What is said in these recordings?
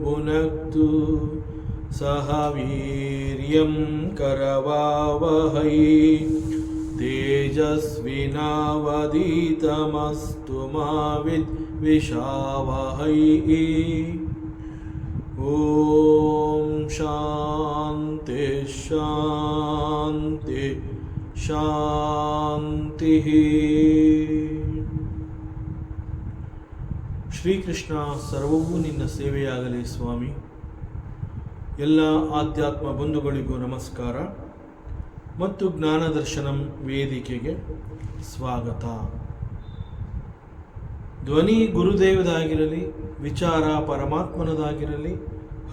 भुनक्तु सह वीर्यं करवावहै तेजस्विनावधीतमस्तु मा विद्विषावहै। ओम शांति शांति शांति। ಶ್ರೀಕೃಷ್ಣ, ಸರ್ವವೂ ನಿನ್ನ ಸೇವೆಯಾಗಲಿ ಸ್ವಾಮಿ. ಎಲ್ಲ ಆಧ್ಯಾತ್ಮ ಬಂಧುಗಳಿಗೂ ನಮಸ್ಕಾರ ಮತ್ತು ಜ್ಞಾನದರ್ಶನಂ ವೇದಿಕೆಗೆ ಸ್ವಾಗತ. ಧ್ವನಿ ಗುರುದೇವದಾಗಿರಲಿ, ವಿಚಾರ ಪರಮಾತ್ಮನದಾಗಿರಲಿ,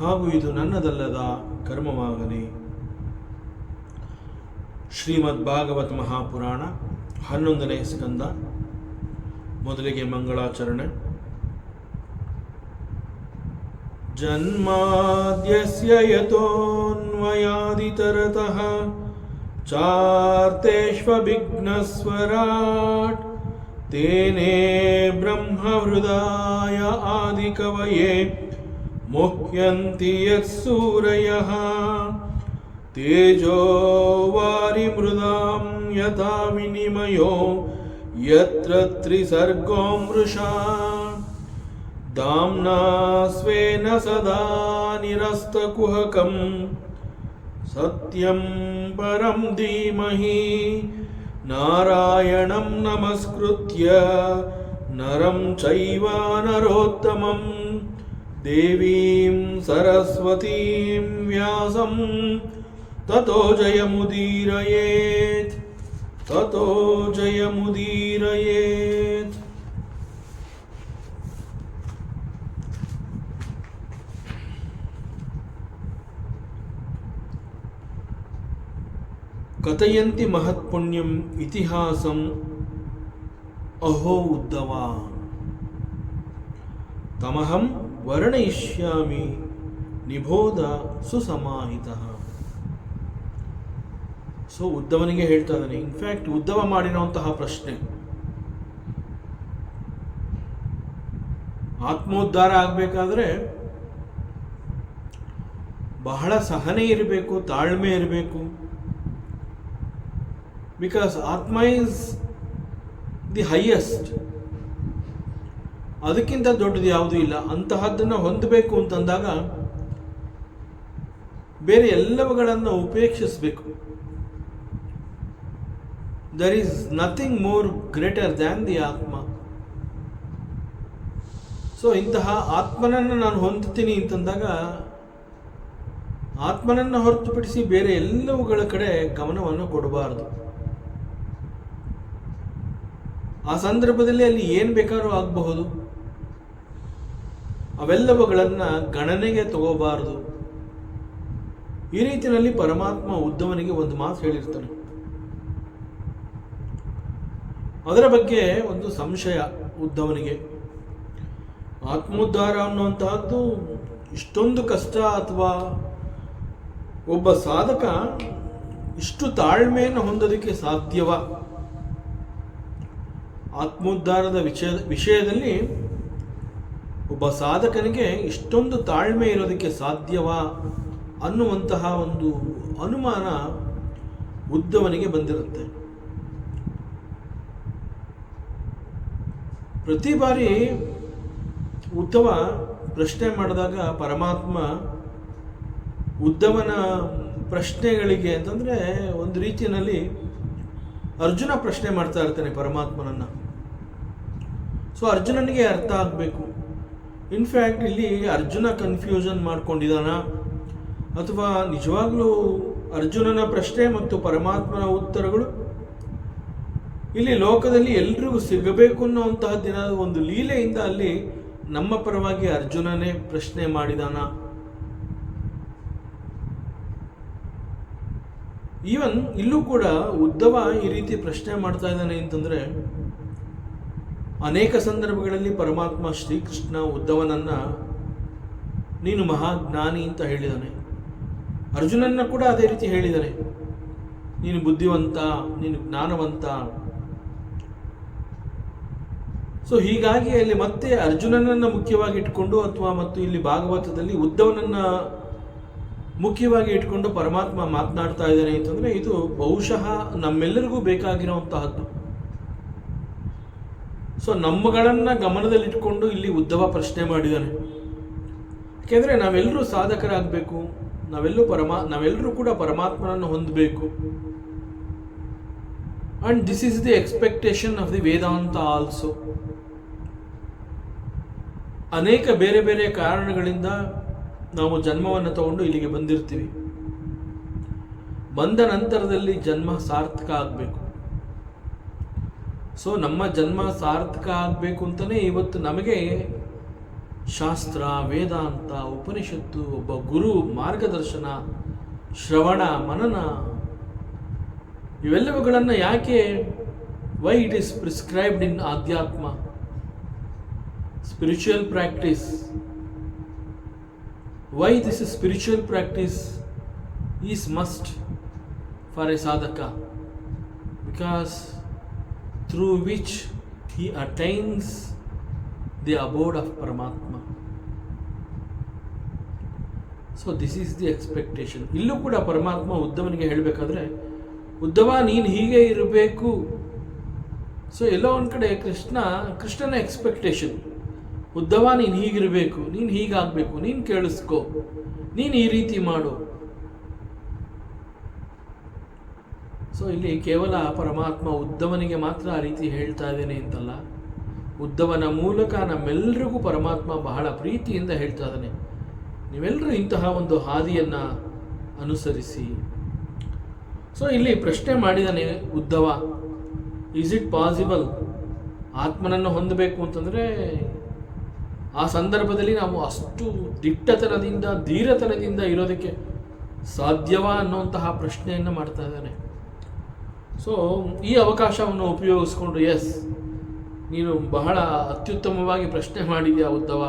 ಹಾಗೂ ಇದು ನನ್ನದಲ್ಲದ ಕರ್ಮವಾಗಲಿ. ಶ್ರೀಮದ್ ಭಾಗವತ ಮಹಾಪುರಾಣ 11ನೇ ಸ್ಕಂದ. ಮೊದಲಿಗೆ ಮಂಗಳಾಚರಣೆ. ಜನ್ಮಾದ್ಯಸ್ಯ ಯತೋನ್ವಯಾದಿತರತಃ ಚಾರ್ತೇಷ್ವಭಿಘ್ನಸ್ವರಾಟ್ ತೇನೇ ಬ್ರಹ್ಮಹೃದಾಯ ಆದಿಕವಯೇ ಮುಹ್ಯಂತಿ ಯತ್ಸೂರಯಃ ತೇಜೋ ವಾರಿಮೃದಾಂ ಯಥಾ ವಿನಿಮಯೋ ಯತ್ರ ತ್ರಿಸರ್ಗೋ ಮೃಷಾ ದಾಮ್ನಾ ಸ್ವೇನ ಸದಾ ನಿರಸ್ತಕುಹಕಂ ಸತ್ಯಂ ಪರಂ ಧೀಮಹಿ ನಾರಾಯಣಂ ನಮಸ್ಕೃತ್ಯ ನರಂ ಚೈವ ನರೋತ್ತಮಂ ದೇವೀಂ ಸರಸ್ವತೀಂ ವ್ಯಾಸಂ ತತೋ ಜಯಮುದೀರಯೇತ್ ತತೋ ಜಯಮುದೀರಯೇತ್. ಕಥಯಂತಿ ಮಹತ್ಪುಣ್ಯಂ ಇತಿಹಾಸಂ ಅಹೋ ಉದ್ಧವ ತಮಹಂ ವರ್ಣಯಿಷ್ಯಾಮಿ ನಿಬೋಧ ಸುಸಮಾಹಿತಃ. ಸೊ ಉದ್ಧವನಿಗೆ ಹೇಳ್ತಾ ಇದ್ದಾನೆ. ಇನ್ಫ್ಯಾಕ್ಟ್ ಉದ್ಧವ ಮಾಡಿರುವಂತಹ ಪ್ರಶ್ನೆ, ಆತ್ಮೋದ್ಧಾರ ಆಗಬೇಕಾದ್ರೆ ಬಹಳ ಸಹನೆ ಇರಬೇಕು, ತಾಳ್ಮೆ ಇರಬೇಕು. ಬಿಕಾಸ್ ಆತ್ಮ ಈಸ್ ದಿ ಹೈಯೆಸ್ಟ್, ಅದಕ್ಕಿಂತ ದೊಡ್ಡದು ಯಾವುದೂ ಇಲ್ಲ. ಅಂತಹದ್ದನ್ನು ಹೊಂದಬೇಕು ಅಂತಂದಾಗ ಬೇರೆ ಎಲ್ಲವುಗಳನ್ನು ಉಪೇಕ್ಷಿಸಬೇಕು. There is nothing more greater than the atma. So ಇಂತಹ ಆತ್ಮನನ್ನು ನಾನು ಹೊಂದುತ್ತೀನಿ ಅಂತಂದಾಗ ಆತ್ಮನನ್ನು ಹೊರತುಪಡಿಸಿ ಬೇರೆ ಎಲ್ಲವುಗಳ ಕಡೆ ಗಮನವನ್ನು ಕೊಡಬಾರದು. ಆ ಸಂದರ್ಭದಲ್ಲಿ ಅಲ್ಲಿ ಏನು ಬೇಕಾದ್ರೂ ಆಗಬಹುದು, ಅವೆಲ್ಲವುಗಳನ್ನು ಗಣನೆಗೆ ತಗೋಬಾರದು. ಈ ರೀತಿಯಲ್ಲಿ ಪರಮಾತ್ಮ ಉದ್ಧವನಿಗೆ ಒಂದು ಮಾತು ಹೇಳಿರ್ತಾನೆ. ಅದರ ಬಗ್ಗೆ ಒಂದು ಸಂಶಯ ಉದ್ಧವನಿಗೆ. ಆತ್ಮೋದ್ಧಾರ ಅನ್ನುವಂತಹದ್ದು ಇಷ್ಟೊಂದು ಕಷ್ಟ, ಅಥವಾ ಒಬ್ಬ ಸಾಧಕ ಇಷ್ಟು ತಾಳ್ಮೆಯನ್ನು ಹೊಂದೋದಕ್ಕೆ ಸಾಧ್ಯವಾ? ಆತ್ಮೋದ್ಧಾರದ ವಿಷಯದಲ್ಲಿ ಒಬ್ಬ ಸಾಧಕನಿಗೆ ಇಷ್ಟೊಂದು ತಾಳ್ಮೆ ಇರೋದಕ್ಕೆ ಸಾಧ್ಯವಾ ಅನ್ನುವಂತಹ ಒಂದು ಅನುಮಾನ ಉದ್ಧವನಿಗೆ ಬಂದಿರುತ್ತೆ. ಪ್ರತಿ ಬಾರಿ ಉದ್ಧವ ಪ್ರಶ್ನೆ ಮಾಡಿದಾಗ ಪರಮಾತ್ಮ ಉದ್ಧವನ ಪ್ರಶ್ನೆಗಳಿಗೆ ಅಂತಂದರೆ ಒಂದು ರೀತಿಯಲ್ಲಿ ಅರ್ಜುನ ಪ್ರಶ್ನೆ ಮಾಡ್ತಾ ಇರ್ತಾನೆ ಪರಮಾತ್ಮನನ್ನು. ಸೊ ಅರ್ಜುನನಿಗೆ ಅರ್ಥ ಆಗಬೇಕು. ಇನ್ಫ್ಯಾಕ್ಟ್ ಇಲ್ಲಿ ಅರ್ಜುನ ಕನ್ಫ್ಯೂಷನ್ ಮಾಡ್ಕೊಂಡಿದ್ದಾನ, ಅಥವಾ ನಿಜವಾಗ್ಲೂ ಅರ್ಜುನನ ಪ್ರಶ್ನೆ ಮತ್ತು ಪರಮಾತ್ಮನ ಉತ್ತರಗಳು ಇಲ್ಲಿ ಲೋಕದಲ್ಲಿ ಎಲ್ರಿಗೂ ಸಿಗಬೇಕು ಅನ್ನೋಂತಹ ದಿನ ಒಂದು ಲೀಲೆಯಿಂದ ಅಲ್ಲಿ ನಮ್ಮ ಪರವಾಗಿ ಅರ್ಜುನನೇ ಪ್ರಶ್ನೆ ಮಾಡಿದಾನ. ಈವನ್ ಇಲ್ಲೂ ಕೂಡ ಉದ್ಧವ ಈ ರೀತಿ ಪ್ರಶ್ನೆ ಮಾಡ್ತಾ ಇದ್ದಾನೆ ಅಂತಂದರೆ, ಅನೇಕ ಸಂದರ್ಭಗಳಲ್ಲಿ ಪರಮಾತ್ಮ ಶ್ರೀಕೃಷ್ಣ ಉದ್ಧವನನ್ನ ನೀನು ಮಹಾಜ್ಞಾನಿ ಅಂತ ಹೇಳಿದಾನೆ. ಅರ್ಜುನನ್ನ ಕೂಡ ಅದೇ ರೀತಿ ಹೇಳಿದಾನೆ, ನೀನು ಬುದ್ಧಿವಂತ, ನೀನು ಜ್ಞಾನವಂತ. ಸೊ ಹೀಗಾಗಿ ಅಲ್ಲಿ ಮತ್ತೆ ಅರ್ಜುನನನ್ನು ಮುಖ್ಯವಾಗಿ ಇಟ್ಕೊಂಡು ಅಥವಾ ಮತ್ತು ಇಲ್ಲಿ ಭಾಗವತದಲ್ಲಿ ಉದ್ಧವನನ್ನು ಮುಖ್ಯವಾಗಿ ಇಟ್ಕೊಂಡು ಪರಮಾತ್ಮ ಮಾತನಾಡ್ತಾ ಇದ್ದಾನೆ ಅಂತಂದರೆ ಇದು ಬಹುಶಃ ನಮ್ಮೆಲ್ಲರಿಗೂ ಬೇಕಾಗಿರುವಂತಹದ್ದು. ಸೊ ನಮ್ಮಗಳನ್ನು ಗಮನದಲ್ಲಿಟ್ಕೊಂಡು ಇಲ್ಲಿ ಉದ್ಧವ ಪ್ರಶ್ನೆ ಮಾಡಿದ್ದಾನೆ. ಯಾಕೆಂದರೆ ನಾವೆಲ್ಲರೂ ಸಾಧಕರಾಗಬೇಕು, ನಾವೆಲ್ಲರೂ ಕೂಡ ಪರಮಾತ್ಮನನ್ನು ಹೊಂದಬೇಕು. And this is the expectation of the Vedanta also. ಅನೇಕ ಬೇರೆ ಬೇರೆ ಕಾರಣಗಳಿಂದ ನಾವು ಜನ್ಮವನ್ನು ತಗೊಂಡು ಇಲ್ಲಿಗೆ ಬಂದಿರ್ತೀವಿ. ಬಂದ ನಂತರದಲ್ಲಿ ಜನ್ಮ ಸಾರ್ಥಕ ಆಗಬೇಕು. ಸೊ ನಮ್ಮ ಜನ್ಮ ಸಾರ್ಥಕ ಆಗಬೇಕು ಅಂತಲೇ ಇವತ್ತು ನಮಗೆ ಶಾಸ್ತ್ರ, ವೇದಾಂತ, ಉಪನಿಷತ್ತು, ಒಬ್ಬ ಗುರು ಮಾರ್ಗದರ್ಶನ, ಶ್ರವಣ, ಮನನ ಇವೆಲ್ಲವುಗಳನ್ನು ಯಾಕೆ, ವೈ ಇಟ್ ಈಸ್ ಪ್ರಿಸ್ಕ್ರೈಬ್ಡ್ ಇನ್ ಆಧ್ಯಾತ್ಮ, spiritual practice. Why this spiritual practice is must for a sadhaka? Because through which he attains the abode of Paramatma. So this is the expectation. ಇಲ್ಲೂ ಕೂಡ ಪರಮಾತ್ಮ ಉದ್ಧವನಿಗೆ ಹೇಳಬೇಕಾದ್ರೆ, ಉದ್ಧವ ನೀನು ಹೀಗೆ ಇರಬೇಕು. ಸೊ ಎಲ್ಲೋ ಒಂದು ಕಡೆ ಕೃಷ್ಣನ ಎಕ್ಸ್ಪೆಕ್ಟೇಷನ್, ಉದ್ಧವ ನೀನು ಹೀಗಿರಬೇಕು, ನೀನು ಹೀಗಾಗಬೇಕು, ನೀನು ಕೇಳಿಸ್ಕೊ, ನೀನು ಈ ರೀತಿ ಮಾಡು. ಸೊ ಇಲ್ಲಿ ಕೇವಲ ಪರಮಾತ್ಮ ಉದ್ಧವನಿಗೆ ಮಾತ್ರ ಆ ರೀತಿ ಹೇಳ್ತಾ ಇದ್ದೇನೆ ಅಂತಲ್ಲ, ಉದ್ಧವನ ಮೂಲಕ ನಮ್ಮೆಲ್ಲರಿಗೂ ಪರಮಾತ್ಮ ಬಹಳ ಪ್ರೀತಿಯಿಂದ ಹೇಳ್ತಾ ಇದ್ದಾನೆ, ನೀವೆಲ್ಲರೂ ಇಂತಹ ಒಂದು ಹಾದಿಯನ್ನು ಅನುಸರಿಸಿ. ಸೊ ಇಲ್ಲಿ ಪ್ರಶ್ನೆ ಮಾಡಿದ್ದಾನೆ ಉದ್ಧವ, ಈಸ್ ಇಟ್ ಪಾಸಿಬಲ್ ಆತ್ಮನನ್ನು ಹೊಂದಬೇಕು ಅಂತಂದರೆ ಆ ಸಂದರ್ಭದಲ್ಲಿ ನಾವು ಅಷ್ಟು ದಿಟ್ಟತನದಿಂದ, ಧೀರತನದಿಂದ ಇರೋದಕ್ಕೆ ಸಾಧ್ಯವಾ ಅನ್ನುವಂತಹ ಪ್ರಶ್ನೆಯನ್ನು ಮಾಡ್ತಾ ಇದ್ದಾನೆ. ಸೊ ಈ ಅವಕಾಶವನ್ನು ಉಪಯೋಗಿಸ್ಕೊಂಡು, ಎಸ್ ನೀನು ಬಹಳ ಅತ್ಯುತ್ತಮವಾಗಿ ಪ್ರಶ್ನೆ ಮಾಡಿದ್ಯಾ ಉದ್ಧವ,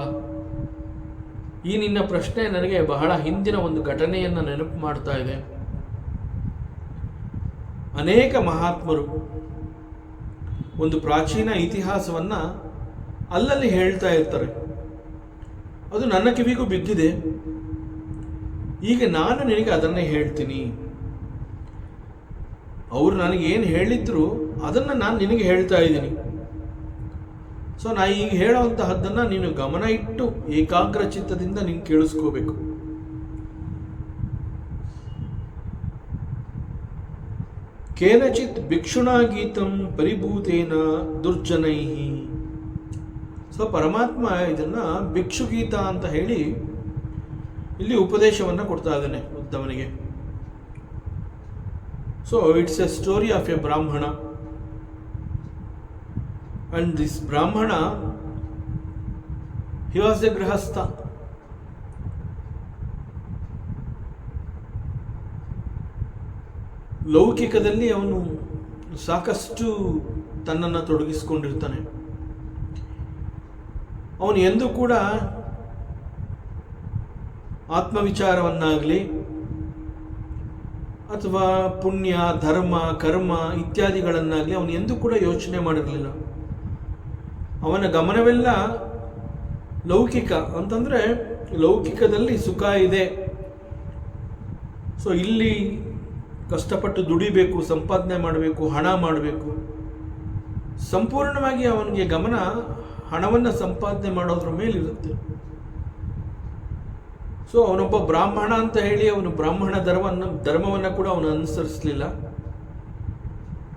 ಈ ನಿನ್ನ ಪ್ರಶ್ನೆ ನನಗೆ ಬಹಳ ಹಿಂದಿನ ಒಂದು ಘಟನೆಯನ್ನು ನೆನಪು ಮಾಡ್ತಾ ಇದೆ. ಅನೇಕ ಮಹಾತ್ಮರು ಒಂದು ಪ್ರಾಚೀನ ಇತಿಹಾಸವನ್ನು ಅಲ್ಲಲ್ಲಿ ಹೇಳ್ತಾ ಇರ್ತಾರೆ. ಅದು ನನ್ನ ಕಿವಿಗೂ ಬಿದ್ದಿದೆ. ಈಗ ನಾನು ನಿನಗೆ ಅದನ್ನೇ ಹೇಳ್ತೀನಿ. ಅವರು ನನಗೇನು ಹೇಳಿದ್ರು ಅದನ್ನು ನಾನು ನಿನಗೆ ಹೇಳ್ತಾ ಇದ್ದೀನಿ. ಸೊ ನಾ ಈಗ ಹೇಳೋವಂತಹದ್ದನ್ನು ನೀನು ಗಮನ ಇಟ್ಟು ಏಕಾಗ್ರ ಚಿತ್ತದಿಂದ ನೀನು ಕೇಳಿಸ್ಕೋಬೇಕು. ಕೇನಚಿತ್ ಭಿಕ್ಷುಣಾ ಗೀತಂ ಪರಿಭೂತೇನ ದುರ್ಜನೈಹಿ. ಸೊ ಪರಮಾತ್ಮ ಇದನ್ನು ಭಿಕ್ಷುಗೀತ ಅಂತ ಹೇಳಿ ಇಲ್ಲಿ ಉಪದೇಶವನ್ನು ಕೊಡ್ತಾ ಇದ್ದಾನೆ ಉದ್ಧವನಿಗೆ. So it's a story of a brahmana, and this brahmana, he was A ಗೃಹಸ್ಥ. ಲೌಕಿಕದಲ್ಲಿ ಅವನು ಸಾಕಷ್ಟು ತನ್ನನ್ನು ತೊಡಗಿಸಿಕೊಂಡಿರ್ತಾನೆ. ಅವನು ಎಂದೂ ಕೂಡ ಆತ್ಮವಿಚಾರವನ್ನಾಗಲಿ ಅಥವಾ ಪುಣ್ಯ, ಧರ್ಮ, ಕರ್ಮ ಇತ್ಯಾದಿಗಳನ್ನಾಗಲಿ ಅವನು ಎಂದೂ ಕೂಡ ಯೋಚನೆ ಮಾಡಿರಲಿಲ್ಲ. ಅವನ ಗಮನವೆಲ್ಲ ಲೌಕಿಕ ಅಂತಂದರೆ ಲೌಕಿಕದಲ್ಲಿ ಸುಖ ಇದೆ. ಸೊ ಇಲ್ಲಿ ಕಷ್ಟಪಟ್ಟು ದುಡಿಬೇಕು, ಸಂಪಾದನೆ ಮಾಡಬೇಕು, ಹಣ ಮಾಡಬೇಕು. ಸಂಪೂರ್ಣವಾಗಿ ಅವನಿಗೆ ಗಮನ ಹಣವನ್ನು ಸಂಪಾದನೆ ಮಾಡೋದ್ರ ಮೇಲಿರುತ್ತೆ. ಸೊ ಅವನೊಬ್ಬ ಬ್ರಾಹ್ಮಣ ಅಂತ ಹೇಳಿ ಅವನು ಬ್ರಾಹ್ಮಣ ಧರ್ಮವನ್ನು ಕೂಡ ಅವನು ಅನುಸರಿಸಲಿಲ್ಲ.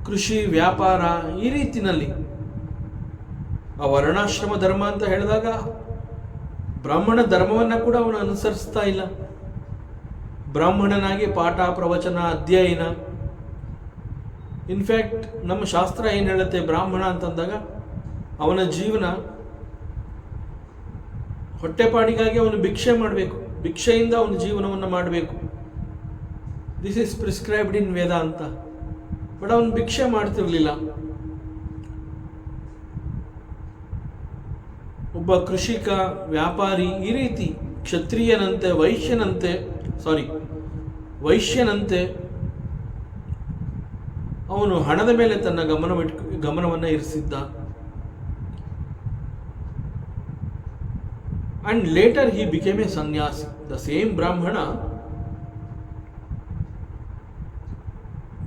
ಕೃಷಿ, ವ್ಯಾಪಾರ ಈ ರೀತಿನಲ್ಲಿ ಆ ವರ್ಣಾಶ್ರಮ ಧರ್ಮ ಅಂತ ಹೇಳಿದಾಗ ಬ್ರಾಹ್ಮಣ ಧರ್ಮವನ್ನು ಕೂಡ ಅವನು ಅನುಸರಿಸ್ತಾ ಇಲ್ಲ. ಬ್ರಾಹ್ಮಣನಾಗಿ ಪಾಠ, ಪ್ರವಚನ, ಅಧ್ಯಯನ. ಇನ್ಫ್ಯಾಕ್ಟ್ ನಮ್ಮ ಶಾಸ್ತ್ರ ಏನು ಹೇಳುತ್ತೆ, ಬ್ರಾಹ್ಮಣ ಅಂತಂದಾಗ ಅವನ ಜೀವನ ಹೊಟ್ಟೆಪಾಡಿಗಾಗಿ ಅವನು ಭಿಕ್ಷೆ ಮಾಡಬೇಕು, ಭಿಕ್ಷೆಯಿಂದ ಅವನ ಜೀವನವನ್ನು ಮಾಡಬೇಕು. This is prescribed in Vedanta. But ಅವನು ಭಿಕ್ಷೆ ಮಾಡ್ತಿರ್ಲಿಲ್ಲ. ಒಬ್ಬ ಕೃಷಿಕ, ವ್ಯಾಪಾರಿ ಈ ರೀತಿ ಕ್ಷತ್ರಿಯನಂತೆ, ವೈಶ್ಯನಂತೆ ಅವನು ಹಣದ ಮೇಲೆ ತನ್ನ ಗಮನವನ್ನು ಇರಿಸಿದ್ದ. and later he became a sannyasi. The same Brahmana,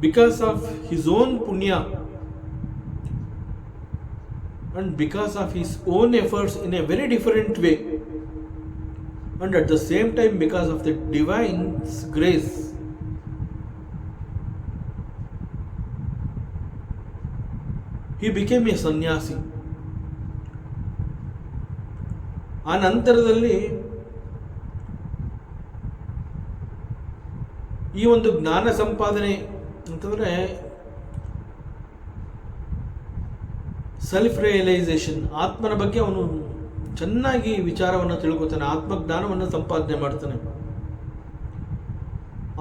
because of his own punya and because of his own efforts in a very different way, and at the same time because of the divine's grace, he became a sannyasi. ಆ ನಂತರದಲ್ಲಿ ಈ ಒಂದು ಜ್ಞಾನ ಸಂಪಾದನೆ ಅಂತಂದರೆ self realisation, ಆತ್ಮನ ಬಗ್ಗೆ ಅವನು ಚೆನ್ನಾಗಿ ವಿಚಾರವನ್ನು ತಿಳ್ಕೊತಾನೆ, ಆತ್ಮಜ್ಞಾನವನ್ನು ಸಂಪಾದನೆ ಮಾಡ್ತಾನೆ.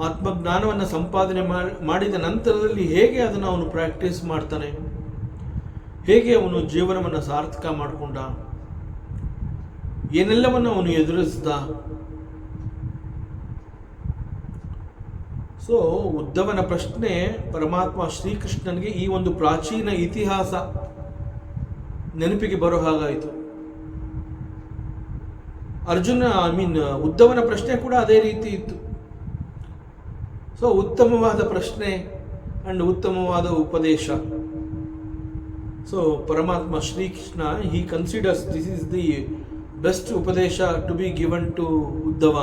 ಆತ್ಮಜ್ಞಾನವನ್ನು ಸಂಪಾದನೆ ಮಾಡಿದ ನಂತರದಲ್ಲಿ ಹೇಗೆ ಅದನ್ನು ಅವನು ಪ್ರಾಕ್ಟೀಸ್ ಮಾಡ್ತಾನೆ, ಹೇಗೆ ಅವನು ಜೀವನವನ್ನು ಸಾರ್ಥಕ ಮಾಡಿಕೊಂಡ, ಏನೆಲ್ಲವನ್ನು ಅವನು ಎದುರಿಸಿದ. ಸೊ ಉದ್ಧವನ ಪ್ರಶ್ನೆ ಪರಮಾತ್ಮ ಶ್ರೀಕೃಷ್ಣನಿಗೆ ಈ ಒಂದು ಪ್ರಾಚೀನ ಇತಿಹಾಸ ನೆನಪಿಗೆ ಬರೋ ಹಾಗಾಯಿತು. ಉದ್ಧವನ ಪ್ರಶ್ನೆ ಕೂಡ ಅದೇ ರೀತಿ ಇತ್ತು. ಸೊ ಉತ್ತಮವಾದ ಪ್ರಶ್ನೆ ಅಂಡ್ ಉತ್ತಮವಾದ ಉಪದೇಶ. So Paramatma Shri Krishna he considers this is the best upadesha to be given to Uddhava.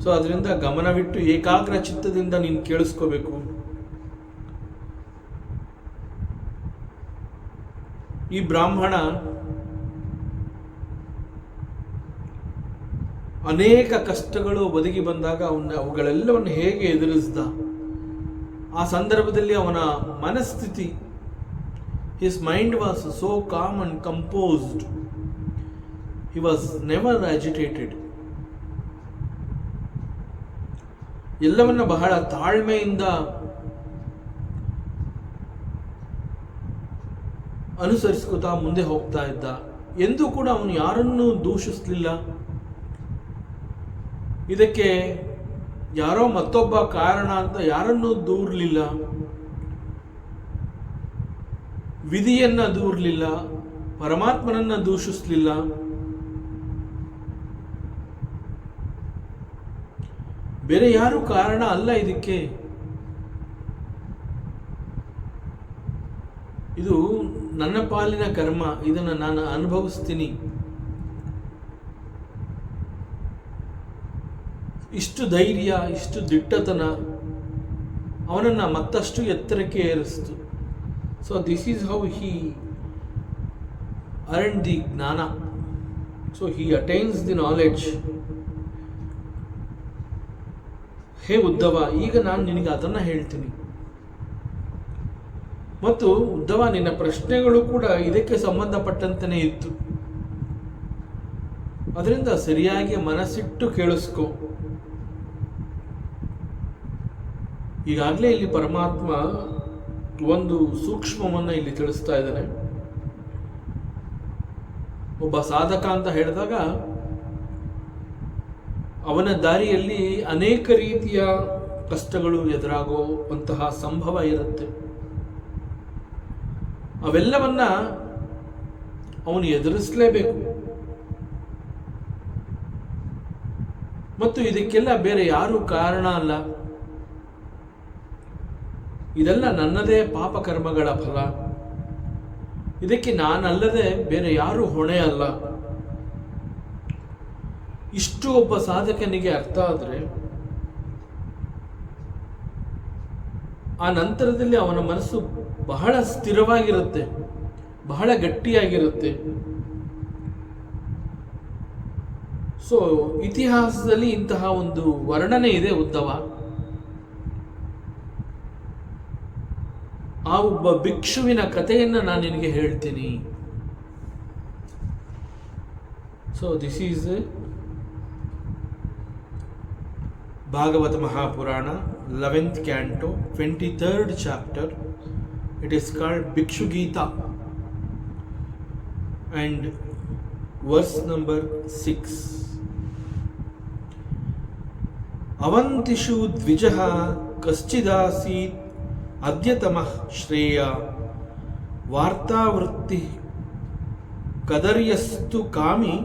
So ಅದರಿಂದ ಗಮನವಿಟ್ಟು ಏಕಾಗ್ರ ಚಿತ್ತದಿಂದ ನೀನು ಕೇಳಿಸ್ಕೋಬೇಕು. ಈ ಬ್ರಾಹ್ಮಣ ಅನೇಕ ಕಷ್ಟಗಳು ಒದಗಿ ಬಂದಾಗ ಅವುಗಳೆಲ್ಲವನ್ನು ಹೇಗೆ ಎದುರಿಸಿದ, ಆ ಸಂದರ್ಭದಲ್ಲಿ ಅವನ ಮನಸ್ಥಿತಿ, his mind was so com and composed. He was never agitated. ಎಲ್ಲವನ್ನ ಬಹಳ ತಾಳ್ಮೆಯಿಂದ ಅನುಸರಿಸ್ಕೊತಾ ಮುಂದೆ ಹೋಗ್ತಾ ಇದ್ದ. ಎಂದೂ ಕೂಡ ಅವನು ಯಾರನ್ನೂ ದೂಷಿಸಲಿಲ್ಲ. ಇದಕ್ಕೆ ಯಾರೋ ಮತ್ತೊಬ್ಬ ಕಾರಣ ಅಂತ ಯಾರನ್ನೂ ದೂರಲಿಲ್ಲ, ವಿಧಿಯನ್ನ ದೂರಲಿಲ್ಲ, ಪರಮಾತ್ಮನನ್ನ ದೂಷಿಸಲಿಲ್ಲ. ಬೇರೆ ಯಾರು ಕಾರಣ ಅಲ್ಲ ಇದಕ್ಕೆ. ಇದು ನನ್ನ ಪಾಲಿನ ಕರ್ಮ, ಇದನ್ನು ನಾನು ಅನುಭವಿಸ್ತೀನಿ. ಇಷ್ಟು ಧೈರ್ಯ, ಇಷ್ಟು ದಿಟ್ಟತನ ಅವನನ್ನು ಮತ್ತಷ್ಟು ಎತ್ತರಕ್ಕೆ ಏರಿಸ್ತು. So this is how he earned the jnana. So he attains the knowledge. ಹೇ ಉದ್ಧವ, ಈಗ ನಾನು ನಿನಗೆ ಅದನ್ನು ಹೇಳ್ತೀನಿ. ಮತ್ತು ಉದ್ಧವ, ನಿನ್ನ ಪ್ರಶ್ನೆಗಳು ಕೂಡ ಇದಕ್ಕೆ ಸಂಬಂಧಪಟ್ಟಂತೆಯೇ ಇತ್ತು. ಅದರಿಂದ ಸರಿಯಾಗಿ ಮನಸ್ಸಿಟ್ಟು ಕೇಳಿಸ್ಕೊ. ಈಗಾಗಲೇ ಇಲ್ಲಿ ಪರಮಾತ್ಮ ಒಂದು ಸೂಕ್ಷ್ಮವನ್ನು ಇಲ್ಲಿ ತಿಳಿಸ್ತಾ ಇದ್ದಾನೆ. ಒಬ್ಬ ಸಾಧಕ ಅಂತ ಹೇಳಿದಾಗ ಅವನ ದಾರಿಯಲ್ಲಿ ಅನೇಕ ರೀತಿಯ ಕಷ್ಟಗಳು ಎದುರಾಗುವಂತಹ ಸಂಭವ ಇರುತ್ತೆ. ಅವೆಲ್ಲವನ್ನ ಅವನು ಎದುರಿಸಲೇಬೇಕು. ಮತ್ತು ಇದಕ್ಕೆಲ್ಲ ಬೇರೆ ಯಾರೂ ಕಾರಣ ಅಲ್ಲ. ಇದೆಲ್ಲ ನನ್ನದೇ ಪಾಪಕರ್ಮಗಳ ಫಲ. ಇದಕ್ಕೆ ನಾನಲ್ಲದೆ ಬೇರೆ ಯಾರೂ ಹೊಣೆ ಅಲ್ಲ. ಇಷ್ಟು ಒಬ್ಬ ಸಾಧಕನಿಗೆ ಅರ್ಥ ಆದರೆ ಆ ನಂತರದಲ್ಲಿ ಅವನ ಮನಸ್ಸು ಬಹಳ ಸ್ಥಿರವಾಗಿರುತ್ತೆ, ಬಹಳ ಗಟ್ಟಿಯಾಗಿರುತ್ತೆ. ಸೊ ಇತಿಹಾಸದಲ್ಲಿ ಇಂತಹ ಒಂದು ವರ್ಣನೆ ಇದೆ ಉದ್ಧವ. ಆ ಒಬ್ಬ ಭಿಕ್ಷುವಿನ ಕಥೆಯನ್ನು ನಾನು ನಿನಗೆ ಹೇಳ್ತೀನಿ. So this is Bhagavata Mahapurana, 11th canto, 23rd chapter. It is called Bhikshu Gita and verse number 6. Avantishu dvijaha kaschidasit adyatamah shreya vartavritti kadaryastu kami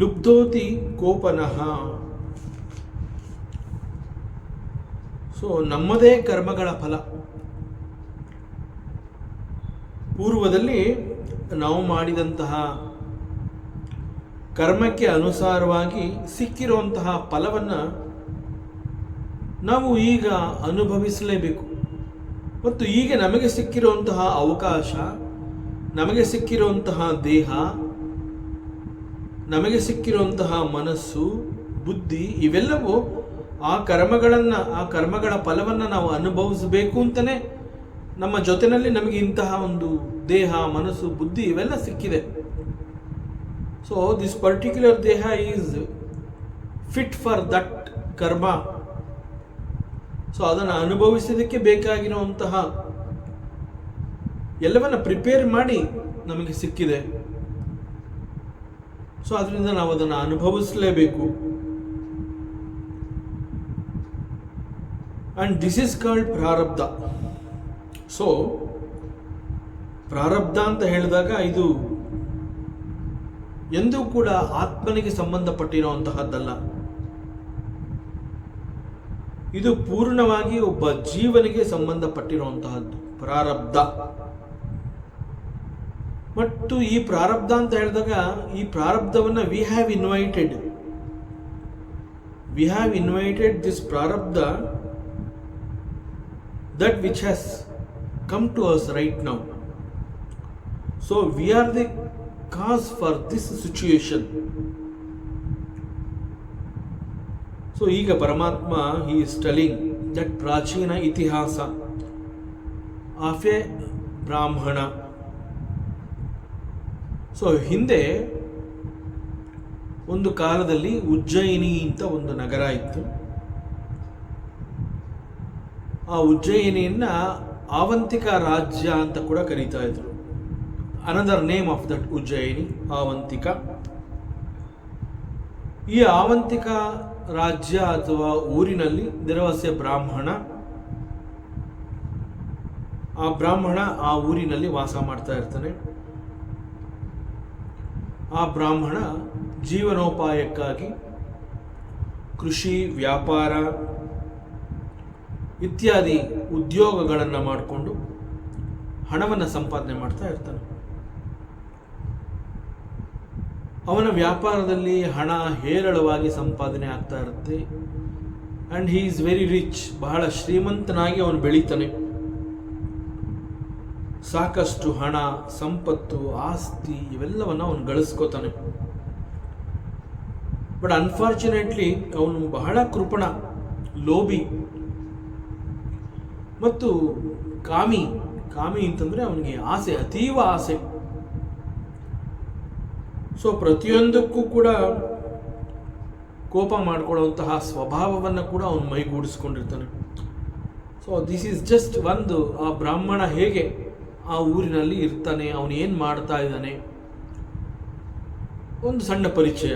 ಲುಬ್ಧೋತಿ ಕೋಪನಃ. ಸೊ ನಮ್ಮದೇ ಕರ್ಮಗಳ ಫಲ. ಪೂರ್ವದಲ್ಲಿ ನಾವು ಮಾಡಿದಂತಹ ಕರ್ಮಕ್ಕೆ ಅನುಸಾರವಾಗಿ ಸಿಕ್ಕಿರುವಂತಹ ಫಲವನ್ನು ನಾವು ಈಗ ಅನುಭವಿಸಲೇಬೇಕು. ಮತ್ತು ಈಗ ನಮಗೆ ಸಿಕ್ಕಿರುವಂತಹ ಅವಕಾಶ, ನಮಗೆ ಸಿಕ್ಕಿರುವಂತಹ ದೇಹ, ನಮಗೆ ಸಿಕ್ಕಿರುವಂತಹ ಮನಸ್ಸು, ಬುದ್ಧಿ, ಇವೆಲ್ಲವೂ ಆ ಕರ್ಮಗಳ ಫಲವನ್ನು ನಾವು ಅನುಭವಿಸಬೇಕು ಅಂತಲೇ ನಮ್ಮ ಜೊತೆಯಲ್ಲಿ ನಮಗೆ ಇಂತಹ ಒಂದು ದೇಹ, ಮನಸ್ಸು, ಬುದ್ಧಿ ಇವೆಲ್ಲ ಸಿಕ್ಕಿದೆ. ಸೊ ದಿಸ್ ಪರ್ಟಿಕ್ಯುಲರ್ ದೇಹ ಈಸ್ ಫಿಟ್ ಫಾರ್ ದಟ್ ಕರ್ಮ. ಸೊ ಅದನ್ನು ಅನುಭವಿಸೋದಕ್ಕೆ ಬೇಕಾಗಿರುವಂತಹ ಎಲ್ಲವನ್ನ ಪ್ರಿಪೇರ್ ಮಾಡಿ ನಮಗೆ ಸಿಕ್ಕಿದೆ. ಸೊ ಅದರಿಂದ ನಾವು ಅದನ್ನು ಅನುಭವಿಸಲೇಬೇಕು. ಅಂಡ್ ದಿಸ್ ಇಸ್ ಕಾಲ್ಡ್ ಪ್ರಾರಬ್ಧ. ಸೊ ಪ್ರಾರಬ್ಧ ಅಂತ ಹೇಳಿದಾಗ ಇದು ಎಂದೂ ಕೂಡ ಆತ್ಮನಿಗೆ ಸಂಬಂಧಪಟ್ಟಿರುವಂತಹದ್ದಲ್ಲ. ಇದು ಪೂರ್ಣವಾಗಿ ಒಬ್ಬ ಜೀವನಿಗೆ ಸಂಬಂಧಪಟ್ಟಿರುವಂತಹದ್ದು ಪ್ರಾರಬ್ಧ. ಮತ್ತು ಈ ಪ್ರಾರಬ್ಧ ಅಂತ ಹೇಳಿದಾಗ ಈ ಪ್ರಾರಬ್ಧವನ್ನು ವಿ ಹ್ಯಾವ್ ಇನ್ವೈಟೆಡ್ ದಿಸ್ ಪ್ರಾರಬ್ಧ that which has come to us right now. So we are the cause for this situation. So ಈಗ ಪರಮಾತ್ಮ he is telling that ಪ್ರಾಚೀನ ಇತಿಹಾಸ of a ಬ್ರಾಹ್ಮಣ. ಸೊ ಹಿಂದೆ ಒಂದು ಕಾಲದಲ್ಲಿ ಉಜ್ಜಯಿನಿ ಅಂತ ಒಂದು ನಗರ ಇತ್ತು. ಆ ಉಜ್ಜಯಿನಿಯನ್ನ ಆವಂತಿಕ ರಾಜ್ಯ ಅಂತ ಕೂಡ ಕರೀತಾ ಇದ್ರು. Another name of that Ujjayini, Avantika. ಈ ಆವಂತಿಕ ರಾಜ್ಯ ಅಥವಾ ಊರಿನಲ್ಲಿ ದೇರ್ ಬ್ರಾಹ್ಮಣ. ಆ ಬ್ರಾಹ್ಮಣ ಆ ಊರಿನಲ್ಲಿ ವಾಸ ಮಾಡ್ತಾ ಇರ್ತಾನೆ. ಆ ಬ್ರಾಹ್ಮಣ ಜೀವನೋಪಾಯಕ್ಕಾಗಿ ಕೃಷಿ, ವ್ಯಾಪಾರ ಇತ್ಯಾದಿ ಉದ್ಯೋಗಗಳನ್ನು ಮಾಡಿಕೊಂಡು ಹಣವನ್ನು ಸಂಪಾದನೆ ಮಾಡ್ತಾ ಇರ್ತಾನೆ. ಅವನ ವ್ಯಾಪಾರದಲ್ಲಿ ಹಣ ಹೇರಳವಾಗಿ ಸಂಪಾದನೆ ಆಗ್ತಾ ಇರುತ್ತೆ. And he is very rich. ಬಹಳ ಶ್ರೀಮಂತನಾಗಿ ಅವನು ಬೆಳೀತಾನೆ. ಸಾಕಷ್ಟು ಹಣ, ಸಂಪತ್ತು, ಆಸ್ತಿ ಇವೆಲ್ಲವನ್ನು ಅವನು ಗಳಿಸ್ಕೋತಾನೆ. ಬಟ್ ಅನ್ಫಾರ್ಚುನೇಟ್ಲಿ ಅವನು ಬಹಳ ಕೃಪಣ, ಲೋಭಿ ಮತ್ತು ಕಾಮಿ ಅಂತಂದರೆ ಅವನಿಗೆ ಆಸೆ, ಅತೀವ ಆಸೆ. ಸೊ ಪ್ರತಿಯೊಂದಕ್ಕೂ ಕೂಡ ಕೋಪ ಮಾಡಿಕೊಳ್ಳುವಂತಹ ಸ್ವಭಾವವನ್ನು ಕೂಡ ಅವನು ಮೈಗೂಡಿಸ್ಕೊಂಡಿರ್ತಾನೆ. ಸೊ ದಿಸ್ ಈಸ್ ಜಸ್ಟ್ ಒಂದು ಆ ಬ್ರಾಹ್ಮಣ ಹೇಗೆ ಆ ಊರಿನಲ್ಲಿ ಇರ್ತಾನೆ, ಅವನು ಏನು ಮಾಡ್ತಾ ಇದ್ದಾನೆ, ಒಂದು ಸಣ್ಣ ಪರಿಚಯ.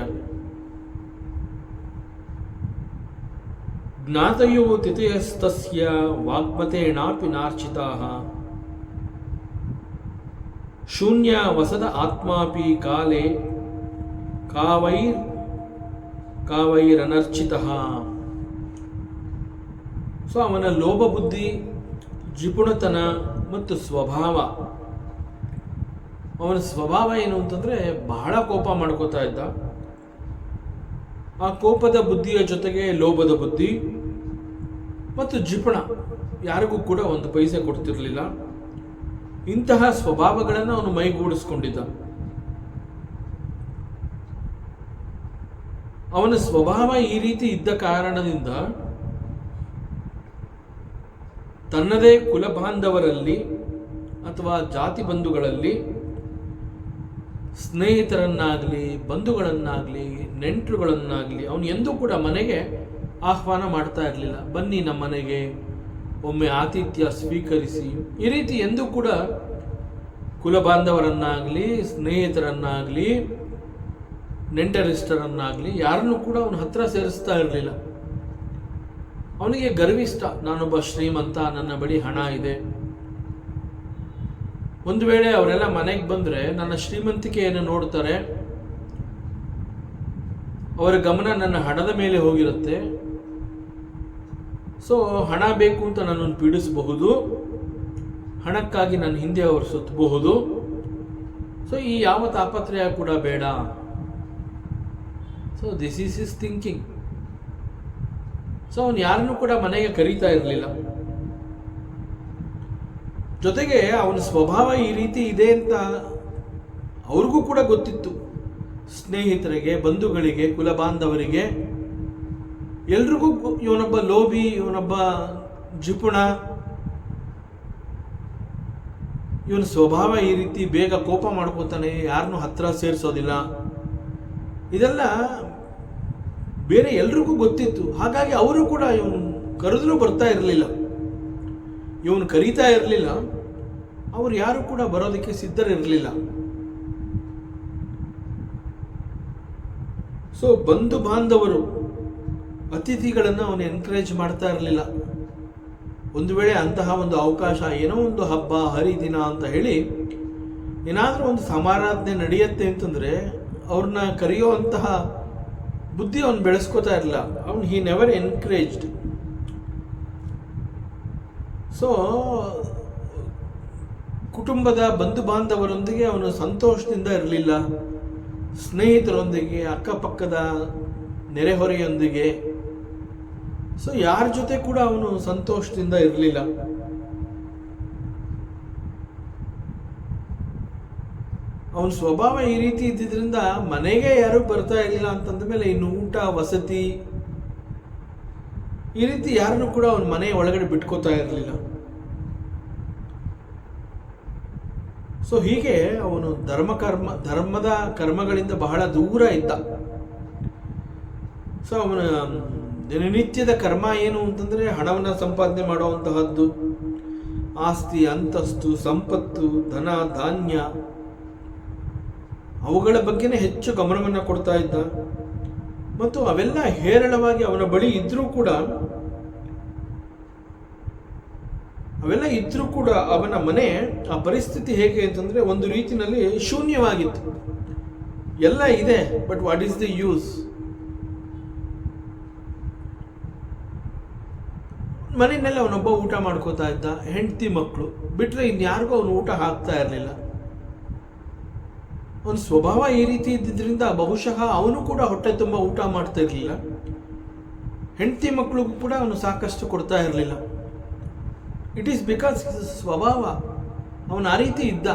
ಜ್ಞಾತಯೋ ತಿಥಯಸ್ತಸ್ಯ ವಾಗ್ಮತೇನಾಪಿ ನಾರ್ಚಿತಾಃ ಶೂನ್ಯ ವಸದ ಆತ್ಮಾಪಿ ಕಾಲೇ ಕಾವೈರನರ್ಚಿತಃ. ಸೊ ಅವನ ಲೋಭ ಬುದ್ಧಿ, ಜಿಪುಣತನ ಮತ್ತು ಸ್ವಭಾವ. ಅವನ ಸ್ವಭಾವ ಏನು ಅಂತಂದರೆ ಬಹಳ ಕೋಪ ಮಾಡ್ಕೋತಾ ಇದ್ದ. ಆ ಕೋಪದ ಬುದ್ಧಿಯ ಜೊತೆಗೆ ಲೋಭದ ಬುದ್ಧಿ ಮತ್ತು ಜಿಪುಣ, ಯಾರಿಗೂ ಕೂಡ ಒಂದು ಪೈಸೆ ಕೊಡ್ತಿರಲಿಲ್ಲ. ಇಂತಹ ಸ್ವಭಾವಗಳನ್ನು ಅವನು ಮೈಗೂಡಿಸ್ಕೊಂಡಿದ್ದ. ಅವನ ಸ್ವಭಾವ ಈ ರೀತಿ ಇದ್ದ ಕಾರಣದಿಂದ ತನ್ನದೇ ಕುಲಬಾಂಧವರಲ್ಲಿ ಅಥವಾ ಜಾತಿ ಬಂಧುಗಳಲ್ಲಿ ಸ್ನೇಹಿತರನ್ನಾಗಲಿ, ಬಂಧುಗಳನ್ನಾಗಲಿ, ನೆಂಟರುಗಳನ್ನಾಗಲಿ ಅವನು ಎಂದೂ ಕೂಡ ಮನೆಗೆ ಆಹ್ವಾನ ಮಾಡ್ತಾ ಇರಲಿಲ್ಲ. ಬನ್ನಿ ನಮ್ಮ ಮನೆಗೆ, ಒಮ್ಮೆ ಆತಿಥ್ಯ ಸ್ವೀಕರಿಸಿ. ಈ ರೀತಿ ಎಂದೂ ಕೂಡ ಕುಲಬಾಂಧವರನ್ನಾಗಲಿ, ಸ್ನೇಹಿತರನ್ನಾಗಲಿ, ನೆಂಟರಿಷ್ಟರನ್ನಾಗಲಿ ಯಾರನ್ನೂ ಕೂಡ ಅವನ ಹತ್ರ ಸೇರಿಸ್ತಾ ಇರಲಿಲ್ಲ. ಅವನಿಗೆ ಗರ್ವಿಷ್ಠ, ನಾನೊಬ್ಬ ಶ್ರೀಮಂತ, ನನ್ನ ಬಳಿ ಹಣ ಇದೆ. ಒಂದು ವೇಳೆ ಅವರೆಲ್ಲ ಮನೆಗೆ ಬಂದರೆ ನನ್ನ ಶ್ರೀಮಂತಿಕೆಯನ್ನು ನೋಡ್ತಾರೆ, ಅವರ ಗಮನ ನನ್ನ ಹಣದ ಮೇಲೆ ಹೋಗಿರುತ್ತೆ. ಸೊ ಹಣ ಬೇಕು ಅಂತ ನನ್ನನ್ನು ಪೀಡಿಸಬಹುದು, ಹಣಕ್ಕಾಗಿ ನನ್ನ ಹಿಂದೆ ಅವರು ಸುತ್ತಬಹುದು. ಸೊ ಈ ಯಾವ ತಾಪತ್ರಯ ಕೂಡ ಬೇಡ. So this is his thinking. So ಅವನು ಯಾರನ್ನೂ ಕೂಡ ಮನೆಗೆ ಕರೀತಾ ಇರಲಿಲ್ಲ. ಜೊತೆಗೆ ಅವನ ಸ್ವಭಾವ ಈ ರೀತಿ ಇದೆ ಅಂತ ಅವ್ರಿಗೂ ಕೂಡ ಗೊತ್ತಿತ್ತು. ಸ್ನೇಹಿತರಿಗೆ, ಬಂಧುಗಳಿಗೆ, ಕುಲಬಾಂಧವರಿಗೆ ಎಲ್ರಿಗೂ ಇವನೊಬ್ಬ ಲೋಭಿ, ಇವನೊಬ್ಬ ಜಿಪುಣ, ಇವನ ಸ್ವಭಾವ ಈ ರೀತಿ, ಬೇಗ ಕೋಪ ಮಾಡ್ಕೋತಾನೆ, ಯಾರನ್ನೂ ಹತ್ರ ಸೇರಿಸೋದಿಲ್ಲ. ಇದೆಲ್ಲ ಬೇರೆ ಎಲ್ರಿಗೂ ಗೊತ್ತಿತ್ತು. ಹಾಗಾಗಿ ಅವರು ಕೂಡ ಇವನು ಕರೆದ್ರೂ ಬರ್ತಾ ಇರಲಿಲ್ಲ, ಇವನು ಕರೀತಾ ಇರಲಿಲ್ಲ. ಅವರು ಯಾರು ಕೂಡ ಬರೋದಕ್ಕೆ ಸಿದ್ಧರಿರಲಿಲ್ಲ. ಸೊ ಬಂಧು ಬಾಂಧವರು, ಅತಿಥಿಗಳನ್ನು ಅವನು ಎನ್ಕರೇಜ್ ಮಾಡ್ತಾ ಇರಲಿಲ್ಲ. ಒಂದು ವೇಳೆ ಅಂತಹ ಒಂದು ಅವಕಾಶ, ಏನೋ ಒಂದು ಹಬ್ಬ ಹರಿದಿನ ಅಂತ ಹೇಳಿ ಏನಾದರೂ ಒಂದು ಸಮಾರಾಧನೆ ನಡೆಯುತ್ತೆ ಅಂತಂದರೆ ಅವ್ರನ್ನ ಕರೆಯುವಂತಹ ಬುದ್ಧಿ ಅವನು ಬೆಳೆಸ್ಕೋತಾ ಇರಲಿಲ್ಲ. ಅವನು ಹಿ ನೆವರ್ ಎನ್ಕರೇಜ್ಡ್. ಸೊ ಕುಟುಂಬದ ಬಂಧು ಬಾಂಧವರೊಂದಿಗೆ ಅವನು ಸಂತೋಷದಿಂದ ಇರಲಿಲ್ಲ. ಸ್ನೇಹಿತರೊಂದಿಗೆ, ಅಕ್ಕಪಕ್ಕದ ನೆರೆಹೊರೆಯೊಂದಿಗೆ, ಸೊ ಯಾರ ಜೊತೆ ಕೂಡ ಅವನು ಸಂತೋಷದಿಂದ ಇರಲಿಲ್ಲ. ಅವನ ಸ್ವಭಾವ ಈ ರೀತಿ ಇದ್ದಿದ್ರಿಂದ ಮನೆಗೆ ಯಾರು ಬರ್ತಾ ಇರಲಿಲ್ಲ ಅಂತಂದ ಮೇಲೆ ಇನ್ನು ಊಟ, ವಸತಿ, ಈ ರೀತಿ ಯಾರನ್ನು ಕೂಡ ಅವನ ಮನೆ ಒಳಗಡೆ ಬಿಟ್ಕೋತಾ ಇರಲಿಲ್ಲ. ಸೊ ಹೀಗೆ ಅವನು ಧರ್ಮದ ಕರ್ಮಗಳಿಂದ ಬಹಳ ದೂರ ಇದ್ದ. ಸೊ ಅವನ ದಿನನಿತ್ಯದ ಕರ್ಮ ಏನು ಅಂತಂದರೆ ಹಣವನ್ನು ಸಂಪಾದನೆ ಮಾಡುವಂತಹದ್ದು, ಆಸ್ತಿ, ಅಂತಸ್ತು, ಸಂಪತ್ತು, ಧನ, ಧಾನ್ಯ, ಅವುಗಳ ಬಗ್ಗೆನೇ ಹೆಚ್ಚು ಗಮನವನ್ನು ಕೊಡ್ತಾ ಇದ್ದ. ಮತ್ತು ಅವೆಲ್ಲ ಹೇರಳವಾಗಿ ಅವನ ಬಳಿ ಇದ್ರೂ ಕೂಡ ಅವನ ಮನೆ, ಆ ಪರಿಸ್ಥಿತಿ ಹೇಗೆ ಅಂತಂದರೆ ಒಂದು ರೀತಿಯಲ್ಲಿ ಶೂನ್ಯವಾಗಿತ್ತು. ಎಲ್ಲ ಇದೆ, but what is the use? ಮನೆಯಲ್ಲಿ ಅವನೊಬ್ಬ ಊಟ ಮಾಡ್ಕೋತಾ ಇದ್ದ, ಹೆಂಡತಿ ಮಕ್ಕಳು ಬಿಟ್ಟರೆ ಇನ್ಯಾರಿಗೂ ಅವನು ಊಟ ಹಾಕ್ತಾ ಇರಲಿಲ್ಲ. ಅವನ ಸ್ವಭಾವ ಈ ರೀತಿ ಇದ್ದಿದ್ದರಿಂದ ಬಹುಶಃ ಅವನು ಕೂಡ ಹೊಟ್ಟೆ ತುಂಬ ಊಟ ಮಾಡ್ತಾ ಇರಲಿಲ್ಲ. ಹೆಂಡತಿ ಮಕ್ಕಳಿಗೂ ಕೂಡ ಅವನು ಸಾಕಷ್ಟು ಕೊಡ್ತಾ ಇರಲಿಲ್ಲ. ಇಟ್ ಈಸ್ ಬಿಕಾಸ್ ಸ್ವಭಾವ, ಅವನು ಆ ರೀತಿ ಇದ್ದ.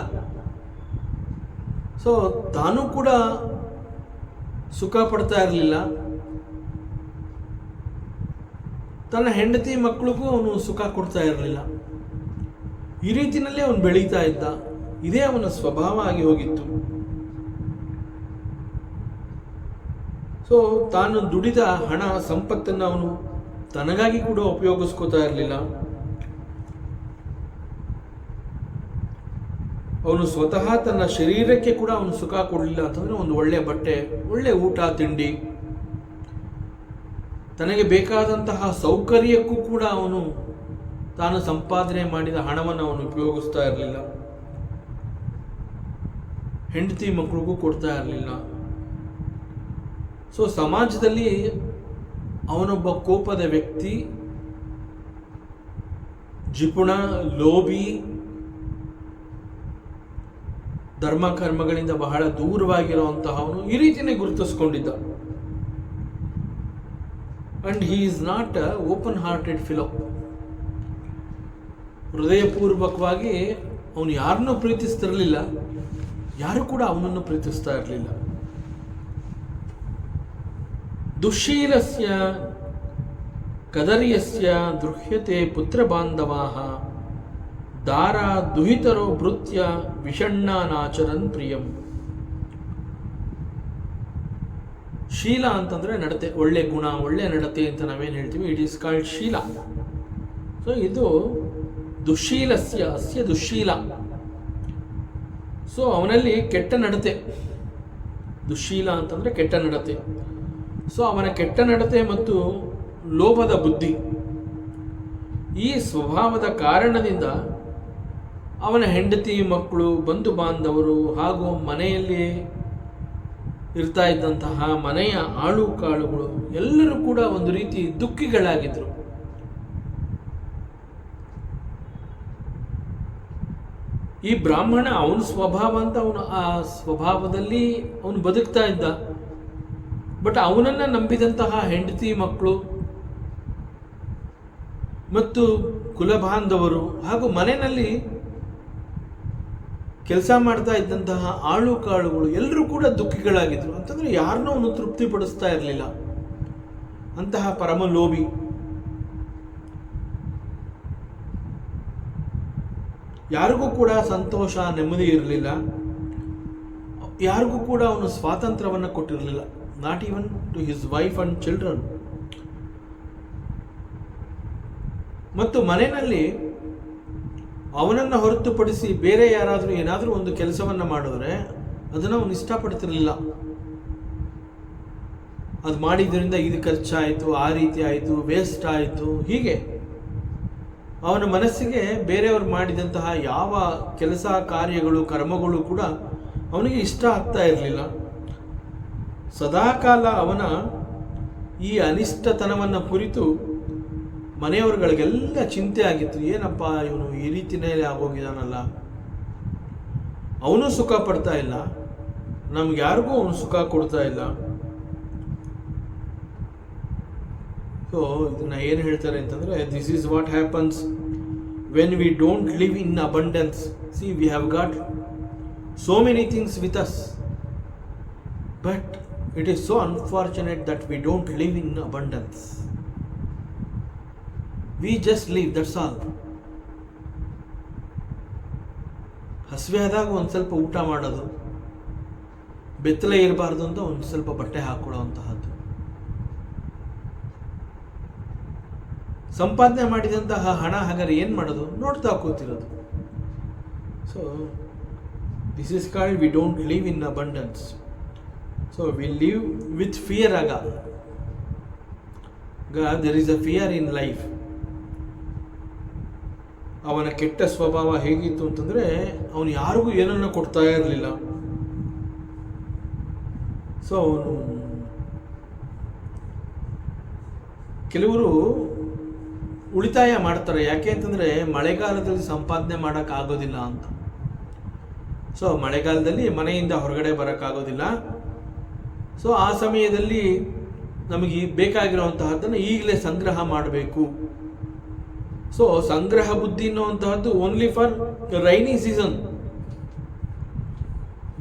ಸೊ ತಾನು ಕೂಡ ಸುಖ ಪಡ್ತಾ ಇರಲಿಲ್ಲ, ತನ್ನ ಹೆಂಡತಿ ಮಕ್ಕಳಿಗೂ ಅವನು ಸುಖ ಕೊಡ್ತಾ ಇರಲಿಲ್ಲ. ಈ ರೀತಿಯಲ್ಲಿ ಅವನು ಬೆಳೀತಾ ಇದ್ದ. ಇದೇ ಅವನ ಸ್ವಭಾವ ಆಗಿ ಹೋಗಿತ್ತು. ಸೊ ತಾನು ದುಡಿದ ಹಣ, ಸಂಪತ್ತನ್ನು ಅವನು ತನಗಾಗಿ ಕೂಡ ಉಪಯೋಗಿಸ್ಕೋತಾ ಇರಲಿಲ್ಲ. ಅವನು ಸ್ವತಃ ತನ್ನ ಶರೀರಕ್ಕೆ ಕೂಡ ಅವನು ಸುಖ ಕೊಡಲಿಲ್ಲ. ಅಂತಂದರೆ ಒಂದು ಒಳ್ಳೆ ಬಟ್ಟೆ, ಒಳ್ಳೆ ಊಟ ತಿಂಡಿ, ತನಗೆ ಬೇಕಾದಂತಹ ಸೌಕರ್ಯಕ್ಕೂ ಕೂಡ ಅವನು ತಾನು ಸಂಪಾದನೆ ಮಾಡಿದ ಹಣವನ್ನು ಅವನು ಉಪಯೋಗಿಸ್ತಾ ಇರಲಿಲ್ಲ. ಹೆಂಡತಿ ಮಕ್ಕಳಿಗೂ ಕೊಡ್ತಾ ಇರಲಿಲ್ಲ. ಸೊ ಸಮಾಜದಲ್ಲಿ ಅವನೊಬ್ಬ ಕೋಪದ ವ್ಯಕ್ತಿ, ಜಿಪುಣ, ಲೋಭಿ, ಧರ್ಮ ಕರ್ಮಗಳಿಂದ ಬಹಳ ದೂರವಾಗಿರುವಂತಹ ಅವನು ಈ ರೀತಿಯೇ ಗುರುತಿಸ್ಕೊಂಡಿದ್ದ. And he is not a open hearted fellow. ಹೃದಯಪೂರ್ವಕವಾಗಿ ಅವನು ಯಾರನ್ನೂ ಪ್ರೀತಿಸ್ತಿರಲಿಲ್ಲ, ಯಾರು ಕೂಡ ಅವನನ್ನು ಪ್ರೀತಿಸ್ತಾ ಇರಲಿಲ್ಲ. ದುಶ್ಶೀಲಸ್ಯ ಕದರ್ಯಸ್ಯ ದೃಹ್ಯತೆ ಪುತ್ರ ಬಾಂಧವಾಃ ದಾರ ದುಹಿತರೋ ಭೃತ್ಯ ವಿಷಣ್ಣಾನಾಚರನ್ ಪ್ರಿಯಂ. ಶೀಲ ಅಂತಂದರೆ ನಡತೆ, ಒಳ್ಳೆ ಗುಣ, ಒಳ್ಳೆ ನಡತೆ ಅಂತ ನಾವೇನು ಹೇಳ್ತೀವಿ, it is called Sheela. So ಇದು ದುಶ್ಶೀಲಸ್ಯ, ಅಸ್ಯ ದುಶ್ಶೀಲ. ಸೊ ಅವನಲ್ಲಿ ಕೆಟ್ಟ ನಡತೆ, ದುಶ್ಶೀಲ ಅಂತಂದರೆ ಕೆಟ್ಟ ನಡತೆ. ಸೊ ಅವನ ಕೆಟ್ಟ ನಡತೆ ಮತ್ತು ಲೋಭದ ಬುದ್ಧಿ, ಈ ಸ್ವಭಾವದ ಕಾರಣದಿಂದ ಅವನ ಹೆಂಡತಿ ಮಕ್ಕಳು, ಬಂಧು ಬಾಂಧವರು ಹಾಗೂ ಮನೆಯಲ್ಲಿ ಇರ್ತಾ ಇದ್ದಂತಹ ಮನೆಯ ಆಳು ಕಾಳುಗಳು ಎಲ್ಲರೂ ಕೂಡ ಒಂದು ರೀತಿ ದುಃಖಿಗಳಾಗಿದ್ರು. ಈ ಬ್ರಾಹ್ಮಣ ಅವನ ಸ್ವಭಾವ ಅಂತ ಅವನು ಆ ಸ್ವಭಾವದಲ್ಲಿ ಅವನು ಬದುಕ್ತಾ ಇದ್ದ. ಬಟ್ ಅವನನ್ನ ನಂಬಿದಂತಹ ಹೆಂಡತಿ ಮಕ್ಕಳು ಮತ್ತು ಕುಲಬಾಂಧವರು ಹಾಗೂ ಮನೆಯಲ್ಲಿ ಕೆಲಸ ಮಾಡ್ತಾ ಇದ್ದಂತಹ ಆಳು ಕಾಳುಗಳು ಎಲ್ಲರೂ ಕೂಡ ದುಃಖಿಗಳಾಗಿದ್ರು. ಅಂತಂದ್ರೆ ಯಾರನ್ನೂ ಅವನು ತೃಪ್ತಿಪಡಿಸ್ತಾ ಇರಲಿಲ್ಲ. ಅಂತಹ ಪರಮ ಲೋಭಿ. ಯಾರಿಗೂ ಕೂಡ ಸಂತೋಷ ನೆಮ್ಮದಿ ಇರಲಿಲ್ಲ. ಯಾರಿಗೂ ಕೂಡ ಅವನು ಸ್ವಾತಂತ್ರ್ಯವನ್ನು ಕೊಟ್ಟಿರಲಿಲ್ಲ. Not even to his wife and children. ಮತ್ತು ಮನೆಯಲ್ಲಿ ಅವನನ್ನು ಹೊರತುಪಡಿಸಿ ಬೇರೆ ಯಾರಾದರೂ ಏನಾದರೂ ಒಂದು ಕೆಲಸವನ್ನು ಮಾಡಿದ್ರೆ ಅದನ್ನು ಅವನು ಇಷ್ಟಪಡ್ತಿರಲಿಲ್ಲ. ಅದು ಮಾಡಿದ್ರಿಂದ ಇದು ಖರ್ಚಾಯಿತು, ಆ ರೀತಿ ಆಯಿತು, ವೇಸ್ಟ್ ಆಯಿತು, ಹೀಗೆ ಅವನ ಮನಸ್ಸಿಗೆ ಬೇರೆಯವರು ಮಾಡಿದಂತಹ ಯಾವ ಕೆಲಸ ಕಾರ್ಯಗಳು ಕರ್ಮಗಳು ಕೂಡ ಅವನಿಗೆ ಇಷ್ಟ ಆಗ್ತಾ ಇರಲಿಲ್ಲ. ಸದಾಕಾಲ ಅವನ ಈ ಅನಿಷ್ಟತನವನ್ನು ಕುರಿತು ಮನೆಯವರುಗಳಿಗೆಲ್ಲ ಚಿಂತೆ ಆಗಿತ್ತು. ಏನಪ್ಪ ಇವನು ಈ ರೀತಿನೇ ಆಗೋಗಿದಾನಲ್ಲ, ಅವನು ಸುಖ ಪಡ್ತಾ ಇಲ್ಲ, ನಮ್ಗೆ ಯಾರಿಗೂ ಅವನು ಸುಖ ಕೊಡ್ತಾ ಇಲ್ಲ. ಸೊ ಇದನ್ನ ಏನು ಹೇಳ್ತಾರೆ ಅಂತಂದರೆ, this is what happens when we don't live in abundance. See we have got so many things with us, but it is so unfortunate that we don't live in abundance. We just live, that's all. ಹಸಿವೆ ಆದಾಗ ಒಂದು ಸ್ವಲ್ಪ ಊಟ ಮಾಡೋದು, ಬೆತ್ತಲೆ ಇರಬಾರ್ದು ಅಂತ ಒಂದು ಸ್ವಲ್ಪ ಬಟ್ಟೆ ಹಾಕೊಳ್ಳುವಂತಹದ್ದು. ಸಂಪಾದನೆ ಮಾಡಿದಂತಹ ಹಣ ಹಾಗಾದ್ರೆ ಏನು ಮಾಡೋದು? ನೋಡ್ತಾ ಕೂತಿರೋದು. So this is called we don't live in abundance. So we live with fear. ಆಗ there is a fear in life. ಅವನ ಕೆಟ್ಟ ಸ್ವಭಾವ ಹೇಗಿತ್ತು ಅಂತಂದರೆ, ಅವನು ಯಾರಿಗೂ ಏನನ್ನು ಕೊಡ್ತಾ ಇರಲಿಲ್ಲ. ಸೊ ಅವನು ಕೆಲವರು ಉಳಿತಾಯ ಮಾಡ್ತಾರೆ. ಯಾಕೆ ಅಂತಂದರೆ ಮಳೆಗಾಲದಲ್ಲಿ ಸಂಪಾದನೆ ಮಾಡೋಕ್ಕಾಗೋದಿಲ್ಲ ಅಂತ. ಸೊ ಮಳೆಗಾಲದಲ್ಲಿ ಮನೆಯಿಂದ ಹೊರಗಡೆ ಬರೋಕ್ಕಾಗೋದಿಲ್ಲ. ಸೊ ಆ ಸಮಯದಲ್ಲಿ ನಮಗೆ ಬೇಕಾಗಿರುವಂತಹದ್ದನ್ನು ಈಗಲೇ ಸಂಗ್ರಹ ಮಾಡಬೇಕು. ಸೊ ಸಂಗ್ರಹ ಬುದ್ಧಿ ಅನ್ನುವಂತಹದ್ದು ಓನ್ಲಿ ಫಾರ್ ರೈನಿ ಸೀಸನ್.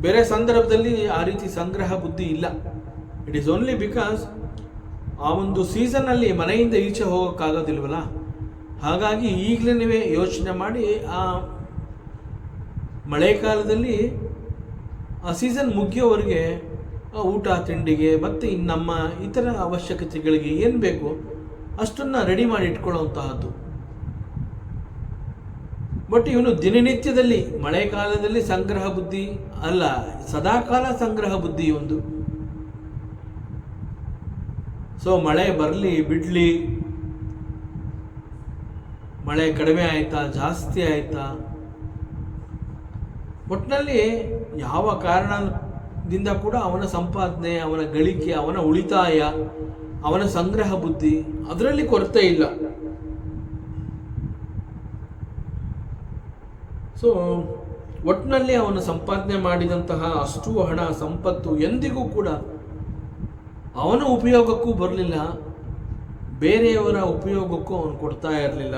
ಬೇರೆ ಸಂದರ್ಭದಲ್ಲಿ ಆ ರೀತಿ ಸಂಗ್ರಹ ಬುದ್ಧಿ ಇಲ್ಲ. ಇಟ್ ಈಸ್ ಓನ್ಲಿ ಬಿಕಾಸ್ ಆ ಒಂದು ಸೀಸನ್ನಲ್ಲಿ ಮನೆಯಿಂದ ಈಚೆ ಹೋಗೋಕ್ಕಾಗೋದಿಲ್ವಲ್ಲ, ಹಾಗಾಗಿ ಈಗಲೇ ನೀವೇ ಯೋಚನೆ ಮಾಡಿ ಆ ಮಳೆಗಾಲದಲ್ಲಿ ಆ ಸೀಸನ್ ಮುಗಿಯೋವರೆಗೆ ಊಟ ತಿಂಡಿಗೆ ಮತ್ತು ನಮ್ಮ ಇತರ ಅವಶ್ಯಕತೆಗಳಿಗೆ ಏನು ಬೇಕು ಅಷ್ಟನ್ನು ರೆಡಿ ಮಾಡಿ ಇಟ್ಕೊಳ್ಳುವಂತಹದ್ದು. ಬಟ್ ಇವನು ದಿನನಿತ್ಯದಲ್ಲಿ, ಮಳೆಗಾಲದಲ್ಲಿ ಸಂಗ್ರಹ ಬುದ್ಧಿ ಅಲ್ಲ, ಸದಾಕಾಲ ಸಂಗ್ರಹ ಬುದ್ಧಿ ಒಂದು. ಸೊ ಮಳೆ ಬರಲಿ ಬಿಡಲಿ, ಮಳೆ ಕಡಿಮೆ ಆಯ್ತಾ ಜಾಸ್ತಿ ಆಯ್ತಾ, ಒಟ್ಟಿನಲ್ಲಿ ಯಾವ ಕಾರಣದಿಂದ ಕೂಡ ಅವನ ಸಂಪಾದನೆ, ಅವನ ಗಳಿಕೆ, ಅವನ ಉಳಿತಾಯ, ಅವನ ಸಂಗ್ರಹ ಬುದ್ಧಿ ಅದರಲ್ಲಿ ಕೊರತೆ ಇಲ್ಲ. ಸೊ ಒಟ್ಟಿನಲ್ಲಿ ಅವನು ಸಂಪಾದನೆ ಮಾಡಿದಂತಹ ಅಷ್ಟು ಹಣ ಸಂಪತ್ತು ಎಂದಿಗೂ ಕೂಡ ಅವನ ಉಪಯೋಗಕ್ಕೂ ಬರಲಿಲ್ಲ, ಬೇರೆಯವರ ಉಪಯೋಗಕ್ಕೂ ಅವನು ಕೊಡ್ತಾ ಇರಲಿಲ್ಲ.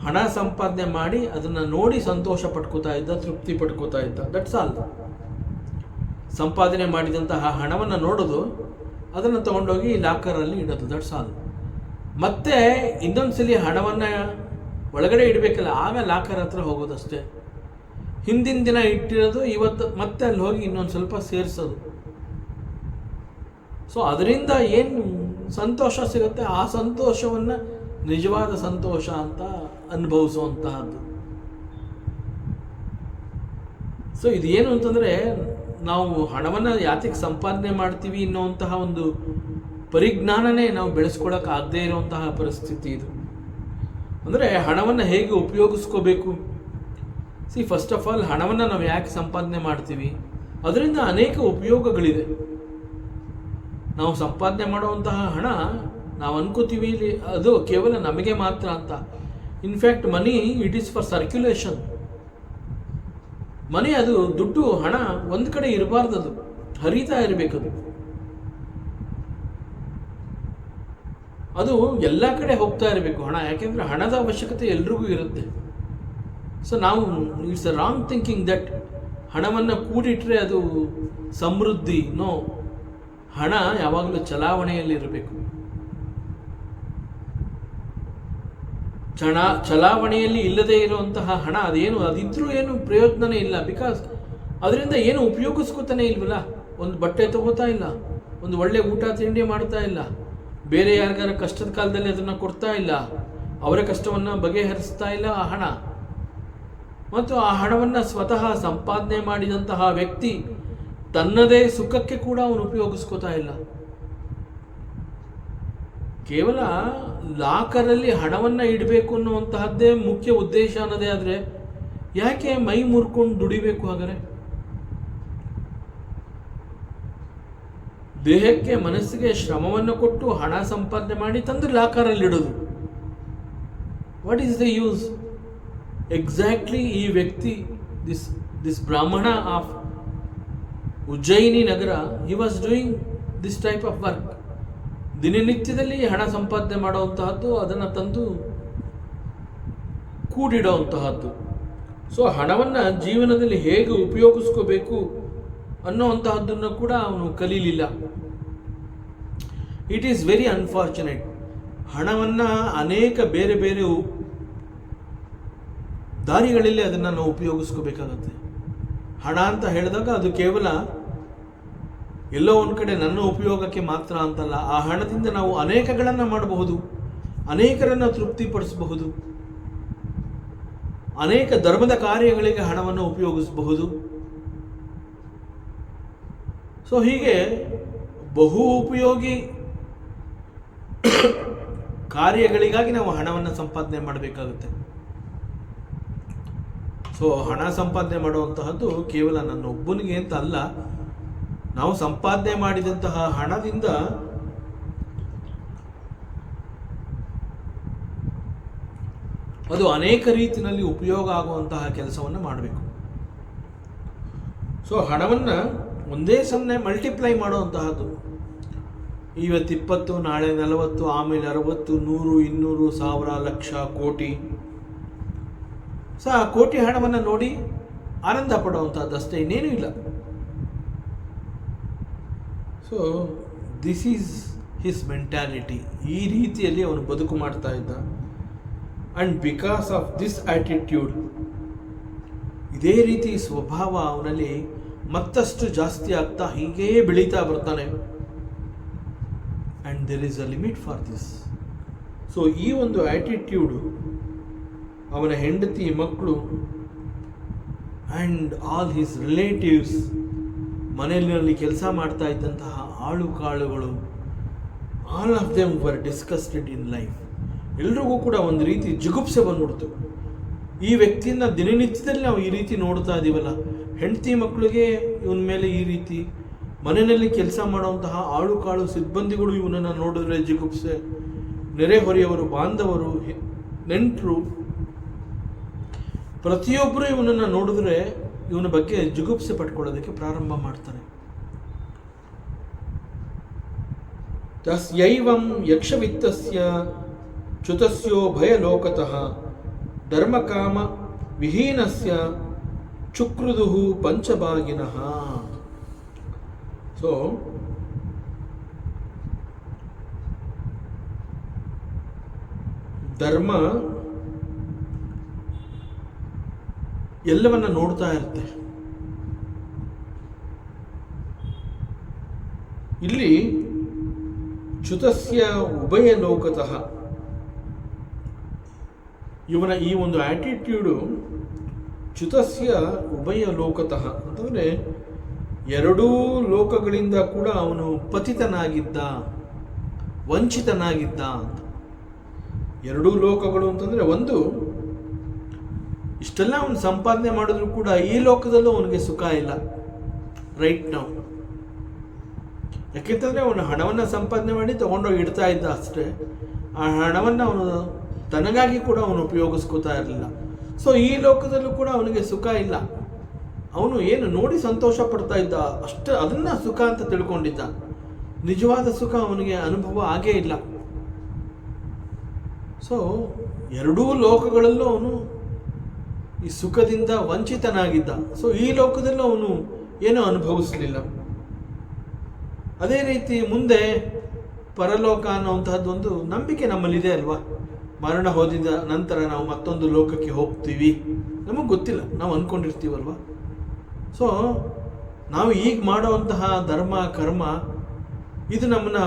ಹಣ ಸಂಪಾದನೆ ಮಾಡಿ ಅದನ್ನು ನೋಡಿ ಸಂತೋಷ ಪಡ್ಕೋತಾ ಇದ್ದ, ತೃಪ್ತಿ ಪಡ್ಕೋತಾ ಇದ್ದ, ದಟ್ಸ್ ಆಲ್. ಸಂಪಾದನೆ ಮಾಡಿದಂತಹ ಹಣವನ್ನು ನೋಡೋದು, ಅದನ್ನು ತಗೊಂಡೋಗಿ ಲಾಕರಲ್ಲಿ ಇಡೋದು, ದಟ್ಸ್ ಆಲ್. ಮತ್ತೆ ಇನ್ನೊಂದ್ಸಲಿ ಹಣವನ್ನು ಒಳಗಡೆ ಇಡಬೇಕಲ್ಲ, ಆಗ ಲಾಕರ್ ಹತ್ರ ಹೋಗೋದಷ್ಟೇ. ಹಿಂದಿನ ದಿನ ಇಟ್ಟಿರೋದು ಇವತ್ತು ಮತ್ತೆ ಅಲ್ಲಿ ಹೋಗಿ ಇನ್ನೊಂದು ಸ್ವಲ್ಪ ಸೇರಿಸೋದು. ಸೊ ಅದರಿಂದ ಏನು ಸಂತೋಷ ಸಿಗುತ್ತೆ, ಆ ಸಂತೋಷವನ್ನು ನಿಜವಾದ ಸಂತೋಷ ಅಂತ ಅನುಭವಿಸುವಂತಹದ್ದು. ಸೊ ಇದೇನು ಅಂತಂದರೆ, ನಾವು ಹಣವನ್ನು ಯಾತಕ್ಕೆ ಸಂಪಾದನೆ ಮಾಡ್ತೀವಿ ಅನ್ನುವಂತಹ ಒಂದು ಪರಿಜ್ಞಾನನೇ ನಾವು ಬೆಳೆಸ್ಕೊಳ್ಳೋಕೆ ಆಗದೇ ಇರುವಂತಹ ಪರಿಸ್ಥಿತಿ ಇದು. ಅಂದರೆ ಹಣವನ್ನು ಹೇಗೆ ಉಪಯೋಗಿಸ್ಕೋಬೇಕು. ಫಸ್ಟ್ ಆಫ್ ಆಲ್ ಹಣವನ್ನು ನಾವು ಯಾಕೆ ಸಂಪಾದನೆ ಮಾಡ್ತೀವಿ? ಅದರಿಂದ ಅನೇಕ ಉಪಯೋಗಗಳಿದೆ. ನಾವು ಸಂಪಾದನೆ ಮಾಡುವಂತಹ ಹಣ ನಾವು ಅನ್ಕೋತೀವಿ ಅದು ಕೇವಲ ನಮಗೆ ಮಾತ್ರ ಅಂತ. In fact money it is for circulation. Money ಅದು ದುಡ್ಡು ಹಣ ಒಂದು ಕಡೆ ಇರಬಾರ್ದು, ಅದು ಹರಿತಾ ಇರಬೇಕದು. ಅದು ಎಲ್ಲ ಕಡೆ ಹೋಗ್ತಾ ಇರಬೇಕು ಹಣ. ಯಾಕೆಂದರೆ ಹಣದ ಅವಶ್ಯಕತೆ ಎಲ್ರಿಗೂ ಇರುತ್ತೆ. ಸೊ ನಾವು it's a wrong thinking that ಹಣವನ್ನು ಕೂಡಿಟ್ರೆ ಅದು ಸಮೃದ್ಧಿ. ನೋ, ಹಣ ಯಾವಾಗಲೂ ಚಲಾವಣೆಯಲ್ಲಿ ಇರಬೇಕು. ಚಲಾವಣೆಯಲ್ಲಿ ಇಲ್ಲದೇ ಇರುವಂತಹ ಹಣ ಅದಿದ್ರೂ ಏನು ಪ್ರಯೋಜನನೇ ಇಲ್ಲ. ಬಿಕಾಸ್ ಅದರಿಂದ ಏನು ಉಪಯೋಗಿಸ್ಕೋತಾನೆ ಇಲ್ವಲ್ಲ. ಒಂದು ಬಟ್ಟೆ ತಗೋತಾ ಇಲ್ಲ, ಒಂದು ಒಳ್ಳೆ ಊಟ ತಿಂಡಿ ಮಾಡ್ತಾ ಇಲ್ಲ, ಬೇರೆ ಯಾರಿಗಾರ ಕಷ್ಟದ ಕಾಲದಲ್ಲಿ ಅದನ್ನು ಕೊಡ್ತಾ ಇಲ್ಲ, ಅವರ ಕಷ್ಟವನ್ನು ಬಗೆಹರಿಸ್ತಾ ಇಲ್ಲ ಆ ಹಣ. ಮತ್ತು ಆ ಹಣವನ್ನು ಸ್ವತಃ ಸಂಪಾದನೆ ಮಾಡಿದಂತಹ ವ್ಯಕ್ತಿ ತನ್ನದೇ ಸುಖಕ್ಕೆ ಕೂಡ ಅವನು ಉಪಯೋಗಿಸ್ಕೋತಾ ಇಲ್ಲ. ಕೇವಲ ಲಾಕರಲ್ಲಿ ಹಣವನ್ನು ಇಡಬೇಕು ಅನ್ನುವಂತಹದ್ದೇ ಮುಖ್ಯ ಉದ್ದೇಶ ಅನ್ನೋದೇ ಆದರೆ ಯಾಕೆ ಮೈ ಮುರ್ಕೊಂಡು ದುಡಿಬೇಕು? ಹಾಗಾದರೆ ದೇಹಕ್ಕೆ ಮನಸ್ಸಿಗೆ ಶ್ರಮವನ್ನು ಕೊಟ್ಟು ಹಣ ಸಂಪಾದನೆ ಮಾಡಿ ತಂದು ಲಾಕರಲ್ಲಿ ಇಡೋದು, what is the use? Exactly ಈ ವ್ಯಕ್ತಿ this brahmana of Ujjayini nagara, he was doing this type of work. ದಿನನಿತ್ಯದಲ್ಲಿ ಹಣ ಸಂಪಾದನೆ ಮಾಡುವಂತಹದ್ದು, ಅದನ್ನು ತಂದು ಕೂಡಿಡುವಂತಹದ್ದು. ಸೊ ಹಣವನ್ನು ಜೀವನದಲ್ಲಿ ಹೇಗೆ ಉಪಯೋಗಿಸ್ಕೋಬೇಕು ಅನ್ನೋವಂತಹದ್ದನ್ನು ಕೂಡ ಅವನು ಕಲೀಲಿಲ್ಲ. It is very unfortunate. ಹಣವನ್ನು ಅನೇಕ ಬೇರೆ ಬೇರೆ ದಾರಿಗಳಲ್ಲಿ ಅದನ್ನು ನಾವು ಉಪಯೋಗಿಸ್ಕೋಬೇಕಾಗತ್ತೆ. ಹಣ ಅಂತ ಹೇಳಿದಾಗ ಅದು ಕೇವಲ ಎಲ್ಲೋ ಒಂದು ಕಡೆ ನನ್ನ ಉಪಯೋಗಕ್ಕೆ ಮಾತ್ರ ಅಂತಲ್ಲ. ಆ ಹಣದಿಂದ ನಾವು ಅನೇಕಗಳನ್ನು ಮಾಡಬಹುದು, ಅನೇಕರನ್ನು ತೃಪ್ತಿಪಡಿಸಬಹುದು, ಅನೇಕ ಧರ್ಮದ ಕಾರ್ಯಗಳಿಗೆ ಹಣವನ್ನು ಉಪಯೋಗಿಸಬಹುದು. ಸೊ ಹೀಗೆ ಬಹು ಉಪಯೋಗಿ ಕಾರ್ಯಗಳಿಗಾಗಿ ನಾವು ಹಣವನ್ನು ಸಂಪಾದನೆ ಮಾಡಬೇಕಾಗುತ್ತೆ. ಸೊ ಹಣ ಸಂಪಾದನೆ ಮಾಡುವಂತಹದ್ದು ಕೇವಲ ನನ್ನೊಬ್ಬನಿಗೆ ಅಂತ ಅಲ್ಲ. ನಾವು ಸಂಪಾದನೆ ಮಾಡಿದಂತಹ ಹಣದಿಂದ ಅದು ಅನೇಕ ರೀತಿಯಲ್ಲಿ ಉಪಯೋಗ ಆಗುವಂತಹ ಕೆಲಸವನ್ನು ಮಾಡಬೇಕು. ಸೊ ಹಣವನ್ನು ಒಂದೇ ಸಮನೆ ಮಲ್ಟಿಪ್ಲೈ ಮಾಡುವಂತಹದ್ದು. ಇವತ್ತು 20, ನಾಳೆ 40, ಆಮೇಲೆ 60, 100, 200, 1000, ಲಕ್ಷ, ಕೋಟಿ. ಸೊ ಆ ಕೋಟಿ ಹಣವನ್ನು ನೋಡಿ ಆನಂದ ಪಡುವಂಥದ್ದು ಅಷ್ಟೇ, ಇನ್ನೇನೂ ಇಲ್ಲ. So this is his mentality. ಈ ರೀತಿಯಲ್ಲಿ ಅವನು ಬದುಕು ಮಾಡ್ತಾ ಇದ್ದ. And because of this attitude, ಇದೇ ರೀತಿ ಸ್ವಭಾವ ಅವನಲ್ಲಿ ಮತ್ತಷ್ಟು ಜಾಸ್ತಿ ಆಗ್ತಾ ಹೀಗೇ ಬೆಳೀತಾ ಬರ್ತಾನೆ. And there is a limit for this. So ಈ ಒಂದು ಆಟಿಟ್ಯೂಡು ಅವನ ಹೆಂಡತಿ, ಮಕ್ಕಳು ಆ್ಯಂಡ್ ಆಲ್ ಹಿಸ್ ರಿಲೇಟಿವ್ಸ್, ಮನೆಯಲ್ಲಿ ಕೆಲಸ ಮಾಡ್ತಾ ಇದ್ದಂತಹ ಆಳು ಕಾಳುಗಳು, all of them were disgusted in life. ಎಲ್ರಿಗೂ ಕೂಡ ಒಂದು ರೀತಿ ಜಿಗುಪ್ಸೆ ಬಂದ್ಬಿಡ್ತು. ಈ ವ್ಯಕ್ತಿಯನ್ನು ದಿನನಿತ್ಯದಲ್ಲಿ ನಾವು ಈ ರೀತಿ ನೋಡ್ತಾ ಇದ್ದೀವಲ್ಲ, ಹೆಂಡತಿ ಮಕ್ಕಳಿಗೆ ಇವನ ಮೇಲೆ ಈ ರೀತಿ, ಮನೆಯಲ್ಲಿ ಕೆಲಸ ಮಾಡುವಂತಹ ಆಳು ಕಾಳು ಸಿಬ್ಬಂದಿಗಳು ಇವನನ್ನು ನೋಡಿದ್ರೆ ಜಿಗುಪ್ಸೆ, ನೆರೆಹೊರೆಯವರು, ಬಾಂಧವರು, ನೆಂಟರು ಪ್ರತಿಯೊಬ್ಬರು ಇವನನ್ನು ನೋಡಿದ್ರೆ ಇವನ ಬಗ್ಗೆ ಜಿಗುಪ್ಸೆ ಪಟ್ಕೊಳ್ಳೋದಕ್ಕೆ ಪ್ರಾರಂಭ ಮಾಡ್ತಾನೆ. ತಸ್ಯೈವಂ ಯಕ್ಷವಿತ್ತಸ್ಯ ಚ್ಯುತಸ್ಯೋ ಭಯಲೋಕತಃ ಧರ್ಮಕಾಮ ವಿಹೀನಸ್ಯ ಚುಕ್ರುದುಹು ಪಂಚಭಾಗಿನಃ. ಸೊ ಧರ್ಮ ಎಲ್ಲವನ್ನ ನೋಡ್ತಾ ಇರುತ್ತೆ. ಇಲ್ಲಿ ಚ್ಯುತಸ್ಯ ಉಭಯ ಲೋಕತಃ, ಇವನ ಈ ಒಂದು ಆಟಿಟ್ಯೂಡು ಚ್ಯುತಸ್ಯ ಉಭಯ ಲೋಕತಃ ಅಂತಂದರೆ ಎರಡೂ ಲೋಕಗಳಿಂದ ಕೂಡ ಅವನು ಪತಿತನಾಗಿದ್ದ, ವಂಚಿತನಾಗಿದ್ದ ಅಂತ. ಎರಡೂ ಲೋಕಗಳು ಅಂತಂದರೆ ಒಂದು, ಇಷ್ಟೆಲ್ಲ ಅವನು ಸಂಪಾದನೆ ಮಾಡಿದ್ರು ಕೂಡ ಈ ಲೋಕದಲ್ಲೂ ಅವನಿಗೆ ಸುಖ ಇಲ್ಲ. ರೈಟ್ ನಾವು. ಯಾಕೆಂತಂದರೆ ಅವನು ಹಣವನ್ನು ಸಂಪಾದನೆ ಮಾಡಿ ತೊಗೊಂಡೋಗಿ ಇಡ್ತಾ ಇದ್ದ ಅಷ್ಟೇ. ಆ ಹಣವನ್ನು ಅವನು ತನಗಾಗಿ ಕೂಡ ಅವನು ಉಪಯೋಗಿಸ್ಕೋತಾ ಇರಲಿಲ್ಲ. ಸೊ ಈ ಲೋಕದಲ್ಲೂ ಕೂಡ ಅವನಿಗೆ ಸುಖ ಇಲ್ಲ. ಅವನು ಏನು ನೋಡಿ ಸಂತೋಷ ಪಡ್ತಾ ಇದ್ದ ಅಷ್ಟೇ, ಅದನ್ನು ಸುಖ ಅಂತ ತಿಳ್ಕೊಂಡಿದ್ದ. ನಿಜವಾದ ಸುಖ ಅವನಿಗೆ ಅನುಭವ ಆಗೇ ಇಲ್ಲ. ಸೊ ಎರಡೂ ಲೋಕಗಳಲ್ಲೂ ಅವನು ಈ ಸುಖದಿಂದ ವಂಚಿತನಾಗಿದ್ದ. ಸೊ ಈ ಲೋಕದಲ್ಲೂ ಅವನು ಏನೂ ಅನುಭವಿಸಲಿಲ್ಲ. ಅದೇ ರೀತಿ ಮುಂದೆ ಪರಲೋಕ ಅನ್ನೋಂತಹದ್ದೊಂದು ನಂಬಿಕೆ ನಮ್ಮಲ್ಲಿದೆ ಅಲ್ವಾ. ಮರಣ ಹೊಂದಿದ ನಂತರ ನಾವು ಮತ್ತೊಂದು ಲೋಕಕ್ಕೆ ಹೋಗ್ತೀವಿ, ನಮಗೆ ಗೊತ್ತಿಲ್ಲ, ನಾವು ಅಂದ್ಕೊಂಡಿರ್ತೀವಲ್ವ. ಸೊ ನಾವು ಈಗ ಮಾಡುವಂತಹ ಧರ್ಮ ಕರ್ಮ ಇದು ನಮ್ಮನ್ನು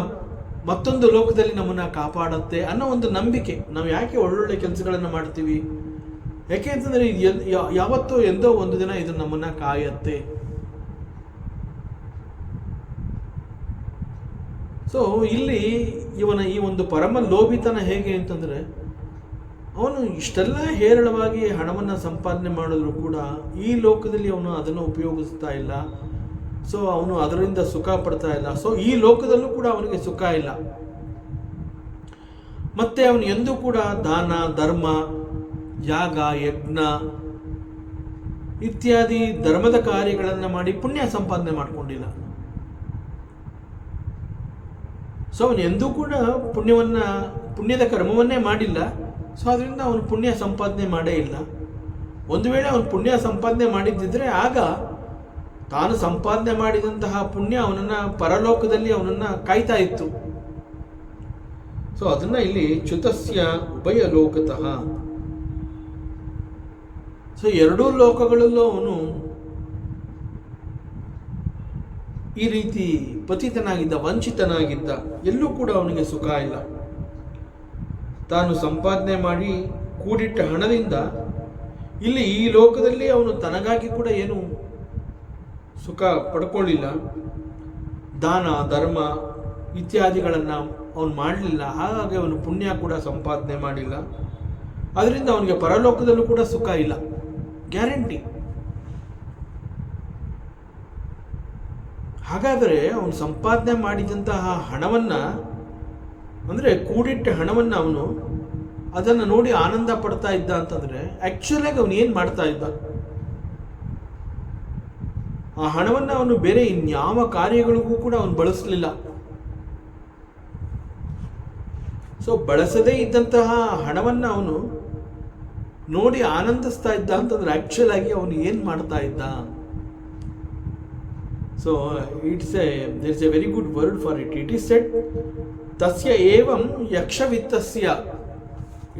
ಮತ್ತೊಂದು ಲೋಕದಲ್ಲಿ ನಮ್ಮನ್ನು ಕಾಪಾಡುತ್ತೆ ಅನ್ನೋ ಒಂದು ನಂಬಿಕೆ. ನಾವು ಯಾಕೆ ಒಳ್ಳೊಳ್ಳೆ ಕೆಲಸಗಳನ್ನು ಮಾಡ್ತೀವಿ? ಯಾಕೆ ಅಂತಂದರೆ ಯಾವತ್ತೋ ಎಂದೋ ಒಂದು ದಿನ ಇದು ನಮ್ಮನ್ನು ಕಾಯತ್ತೆ. ಸೊ ಇಲ್ಲಿ ಇವನ ಈ ಒಂದು ಪರಮ ಲೋಭಿತನ ಹೇಗೆ ಅಂತಂದರೆ, ಅವನು ಇಷ್ಟೆಲ್ಲ ಹೇರಳವಾಗಿ ಹಣವನ್ನು ಸಂಪಾದನೆ ಮಾಡಿದ್ರು ಕೂಡ ಈ ಲೋಕದಲ್ಲಿ ಅವನು ಅದನ್ನು ಉಪಯೋಗಿಸ್ತಾ ಇಲ್ಲ. ಸೊ ಅವನು ಅದರಿಂದ ಸುಖ ಪಡ್ತಾ ಇಲ್ಲ. ಸೊ ಈ ಲೋಕದಲ್ಲೂ ಕೂಡ ಅವನಿಗೆ ಸುಖ ಇಲ್ಲ. ಮತ್ತೆ ಅವನು ಎಂದೂ ಕೂಡ ದಾನ ಧರ್ಮ ಯಾಗ ಯಜ್ಞ ಇತ್ಯಾದಿ ಧರ್ಮದ ಕಾರ್ಯಗಳನ್ನು ಮಾಡಿ ಪುಣ್ಯ ಸಂಪಾದನೆ ಮಾಡಿಕೊಂಡಿಲ್ಲ. ಸೊ ಅವನು ಎಂದೂ ಕೂಡ ಪುಣ್ಯದ ಕರ್ಮವನ್ನೇ ಮಾಡಿಲ್ಲ. ಸೊ ಅದರಿಂದ ಅವನು ಪುಣ್ಯ ಸಂಪಾದನೆ ಮಾಡೇ ಇಲ್ಲ. ಒಂದು ವೇಳೆ ಅವನು ಪುಣ್ಯ ಸಂಪಾದನೆ ಮಾಡಿದ್ದಿದ್ರೆ ಆಗ ತಾನು ಸಂಪಾದನೆ ಮಾಡಿದಂತಹ ಪುಣ್ಯ ಅವನನ್ನು ಪರಲೋಕದಲ್ಲಿ ಅವನನ್ನು ಕಾಯ್ತಾ ಇತ್ತು. ಸೊ ಅದನ್ನು ಇಲ್ಲಿ ಚ್ಯುತಸ್ಯ ಉಭಯ ಲೋಕತಃ. ಸೊ ಎರಡೂ ಲೋಕಗಳಲ್ಲೂ ಅವನು ಈ ರೀತಿ ಪತಿತನಾಗಿದ್ದ, ವಂಚಿತನಾಗಿದ್ದ. ಎಲ್ಲೂ ಕೂಡ ಅವನಿಗೆ ಸುಖ ಇಲ್ಲ. ತಾನು ಸಂಪಾದನೆ ಮಾಡಿ ಕೂಡಿಟ್ಟ ಹಣದಿಂದ ಇಲ್ಲಿ ಈ ಲೋಕದಲ್ಲಿ ಅವನು ತನಗಾಗಿ ಕೂಡ ಏನು ಸುಖ ಪಡ್ಕೊಳ್ಳಿಲ್ಲ. ದಾನ ಧರ್ಮ ಇತ್ಯಾದಿಗಳನ್ನು ಅವನು ಮಾಡಲಿಲ್ಲ. ಹಾಗಾಗಿ ಅವನು ಪುಣ್ಯ ಕೂಡ ಸಂಪಾದನೆ ಮಾಡಿಲ್ಲ. ಅದರಿಂದ ಅವನಿಗೆ ಪರಲೋಕದಲ್ಲೂ ಕೂಡ ಸುಖ ಇಲ್ಲ, ಗ್ಯಾರಂಟಿ. ಹಾಗಾದರೆ ಅವನು ಸಂಪಾದನೆ ಮಾಡಿದಂತಹ ಹಣವನ್ನು, ಅಂದರೆ ಕೂಡಿಟ್ಟ ಹಣವನ್ನು ಅವನು ಅದನ್ನು ನೋಡಿ ಆನಂದ ಪಡ್ತಾ ಇದ್ದ ಅಂತಂದರೆ ಆ್ಯಕ್ಚುಲಾಗಿ ಅವನು ಏನು ಮಾಡ್ತಾ ಇದ್ದ? ಆ ಹಣವನ್ನು ಅವನು ಬೇರೆ ಇನ್ಯಾವ ಕಾರ್ಯಗಳಿಗೂ ಕೂಡ ಅವನು ಬಳಸಲಿಲ್ಲ. ಸೊ ಬಳಸದೇ ಇದ್ದಂತಹ ಹಣವನ್ನು ಅವನು ನೋಡಿ ಆನಂದಿಸ್ತಾ ಇದ್ದ ಅಂತಂದ್ರೆ ಆ್ಯಕ್ಚುಲ್ ಆಗಿ ಅವನು ಏನು ಮಾಡ್ತಾ ಇದ್ದ? So there is a very good word for it. It is said tasya evam yakshavittасಯ.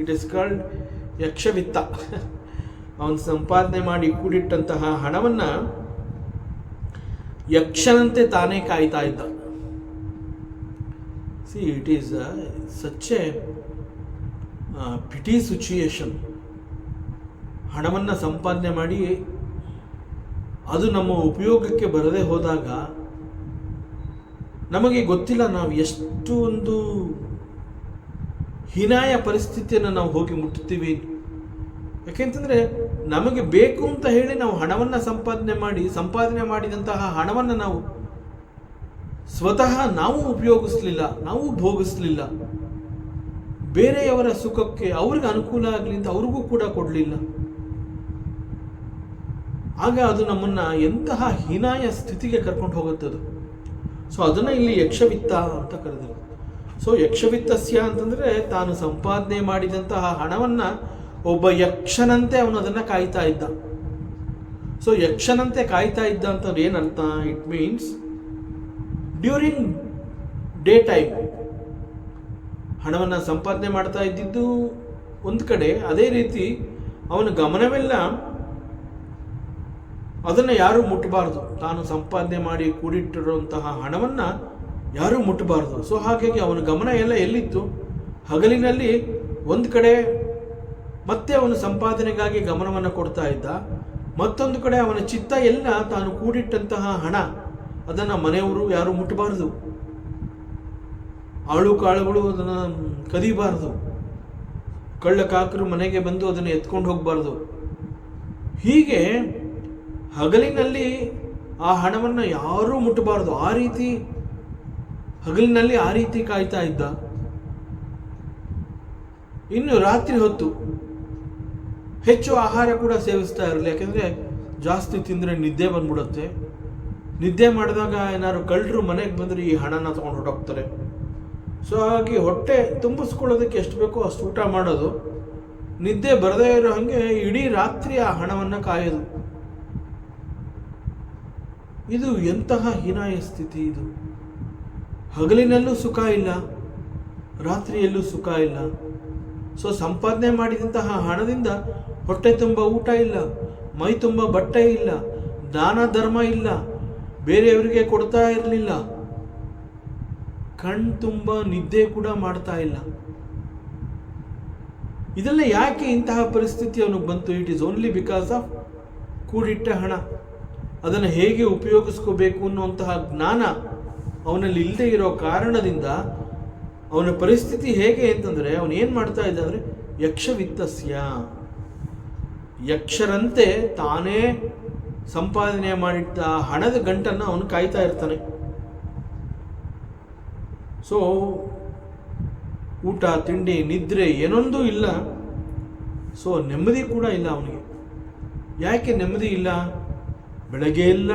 It is called ಯಕ್ಷವಿತ್ತ. ಅವನು ಸಂಪಾದನೆ ಮಾಡಿ ಕೂಡಿಟ್ಟಂತಹ ಹಣವನ್ನು ಯಕ್ಷನಂತೆ ತಾನೇ ಕಾಯ್ತಾ ಇದ್ದ. See it is such a pity situation. ಹಣವನ್ನು ಸಂಪಾದನೆ ಮಾಡಿ ಅದು ನಮ್ಮ ಉಪಯೋಗಕ್ಕೆ ಬರದೇ ಹೋದಾಗ ನಮಗೆ ಗೊತ್ತಿಲ್ಲ ನಾವು ಎಷ್ಟು ಒಂದು ಹೀನಾಯ ಪರಿಸ್ಥಿತಿಯನ್ನು ನಾವು ಹೋಗಿ ಮುಟ್ಟುತ್ತೀವಿ. ಯಾಕೆಂತಂದರೆ ನಮಗೆ ಬೇಕು ಅಂತ ಹೇಳಿ ನಾವು ಹಣವನ್ನು ಸಂಪಾದನೆ ಮಾಡಿದಂತಹ ಹಣವನ್ನು ನಾವು ಸ್ವತಃ ನಾವು ಉಪಯೋಗಿಸಲಿಲ್ಲ, ನಾವು ಭೋಗಿಸಲಿಲ್ಲ. ಬೇರೆಯವರ ಸುಖಕ್ಕೆ ಅವ್ರಿಗೆ ಅನುಕೂಲ ಆಗಲಿ ಅಂತ ಅವ್ರಿಗೂ ಕೂಡ ಕೊಡಲಿಲ್ಲ. ಆಗ ಅದು ನಮ್ಮನ್ನು ಎಂತಹ ಹೀನಾಯ ಸ್ಥಿತಿಗೆ ಕರ್ಕೊಂಡು ಹೋಗುತ್ತದು. ಸೊ ಅದನ್ನು ಇಲ್ಲಿ ಯಕ್ಷವಿತ್ತ ಅಂತ ಕರೆದರು. ಸೊ ಯಕ್ಷವಿತ್ತಸ್ಯ ಅಂತಂದರೆ ತಾನು ಸಂಪಾದನೆ ಮಾಡಿದಂತಹ ಹಣವನ್ನು ಒಬ್ಬ ಯಕ್ಷನಂತೆ ಅವನು ಅದನ್ನು ಕಾಯ್ತಾ ಇದ್ದ. ಸೊ ಯಕ್ಷನಂತೆ ಕಾಯ್ತಾ ಇದ್ದ ಅಂತಂದ್ರೆ ಏನರ್ಥ? It means during day time ಹಣವನ್ನು ಸಂಪಾದನೆ ಮಾಡ್ತಾ ಇದ್ದಿದ್ದು ಒಂದು ಕಡೆ, ಅದೇ ರೀತಿ ಅವನ ಗಮನವೆಲ್ಲ ಅದನ್ನು ಯಾರೂ ಮುಟ್ಟಬಾರ್ದು. ತಾನು ಸಂಪಾದನೆ ಮಾಡಿ ಕೂಡಿಟ್ಟಿರುವಂತಹ ಹಣವನ್ನು ಯಾರೂ ಮುಟ್ಟಬಾರ್ದು. ಸೊ ಹಾಗಾಗಿ ಅವನ ಗಮನ ಎಲ್ಲ ಎಲ್ಲಿತ್ತು? ಹಗಲಿನಲ್ಲಿ ಒಂದು ಕಡೆ ಮತ್ತೆ ಅವನು ಸಂಪಾದನೆಗಾಗಿ ಗಮನವನ್ನು ಕೊಡ್ತಾ ಇದ್ದ, ಮತ್ತೊಂದು ಕಡೆ ಅವನ ಚಿತ್ತ ಎಲ್ಲ ತಾನು ಕೂಡಿಟ್ಟಂತಹ ಹಣ ಅದನ್ನು ಮನೆಯವರು ಯಾರೂ ಮುಟ್ಟಬಾರ್ದು. ಆಳು ಕಾಳುಗಳು ಅದನ್ನು ಕದಿಬಾರ್ದು. ಕಳ್ಳ ಕಾಕರು ಮನೆಗೆ ಬಂದು ಅದನ್ನು ಎತ್ಕೊಂಡು ಹೋಗಬಾರ್ದು. ಹೀಗೆ ಹಗಲಿನಲ್ಲಿ ಆ ಹಣವನ್ನು ಯಾರೂ ಮುಟ್ಟಬಾರದು, ಆ ರೀತಿ ಹಗಲಿನಲ್ಲಿ ಆ ರೀತಿ ಕಾಯ್ತಾ ಇದ್ದ. ಇನ್ನು ರಾತ್ರಿ ಹೊತ್ತು ಹೆಚ್ಚು ಆಹಾರ ಕೂಡ ಸೇವಿಸ್ತಾ ಇರಲಿ, ಯಾಕೆಂದರೆ ಜಾಸ್ತಿ ತಿಂದರೆ ನಿದ್ದೆ ಬಂದ್ಬಿಡುತ್ತೆ. ನಿದ್ದೆ ಮಾಡಿದಾಗ ಏನಾದ್ರು ಕಳ್ಳರು ಮನೆಗೆ ಬಂದರೆ ಈ ಹಣನ ತೊಗೊಂಡು ಹೊರಟೋಗ್ತಾರೆ. ಸೊ ಹಾಗಾಗಿ ಹೊಟ್ಟೆ ತುಂಬಿಸ್ಕೊಳ್ಳೋದಕ್ಕೆ ಎಷ್ಟು ಬೇಕೋ ಅಷ್ಟು ಊಟ ಮಾಡೋದು, ನಿದ್ದೆ ಬರದೇ ಇರೋ ಹಾಗೆ ಇಡೀ ರಾತ್ರಿ ಆ ಹಣವನ್ನು ಕಾಯೋದು. ಇದು ಎಂತಹ ಹೀನಾಯ ಸ್ಥಿತಿ ಇದು. ಹಗಲಿನಲ್ಲೂ ಸುಖ ಇಲ್ಲ, ರಾತ್ರಿಯಲ್ಲೂ ಸುಖ ಇಲ್ಲ. ಸೊ ಸಂಪಾದನೆ ಮಾಡಿದಂತಹ ಹಣದಿಂದ ಹೊಟ್ಟೆ ತುಂಬ ಊಟ ಇಲ್ಲ, ಮೈ ತುಂಬ ಬಟ್ಟೆ ಇಲ್ಲ, ದಾನ ಧರ್ಮ ಇಲ್ಲ, ಬೇರೆಯವರಿಗೆ ಕೊಡ್ತಾ ಇರಲಿಲ್ಲ, ಕಣ್ ತುಂಬ ನಿದ್ದೆ ಕೂಡ ಮಾಡ್ತಾ ಇಲ್ಲ. ಇದೆಲ್ಲ ಯಾಕೆ ಇಂತಹ ಪರಿಸ್ಥಿತಿ ಅವನಿಗೆ ಬಂತು? It is only because of ಕೂಡಿಟ್ಟ ಹಣ. ಅದನ್ನು ಹೇಗೆ ಉಪಯೋಗಿಸ್ಕೋಬೇಕು ಅನ್ನುವಂತಹ ಜ್ಞಾನ ಅವನಲ್ಲಿ ಇಲ್ಲದೆ ಇರೋ ಕಾರಣದಿಂದ ಅವನ ಪರಿಸ್ಥಿತಿ ಹೇಗೆ ಅಂತಂದರೆ, ಅವನು ಏನು ಮಾಡ್ತಾ ಇದ್ದ ಅಂದರೆ ಯಕ್ಷವಿತ್ತಸ್ಯ, ಯಕ್ಷರಂತೆ ತಾನೇ ಸಂಪಾದನೆ ಮಾಡಿಟ್ಟ ಹಣದ ಗಂಟನ್ನು ಅವನು ಕಾಯ್ತಾ ಇರ್ತಾನೆ. ಸೊ ಊಟ ತಿಂಡಿ ನಿದ್ರೆ ಏನೊಂದೂ ಇಲ್ಲ. ಸೊ ನೆಮ್ಮದಿ ಕೂಡ ಇಲ್ಲ ಅವನಿಗೆ. ಯಾಕೆ ನೆಮ್ಮದಿ ಇಲ್ಲ? ಬೆಳಗ್ಗೆ ಎಲ್ಲ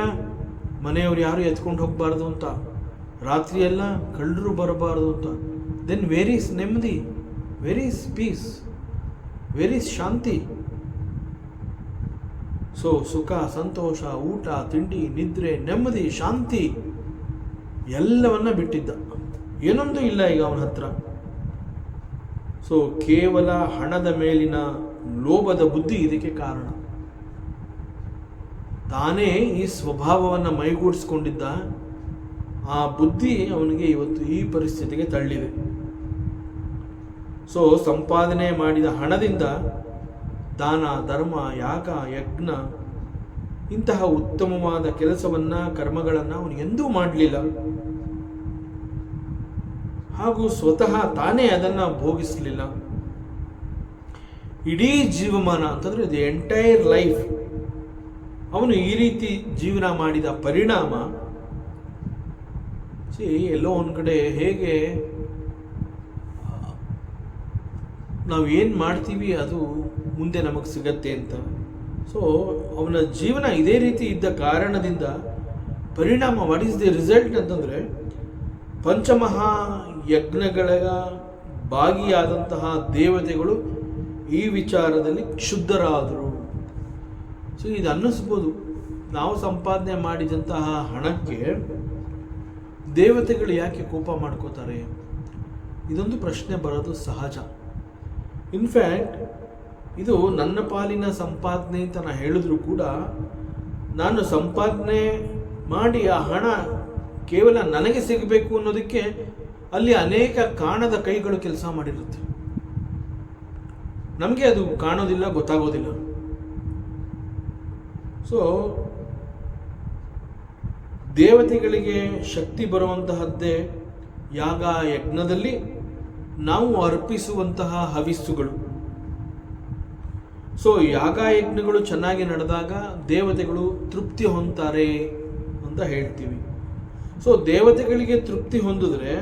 ಮನೆಯವರು ಯಾರು ಎತ್ಕೊಂಡು ಹೋಗಬಾರ್ದು ಅಂತ, ರಾತ್ರಿ ಎಲ್ಲ ಕಳ್ಳರು ಬರಬಾರ್ದು ಅಂತ. ದೆನ್ ವೇರ್ ಈಸ್ ನೆಮ್ಮದಿ, where is peace, where is ಶಾಂತಿ? ಸೊ ಸುಖ, ಸಂತೋಷ, ಊಟ ತಿಂಡಿ ನಿದ್ರೆ ನೆಮ್ಮದಿ ಶಾಂತಿ ಎಲ್ಲವನ್ನ ಬಿಟ್ಟಿದ್ದ. ಏನೊಂದು ಇಲ್ಲ ಈಗ ಅವನ ಹತ್ರ. ಸೊ ಕೇವಲ ಹಣದ ಮೇಲಿನ ಲೋಭದ ಬುದ್ಧಿ ಇದಕ್ಕೆ ಕಾರಣ. ತಾನೇ ಈ ಸ್ವಭಾವವನ್ನು ಮೈಗೂಡಿಸ್ಕೊಂಡಿದ್ದ ಆ ಬುದ್ಧಿ ಅವನಿಗೆ ಇವತ್ತು ಈ ಪರಿಸ್ಥಿತಿಗೆ ತಳ್ಳಿದೆ. ಸೊ ಸಂಪಾದನೆ ಮಾಡಿದ ಹಣದಿಂದ ದಾನ ಧರ್ಮ ಯಾಗ ಯಜ್ಞ ಇಂತಹ ಉತ್ತಮವಾದ ಕೆಲಸವನ್ನು ಕರ್ಮಗಳನ್ನು ಅವನು ಎಂದೂ ಮಾಡಲಿಲ್ಲ. ಹಾಗೂ ಸ್ವತಃ ತಾನೇ ಅದನ್ನು ಭೋಗಿಸಲಿಲ್ಲ. ಇಡೀ ಜೀವಮಾನ ಅಂತಂದರೆ ದಿ ಎಂಟೈರ್ ಲೈಫ್ ಅವನು ಈ ರೀತಿ ಜೀವನ ಮಾಡಿದ ಪರಿಣಾಮ ಎಲ್ಲೋ ಒಂದು ಕಡೆ ಹೇಗೆ ನಾವು ಏನು ಮಾಡ್ತೀವಿ ಅದು ಮುಂದೆ ನಮಗೆ ಸಿಗತ್ತೆ ಅಂತ. ಸೊ ಅವನ ಜೀವನ ಇದೇ ರೀತಿ ಇದ್ದ ಕಾರಣದಿಂದ ಪರಿಣಾಮ ವಾಟ್ ಈಸ್ ದಿ ರಿಸಲ್ಟ್ ಅಂತಂದರೆ, ಪಂಚಮಹಾ ಯಜ್ಞಗಳ ಭಾಗಿಯಾದಂತಹ ದೇವತೆಗಳು ಈ ವಿಚಾರದಲ್ಲಿ ಕ್ಷುದ್ಧರಾದರು. ಸೊ ಇದು ಅನ್ನಿಸ್ಬೋದು, ನಾವು ಸಂಪಾದನೆ ಮಾಡಿದಂತಹ ಹಣಕ್ಕೆ ದೇವತೆಗಳು ಯಾಕೆ ಕೋಪ ಮಾಡ್ಕೋತಾರೆ? ಇದೊಂದು ಪ್ರಶ್ನೆ ಬರೋದು ಸಹಜ. ಇನ್ಫ್ಯಾಕ್ಟ್ ಇದು ನನ್ನ ಪಾಲಿನ ಸಂಪಾದನೆ ಅಂತ ನಾನು ಹೇಳಿದ್ರು ಕೂಡ, ನಾನು ಸಂಪಾದನೆ ಮಾಡಿ ಆ ಹಣ ಕೇವಲ ನನಗೆ ಸಿಗಬೇಕು ಅನ್ನೋದಕ್ಕೆ ಅಲ್ಲಿ ಅನೇಕ ಕಾಣದ ಕೈಗಳು ಕೆಲಸ ಮಾಡಿರುತ್ತೆ. ನಮಗೆ ಅದು ಕಾಣೋದಿಲ್ಲ, ಗೊತ್ತಾಗೋದಿಲ್ಲ. ಸೊ ದೇವತೆಗಳಿಗೆ ಶಕ್ತಿ ಬರುವಂತಹದ್ದೇ ಯಾಗ ಯಜ್ಞದಲ್ಲಿ ನಾವು ಅರ್ಪಿಸುವಂತಹ ಹವಿಸ್ಸುಗಳು. ಸೊ ಯಾಗ ಯಜ್ಞಗಳು ಚೆನ್ನಾಗಿ ನಡೆದಾಗ ದೇವತೆಗಳು ತೃಪ್ತಿ ಹೊಂದ್ತಾರೆ ಅಂತ ಹೇಳ್ತೀವಿ. ಸೊ ದೇವತೆಗಳಿಗೆ ತೃಪ್ತಿ ಹೊಂದಿದ್ರೆ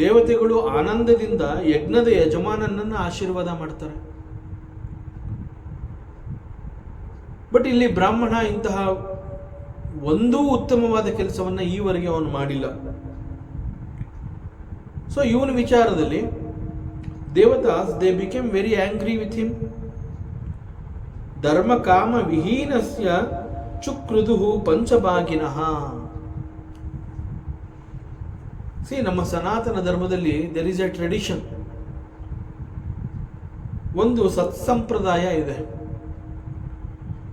ದೇವತೆಗಳು ಆನಂದದಿಂದ ಯಜ್ಞದ ಯಜಮಾನನನ್ನು ಆಶೀರ್ವಾದ ಮಾಡ್ತಾರೆ. ಬಟ್ ಇಲ್ಲಿ ಬ್ರಾಹ್ಮಣ ಇಂತಹ ಒಂದೂ ಉತ್ತಮವಾದ ಕೆಲಸವನ್ನು ಈವರೆಗೆ ಅವನು ಮಾಡಿಲ್ಲ. ಸೊ ಇವನ ವಿಚಾರದಲ್ಲಿ devatas they became very angry with him. ಧರ್ಮ ಕಾಮ ವಿಹೀನಸ್ಯ ಚುಕ್ರುದು ಪಂಚಭಾಗಿನಃ. ನಮ್ಮ ಸನಾತನ ಧರ್ಮದಲ್ಲಿ ದೆರ್ ಇಸ್ ಎ ಟ್ರೆಡಿಷನ್, ಒಂದು ಸತ್ಸಂಪ್ರದಾಯ ಇದೆ.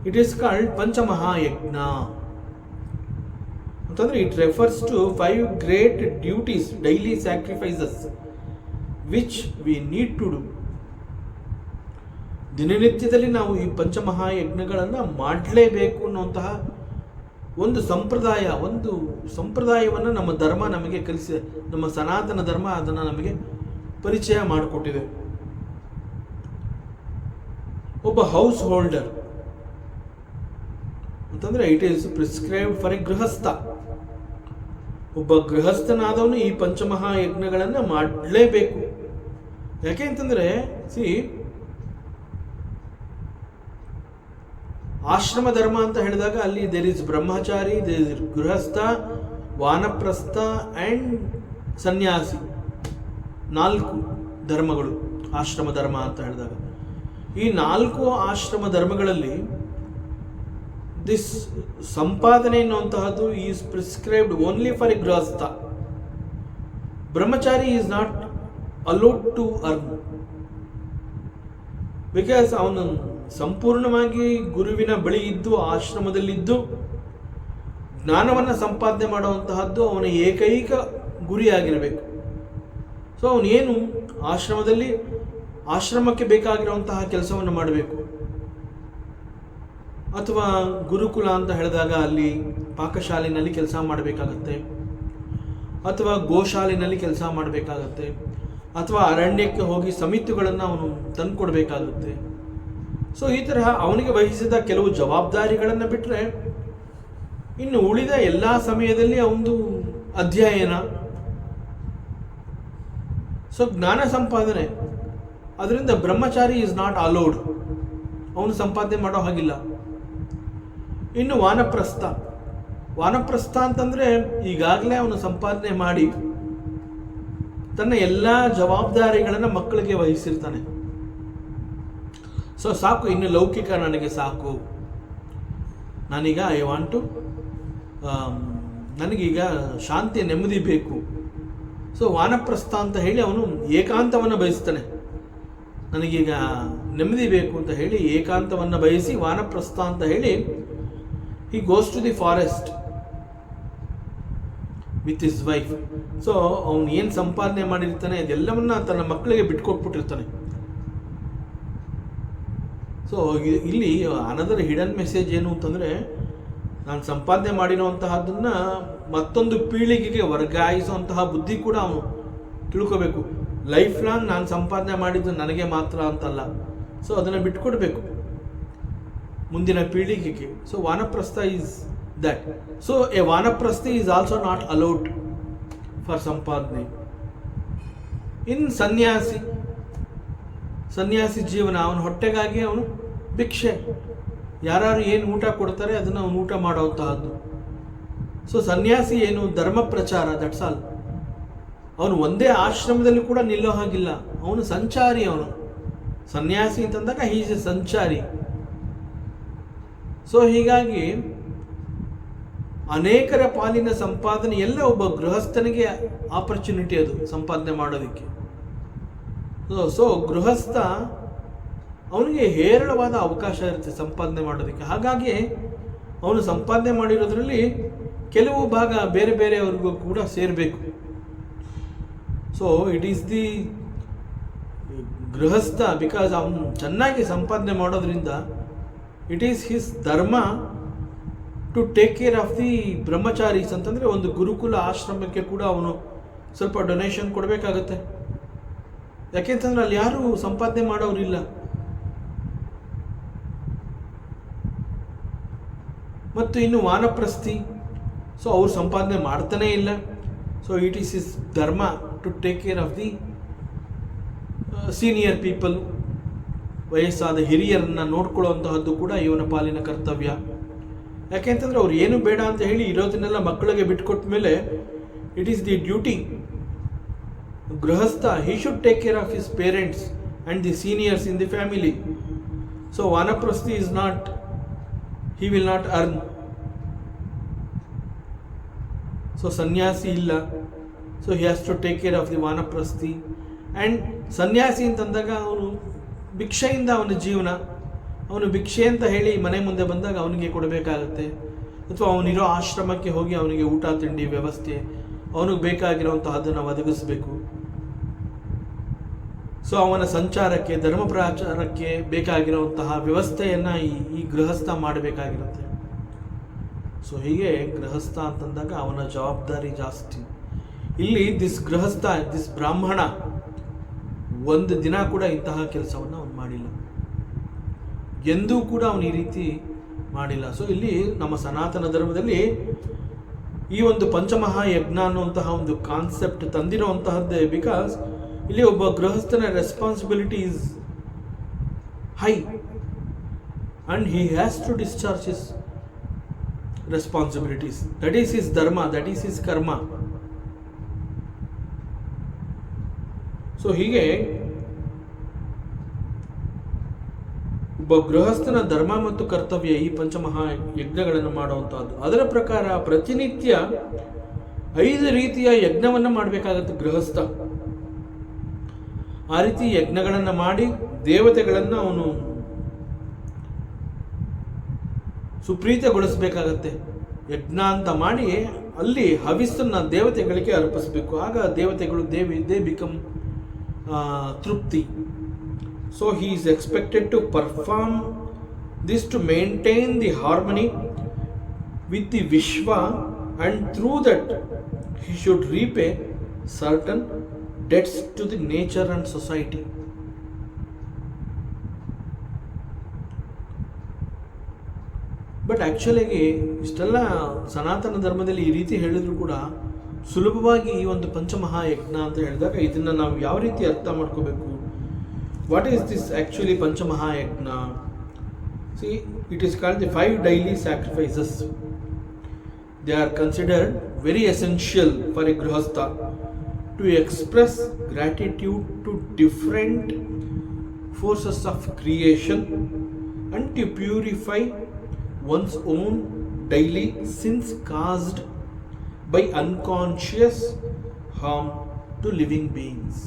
ಇಟ್ ಈಸ್ ಕಾಲ್ಡ್ ಪಂಚಮಹಾಯಜ್ಞ ಅಂತಂದ್ರೆ it refers to 5 great duties, daily sacrifices which we need to do. ದಿನನಿತ್ಯದಲ್ಲಿ ನಾವು ಈ ಪಂಚಮಹಾಯಜ್ಞಗಳನ್ನು ಮಾಡಲೇಬೇಕು ಅನ್ನುವಂತಹ ಒಂದು ಸಂಪ್ರದಾಯವನ್ನು ನಮ್ಮ ಧರ್ಮ ನಮಗೆ ಕಲಿಸಿ, ನಮ್ಮ ಸನಾತನ ಧರ್ಮ ಅದನ್ನು ನಮಗೆ ಪರಿಚಯ ಮಾಡಿಕೊಟ್ಟಿದೆ. ಒಬ್ಬ ಹೌಸ್ ಹೋಲ್ಡರ್, ಅಂತಂದರೆ it is prescribed for a ಗೃಹಸ್ಥ. ಒಬ್ಬ ಗೃಹಸ್ಥನಾದವನು ಈ ಪಂಚಮಹಾಯಜ್ಞಗಳನ್ನು ಮಾಡಲೇಬೇಕು. ಯಾಕೆ ಅಂತಂದರೆ ಆಶ್ರಮ ಧರ್ಮ ಅಂತ ಹೇಳಿದಾಗ ಅಲ್ಲಿ there is brahmachari, there is ಗೃಹಸ್ಥ, ವಾನಪ್ರಸ್ಥ ಆ್ಯಂಡ್ ಸನ್ಯಾಸಿ, 4 ಧರ್ಮಗಳು ಆಶ್ರಮ ಧರ್ಮ ಅಂತ ಹೇಳಿದಾಗ. ಈ 4 ಆಶ್ರಮ ಧರ್ಮಗಳಲ್ಲಿ ದಿಸ್ ಸಂಪಾದನೆ ಎನ್ನುವಂತಹದ್ದು is prescribed only for a grihastha. Brahmachari is not allowed to earn, because ಅವನು ಸಂಪೂರ್ಣವಾಗಿ ಗುರುವಿನ ಬಳಿ ಇದ್ದು ಆಶ್ರಮದಲ್ಲಿದ್ದು ಜ್ಞಾನವನ್ನು ಸಂಪಾದನೆ ಮಾಡುವಂತಹದ್ದು ಅವನ ಏಕೈಕ ಗುರಿಯಾಗಿರಬೇಕು. ಸೊ ಅವನೇನು ಆಶ್ರಮದಲ್ಲಿ ಆಶ್ರಮಕ್ಕೆ ಬೇಕಾಗಿರುವಂತಹ ಕೆಲಸವನ್ನು ಮಾಡಬೇಕು. ಅಥವಾ ಗುರುಕುಲ ಅಂತ ಹೇಳಿದಾಗ ಅಲ್ಲಿ ಪಾಕಶಾಲೆಯಲ್ಲಿ ಕೆಲಸ ಮಾಡಬೇಕಾಗತ್ತೆ, ಅಥವಾ ಗೋಶಾಲೆಯಲ್ಲಿ ಕೆಲಸ ಮಾಡಬೇಕಾಗತ್ತೆ, ಅಥವಾ ಅರಣ್ಯಕ್ಕೆ ಹೋಗಿ ಸಮಿತಿಗಳನ್ನು ಅವನು ತಂದುಕೊಡ್ಬೇಕಾಗುತ್ತೆ. ಸೊ ಈ ತರಹ ಅವನಿಗೆ ವಹಿಸಿದ ಕೆಲವು ಜವಾಬ್ದಾರಿಗಳನ್ನು ಬಿಟ್ಟರೆ ಇನ್ನು ಉಳಿದ ಎಲ್ಲ ಸಮಯದಲ್ಲಿ ಅವನದು ಅಧ್ಯಯನ, ಸೊ ಜ್ಞಾನ ಸಂಪಾದನೆ. ಅದರಿಂದ ಬ್ರಹ್ಮಚಾರಿ ಈಸ್ ನಾಟ್ ಅಲೋಡ್, ಅವನು ಸಂಪಾದನೆ ಮಾಡೋ ಹಾಗಿಲ್ಲ. ಇನ್ನು ವಾನಪ್ರಸ್ಥ, ವಾನಪ್ರಸ್ಥ ಅಂತಂದರೆ ಈಗಾಗಲೇ ಅವನು ಸಂಪಾದನೆ ಮಾಡಿ ತನ್ನ ಎಲ್ಲ ಜವಾಬ್ದಾರಿಗಳನ್ನು ಮಕ್ಕಳಿಗೆ ವಹಿಸಿರ್ತಾನೆ. ಸೊ ಸಾಕು, ಇನ್ನು ಲೌಕಿಕ ನನಗೆ ಸಾಕು, ನಾನೀಗ ಐ ವಾಂಟ್ ಟು, ನನಗೀಗ ಶಾಂತಿ ನೆಮ್ಮದಿ ಬೇಕು. ಸೊ ವಾನಪ್ರಸ್ಥ ಅಂತ ಹೇಳಿ ಅವನು ಏಕಾಂತವನ್ನು ಬಯಸ್ತಾನೆ. ನನಗೀಗ ನೆಮ್ಮದಿ ಬೇಕು ಅಂತ ಹೇಳಿ ಏಕಾಂತವನ್ನು ಬಯಸಿ ವಾನಪ್ರಸ್ಥ ಅಂತ ಹೇಳಿ he goes to the forest with his wife. So ಅವನು ಏನು ಸಂಪಾದನೆ ಮಾಡಿರ್ತಾನೆ ಅದೆಲ್ಲವನ್ನ ತನ್ನ ಮಕ್ಕಳಿಗೆ ಬಿಟ್ಕೊಟ್ಬಿಟ್ಟಿರ್ತಾನೆ. ಸೊ ಇಲ್ಲಿ ಅನದರ್ ಹಿಡನ್ ಮೆಸೇಜ್ ಏನು ಅಂತಂದರೆ, ನಾನು ಸಂಪಾದನೆ ಮಾಡಿರೋಂತಹದ್ದನ್ನು ಮತ್ತೊಂದು ಪೀಳಿಗೆಗೆ ವರ್ಗಾಯಿಸುವಂತಹ ಬುದ್ಧಿ ಕೂಡ ಅವನು ತಿಳ್ಕೋಬೇಕು. ಲೈಫ್ ಲಾಂಗ್ ನಾನು ಸಂಪಾದನೆ ಮಾಡಿದ್ದು ನನಗೆ ಮಾತ್ರ ಅಂತಲ್ಲ, ಸೊ ಅದನ್ನು ಬಿಟ್ಕೊಡ್ಬೇಕು ಮುಂದಿನ ಪೀಳಿಗೆಗೆ. So vanaprastha is that. So a vanaprastha is also not allowed for sampadane. In ಸನ್ಯಾಸಿ, ಸನ್ಯಾಸಿ ಜೀವನ, ಅವನ ಹೊಟ್ಟೆಗಾಗಿ ಅವನು ಭಿಕ್ಷೆ, ಯಾರು ಏನು ಊಟ ಕೊಡ್ತಾರೆ ಅದನ್ನು ಅವನು ಊಟ ಮಾಡೋವಂತಹದ್ದು. ಸೊ ಸನ್ಯಾಸಿ ಏನು ಧರ್ಮ ಪ್ರಚಾರ, ದಟ್ಸ್ ಆಲ್. ಅವನು ಒಂದೇ ಆಶ್ರಮದಲ್ಲಿ ಕೂಡ ನಿಲ್ಲೋ ಹಾಗಿಲ್ಲ, ಅವನು ಸಂಚಾರಿ. ಅವನು ಸನ್ಯಾಸಿ ಅಂತಂದಾಗ ಹೀಸ್ ಎ ಸಂಚಾರಿ. ಸೊ ಹೀಗಾಗಿ ಅನೇಕರ ಪಾಲಿನ ಸಂಪಾದನೆ ಎಲ್ಲ ಒಬ್ಬ ಗೃಹಸ್ಥನಿಗೆ ಆಪರ್ಚುನಿಟಿ ಅದು ಸಂಪಾದನೆ ಮಾಡೋದಕ್ಕೆ. ಸೊ ಗೃಹಸ್ಥ ಅವನಿಗೆ ಹೇರಳವಾದ ಅವಕಾಶ ಇರುತ್ತೆ ಸಂಪಾದನೆ ಮಾಡೋದಕ್ಕೆ. ಹಾಗಾಗಿ ಅವನು ಸಂಪಾದನೆ ಮಾಡಿರೋದ್ರಲ್ಲಿ ಕೆಲವು ಭಾಗ ಬೇರೆ ಬೇರೆಯವ್ರಿಗೂ ಕೂಡ ಸೇರಬೇಕು. So it is the grihastha, because ಅವನು ಚೆನ್ನಾಗಿ ಸಂಪಾದನೆ ಮಾಡೋದ್ರಿಂದ it is his dharma to take care of the brahmacharis. ಅಂತಂದರೆ ಒಂದು ಗುರುಕುಲ ಆಶ್ರಮಕ್ಕೆ ಕೂಡ ಅವನು ಸ್ವಲ್ಪ ಡೊನೇಷನ್ ಕೊಡಬೇಕಾಗತ್ತೆ. ಯಾಕೆಂತಂದ್ರೆ ಅಲ್ಲಿ ಯಾರೂ ಸಂಪಾದನೆ ಮಾಡೋರಿಲ್ಲ. ಮತ್ತು ಇನ್ನು ವಾನಪ್ರಸ್ಥಿ, ಸೊ ಅವ್ರು ಸಂಪಾದನೆ ಮಾಡ್ತಾನೇ ಇಲ್ಲ. So it is his dharma to take care of the senior people, ವಯಸ್ಸಾದ ಹಿರಿಯರನ್ನು ನೋಡ್ಕೊಳ್ಳುವಂತಹದ್ದು ಕೂಡ ಇವನ ಪಾಲಿನ ಕರ್ತವ್ಯ. ಯಾಕೆಂತಂದರೆ ಅವ್ರು ಏನು ಬೇಡ ಅಂತ ಹೇಳಿ ಇರೋದನ್ನೆಲ್ಲ ಮಕ್ಕಳಿಗೆ ಬಿಟ್ಕೊಟ್ಟ ಮೇಲೆ ಇಟ್ ಈಸ್ ದಿ ಡ್ಯೂಟಿ. ಗೃಹಸ್ಥ, he should take care of his parents and the seniors in the family. So vanaprasthi is not, he will not earn. So sannyasi illa, so he has to take care of the vanaprasthi. And ಸನ್ಯಾಸಿ ಅಂತಂದಾಗ ಅವನು ಭಿಕ್ಷೆಯಿಂದ ಅವನ ಜೀವನ, ಅವನು ಭಿಕ್ಷೆ ಅಂತ ಹೇಳಿ ಮನೆ ಮುಂದೆ ಬಂದಾಗ ಅವನಿಗೆ ಕೊಡಬೇಕಾಗತ್ತೆ, ಅಥವಾ ಅವನಿರೋ ಆಶ್ರಮಕ್ಕೆ ಹೋಗಿ ಅವನಿಗೆ ಊಟ ತಿಂಡಿ ವ್ಯವಸ್ಥೆ ಅವನಿಗೆ ಬೇಕಾಗಿರುವಂತಹದ್ದನ್ನು ಒದಗಿಸಬೇಕು. ಸೊ ಅವನ ಸಂಚಾರಕ್ಕೆ, ಧರ್ಮ ಪ್ರಚಾರಕ್ಕೆ ಬೇಕಾಗಿರುವಂತಹ ವ್ಯವಸ್ಥೆಯನ್ನು ಈ ಗೃಹಸ್ಥ ಮಾಡಬೇಕಾಗಿರುತ್ತೆ. ಸೊ ಹೀಗೆ ಗೃಹಸ್ಥ ಅಂತಂದಾಗ ಅವನ ಜವಾಬ್ದಾರಿ ಜಾಸ್ತಿ. ಇಲ್ಲಿ ದಿಸ್ ಗೃಹಸ್ಥ, ದಿಸ್ ಬ್ರಾಹ್ಮಣ ಒಂದು ದಿನ ಕೂಡ ಇಂತಹ ಕೆಲಸವನ್ನು ಅವನು ಮಾಡಿಲ್ಲ. ಎಂದೂ ಕೂಡ ಅವನು ಈ ರೀತಿ ಮಾಡಿಲ್ಲ. ಸೊ ಇಲ್ಲಿ ನಮ್ಮ ಸನಾತನ ಧರ್ಮದಲ್ಲಿ ಈ ಒಂದು ಪಂಚಮಹಾಯಜ್ಞ ಅನ್ನುವಂತಹ ಒಂದು ಕಾನ್ಸೆಪ್ಟ್ ತಂದಿರುವಂತಹದ್ದೇ. ಬಿಕಾಸ್ ಇಲ್ಲಿ ಒಬ್ಬ ಗೃಹಸ್ಥನ responsibility is high and he has to discharge his responsibilities. That is his dharma, that is his karma. So ಹೀಗೆ ಒಬ್ಬ ಗೃಹಸ್ಥನ ಧರ್ಮ ಮತ್ತು ಕರ್ತವ್ಯ ಈ ಪಂಚಮಹಾ ಯಜ್ಞಗಳನ್ನು ಮಾಡುವಂತಹದ್ದು. ಅದರ ಪ್ರಕಾರ ಪ್ರತಿನಿತ್ಯ 5 ರೀತಿಯ ಯಜ್ಞವನ್ನು ಮಾಡಬೇಕಾಗತ್ತೆ ಗೃಹಸ್ಥ. ಆ ರೀತಿ ಯಜ್ಞಗಳನ್ನು ಮಾಡಿ ದೇವತೆಗಳನ್ನು ಅವನು ಸುಪ್ರೀತಗೊಳಿಸಬೇಕಾಗತ್ತೆ. ಯಜ್ಞ ಅಂತ ಮಾಡಿ ಅಲ್ಲಿ ಹವಿಸ್ಸನ್ನು ದೇವತೆಗಳಿಗೆ ಅರ್ಪಿಸಬೇಕು. ಆಗ ದೇವತೆಗಳು they become trupti. So he is expected to perform this to maintain the harmony with the vishwa, and through that he should repay certain debts to the nature and society. But ಆ್ಯಕ್ಚುಲಿಯಾಗಿ ಇಷ್ಟೆಲ್ಲ ಸನಾತನ ಧರ್ಮದಲ್ಲಿ ಈ ರೀತಿ ಹೇಳಿದ್ರು ಕೂಡ ಸುಲಭವಾಗಿ ಈ ಒಂದು ಪಂಚಮಹಾಯಜ್ಞ ಅಂತ ಹೇಳಿದಾಗ ಇದನ್ನು ನಾವು ಯಾವ ರೀತಿ ಅರ್ಥ ಮಾಡ್ಕೋಬೇಕು? What is this actually panchamahayajna? See, it is called the 5 daily sacrifices. They are considered very essential for a grihastha to express gratitude to different forces of creation and to purify one's own daily sins caused by unconscious harm to living beings.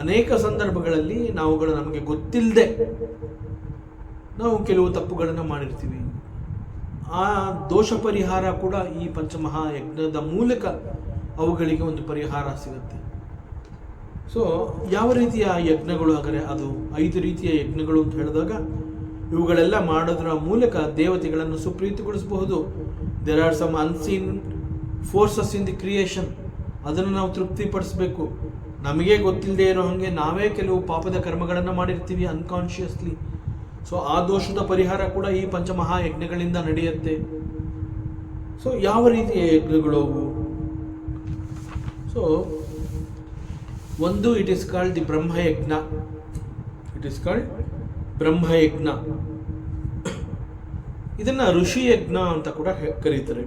ಅನೇಕ ಸಂದರ್ಭಗಳಲ್ಲಿ ನಾವುಗಳು ನಮಗೆ ಗೊತ್ತಿಲ್ಲದೆ ನಾವು ಕೆಲವು ತಪ್ಪುಗಳನ್ನು ಮಾಡಿರ್ತೀವಿ. ಆ ದೋಷ ಪರಿಹಾರ ಕೂಡ ಈ ಪಂಚಮಹಾಯಜ್ಞದ ಮೂಲಕ ಅವುಗಳಿಗೆ ಒಂದು ಪರಿಹಾರ ಸಿಗುತ್ತೆ. ಸೊ ಯಾವ ರೀತಿಯ ಯಜ್ಞಗಳು ಹಾಗಾದರೆ? ಅದು 5 ರೀತಿಯ ಯಜ್ಞಗಳು ಅಂತ ಹೇಳಿದಾಗ ಇವುಗಳೆಲ್ಲ ಮಾಡೋದ್ರ ಮೂಲಕ ದೇವತೆಗಳನ್ನು ಸುಪ್ರೀತಿಗೊಳಿಸಬಹುದು. There are some unseen forces in the creation, ಅದನ್ನು ನಾವು ತೃಪ್ತಿಪಡಿಸಬೇಕು. ನಮಗೆ ಗೊತ್ತಿಲ್ಲದೆ ಇರೋ ಹಾಗೆ ನಾವೇ ಕೆಲವು ಪಾಪದ ಕರ್ಮಗಳನ್ನು ಮಾಡಿರ್ತೀವಿ ಅನ್ಕಾನ್ಷಿಯಸ್ಲಿ. ಸೊ ಆ ದೋಷದ ಪರಿಹಾರ ಕೂಡ ಈ ಪಂಚಮಹಾಯಜ್ಞಗಳಿಂದ ನಡೆಯುತ್ತೆ. ಸೊ ಯಾವ ರೀತಿಯ ಯಜ್ಞಗಳು ಅವು? ಸೊ ಒಂದು, it is called the brahmayajna. It is called brahmayajna. ಇದನ್ನು ಋಷಿಯಜ್ಞ ಅಂತ ಕೂಡ ಕರೀತಾರೆ.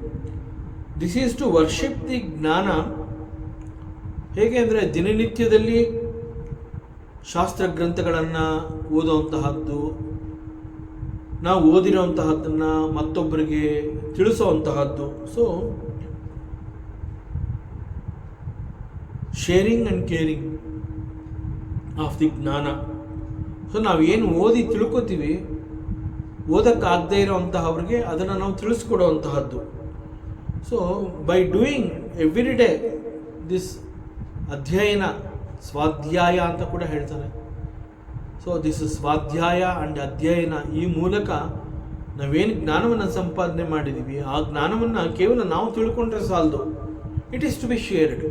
This is to worship the jnana. ಹೇಗೆ ಅಂದರೆ ದಿನನಿತ್ಯದಲ್ಲಿ ಶಾಸ್ತ್ರ ಗ್ರಂಥಗಳನ್ನು ಓದುವಂತಹದ್ದು, ನಾವು ಓದಿರೋಂತಹದ್ದನ್ನು ಮತ್ತೊಬ್ಬರಿಗೆ ತಿಳಿಸುವಂತಹದ್ದು. So sharing and caring of the jnana. So ನಾವೇನು ಓದಿ ತಿಳ್ಕೊತೀವಿ, ಓದಕ್ಕಾಗದೇ ಇರೋವಂತಹವ್ರಿಗೆ ಅದನ್ನು ನಾವು ತಿಳಿಸ್ಕೊಡುವಂತಹದ್ದು. So by doing every day this adhyayana, ಸ್ವಾಧ್ಯಾಯ ಅಂತ ಕೂಡ ಹೇಳ್ತಾರೆ. ಸೊ ದಿಸ್ ಸ್ವಾಧ್ಯಾಯ ಆ್ಯಂಡ್ ಅಧ್ಯಯನ, ಈ ಮೂಲಕ ನಾವೇನು ಜ್ಞಾನವನ್ನು ಸಂಪಾದನೆ ಮಾಡಿದ್ದೀವಿ ಆ ಜ್ಞಾನವನ್ನು ಕೇವಲ ನಾವು ತಿಳ್ಕೊಂಡ್ರೆ ಸಾಲದು. It is to be shared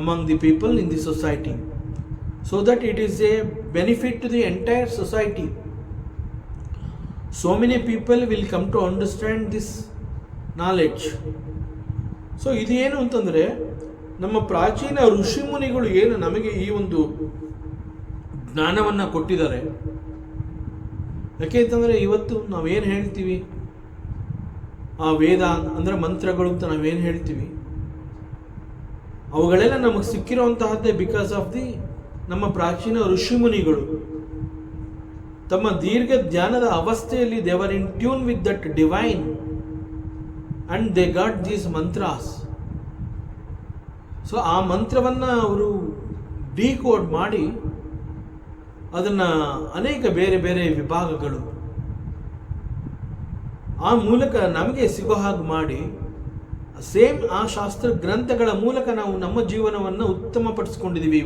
among the people in the society, so that it is a benefit to the entire society. So many people will come to understand this knowledge. So ಇದು ಏನು ಅಂತಂದರೆ, ನಮ್ಮ ಪ್ರಾಚೀನ ಋಷಿ ಮುನಿಗಳು ಏನು ನಮಗೆ ಈ ಒಂದು ಜ್ಞಾನವನ್ನು ಕೊಟ್ಟಿದ್ದಾರೆ. ಯಾಕೆ ಅಂತಂದರೆ ಇವತ್ತು ನಾವೇನು ಹೇಳ್ತೀವಿ, ಆ ವೇದ ಅಂದರೆ ಮಂತ್ರಗಳು ಅಂತ ನಾವೇನು ಹೇಳ್ತೀವಿ, ಅವುಗಳೆಲ್ಲ ನಮಗೆ ಸಿಕ್ಕಿರುವಂತಹದ್ದೇ ಬಿಕಾಸ್ ಆಫ್ ದಿ ನಮ್ಮ ಪ್ರಾಚೀನ ಋಷಿಮುನಿಗಳು ತಮ್ಮ ದೀರ್ಘ ಧ್ಯಾನದ ಅವಸ್ಥೆಯಲ್ಲಿ they were in tune with that divine and they got these mantras. So ಆ ಮಂತ್ರವನ್ನು ಅವರು ಡಿಕೋಡ್ ಮಾಡಿ ಅದನ್ನು ಅನೇಕ ಬೇರೆ ಬೇರೆ ವಿಭಾಗಗಳು ಆ ಮೂಲಕ ನಮಗೆ ಸಿಗೋ ಹಾಗೆ ಮಾಡಿ ಸೇಮ್ ಆ ಶಾಸ್ತ್ರ ಗ್ರಂಥಗಳ ಮೂಲಕ ನಾವು ನಮ್ಮ ಜೀವನವನ್ನು ಉತ್ತಮಪಡಿಸ್ಕೊಂಡಿದ್ದೀವಿ.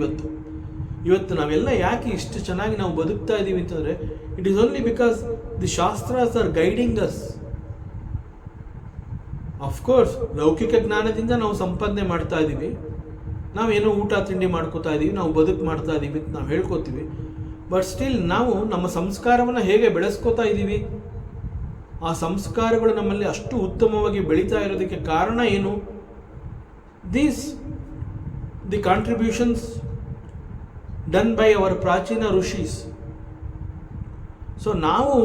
ಇವತ್ತು ನಾವೆಲ್ಲ ಯಾಕೆ ಇಷ್ಟು ಚೆನ್ನಾಗಿ ನಾವು ಬದುಕ್ತಾ ಇದ್ದೀವಿ ಅಂತಂದರೆ it is only because the shastras are guiding us. Of course ಲೌಕಿಕ ಜ್ಞಾನದಿಂದ ನಾವು ಸಂಪಾದನೆ ಮಾಡ್ತಾ ಇದ್ದೀವಿ, ನಾವೇನೋ ಊಟ ತಿಂಡಿ ಮಾಡ್ಕೋತಾ ಇದ್ದೀವಿ, ನಾವು ಬದುಕು ಮಾಡ್ತಾ ಇದ್ದೀವಿ ಅಂತ ನಾವು ಹೇಳ್ಕೊತೀವಿ. ಬಟ್ ಸ್ಟಿಲ್ ನಾವು ನಮ್ಮ ಸಂಸ್ಕಾರವನ್ನು ಹೇಗೆ ಬೆಳೆಸ್ಕೋತಾ ಇದ್ದೀವಿ ಆ ಸಂಸ್ಕಾರಗಳು ನಮ್ಮಲ್ಲಿ ಅಷ್ಟು ಉತ್ತಮವಾಗಿ ಬೆಳೀತಾ ಇರೋದಕ್ಕೆ ಕಾರಣ ಏನು? The contributions done by our ಪ್ರಾಚೀನ ಋಷೀಸ್. ಸೊ ನಾವು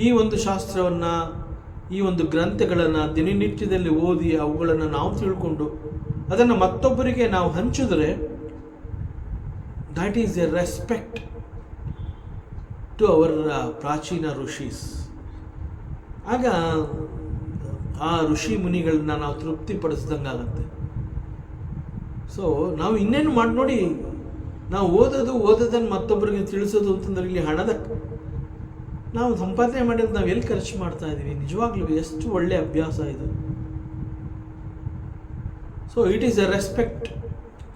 ಈ ಒಂದು ಶಾಸ್ತ್ರವನ್ನು, ಈ ಒಂದು ಗ್ರಂಥಗಳನ್ನು ದಿನನಿತ್ಯದಲ್ಲಿ ಓದಿ ಅವುಗಳನ್ನು ನಾವು ತಿಳ್ಕೊಂಡು ಅದನ್ನು ಮತ್ತೊಬ್ಬರಿಗೆ ನಾವು ಹಂಚಿದ್ರೆ that is a respect to our ಪ್ರಾಚೀನ ಋಷೀಸ್. ಆಗ ಆ ಋಷಿ ಮುನಿಗಳನ್ನ ನಾವು ತೃಪ್ತಿಪಡಿಸ್ದಂಗೆ ಆಗುತ್ತೆ. ಸೊ ನಾವು ಇನ್ನೇನು ಮಾಡಿ ನೋಡಿ, ನಾವು ಓದೋದನ್ನು ಮತ್ತೊಬ್ಬರಿಗೆ ತಿಳಿಸೋದು ಅಂತಂದ್ರೆ ಇಲ್ಲಿ ಹಣದ ನಾವು ಸಂಪಾದನೆ ಮಾಡಿರೋದು ನಾವು ಎಲ್ಲಿ ಖರ್ಚು ಮಾಡ್ತಾ ಇದ್ದೀವಿ? ನಿಜವಾಗ್ಲೂ ಎಷ್ಟು ಒಳ್ಳೆಯ ಅಭ್ಯಾಸ ಇದು. So it is a respect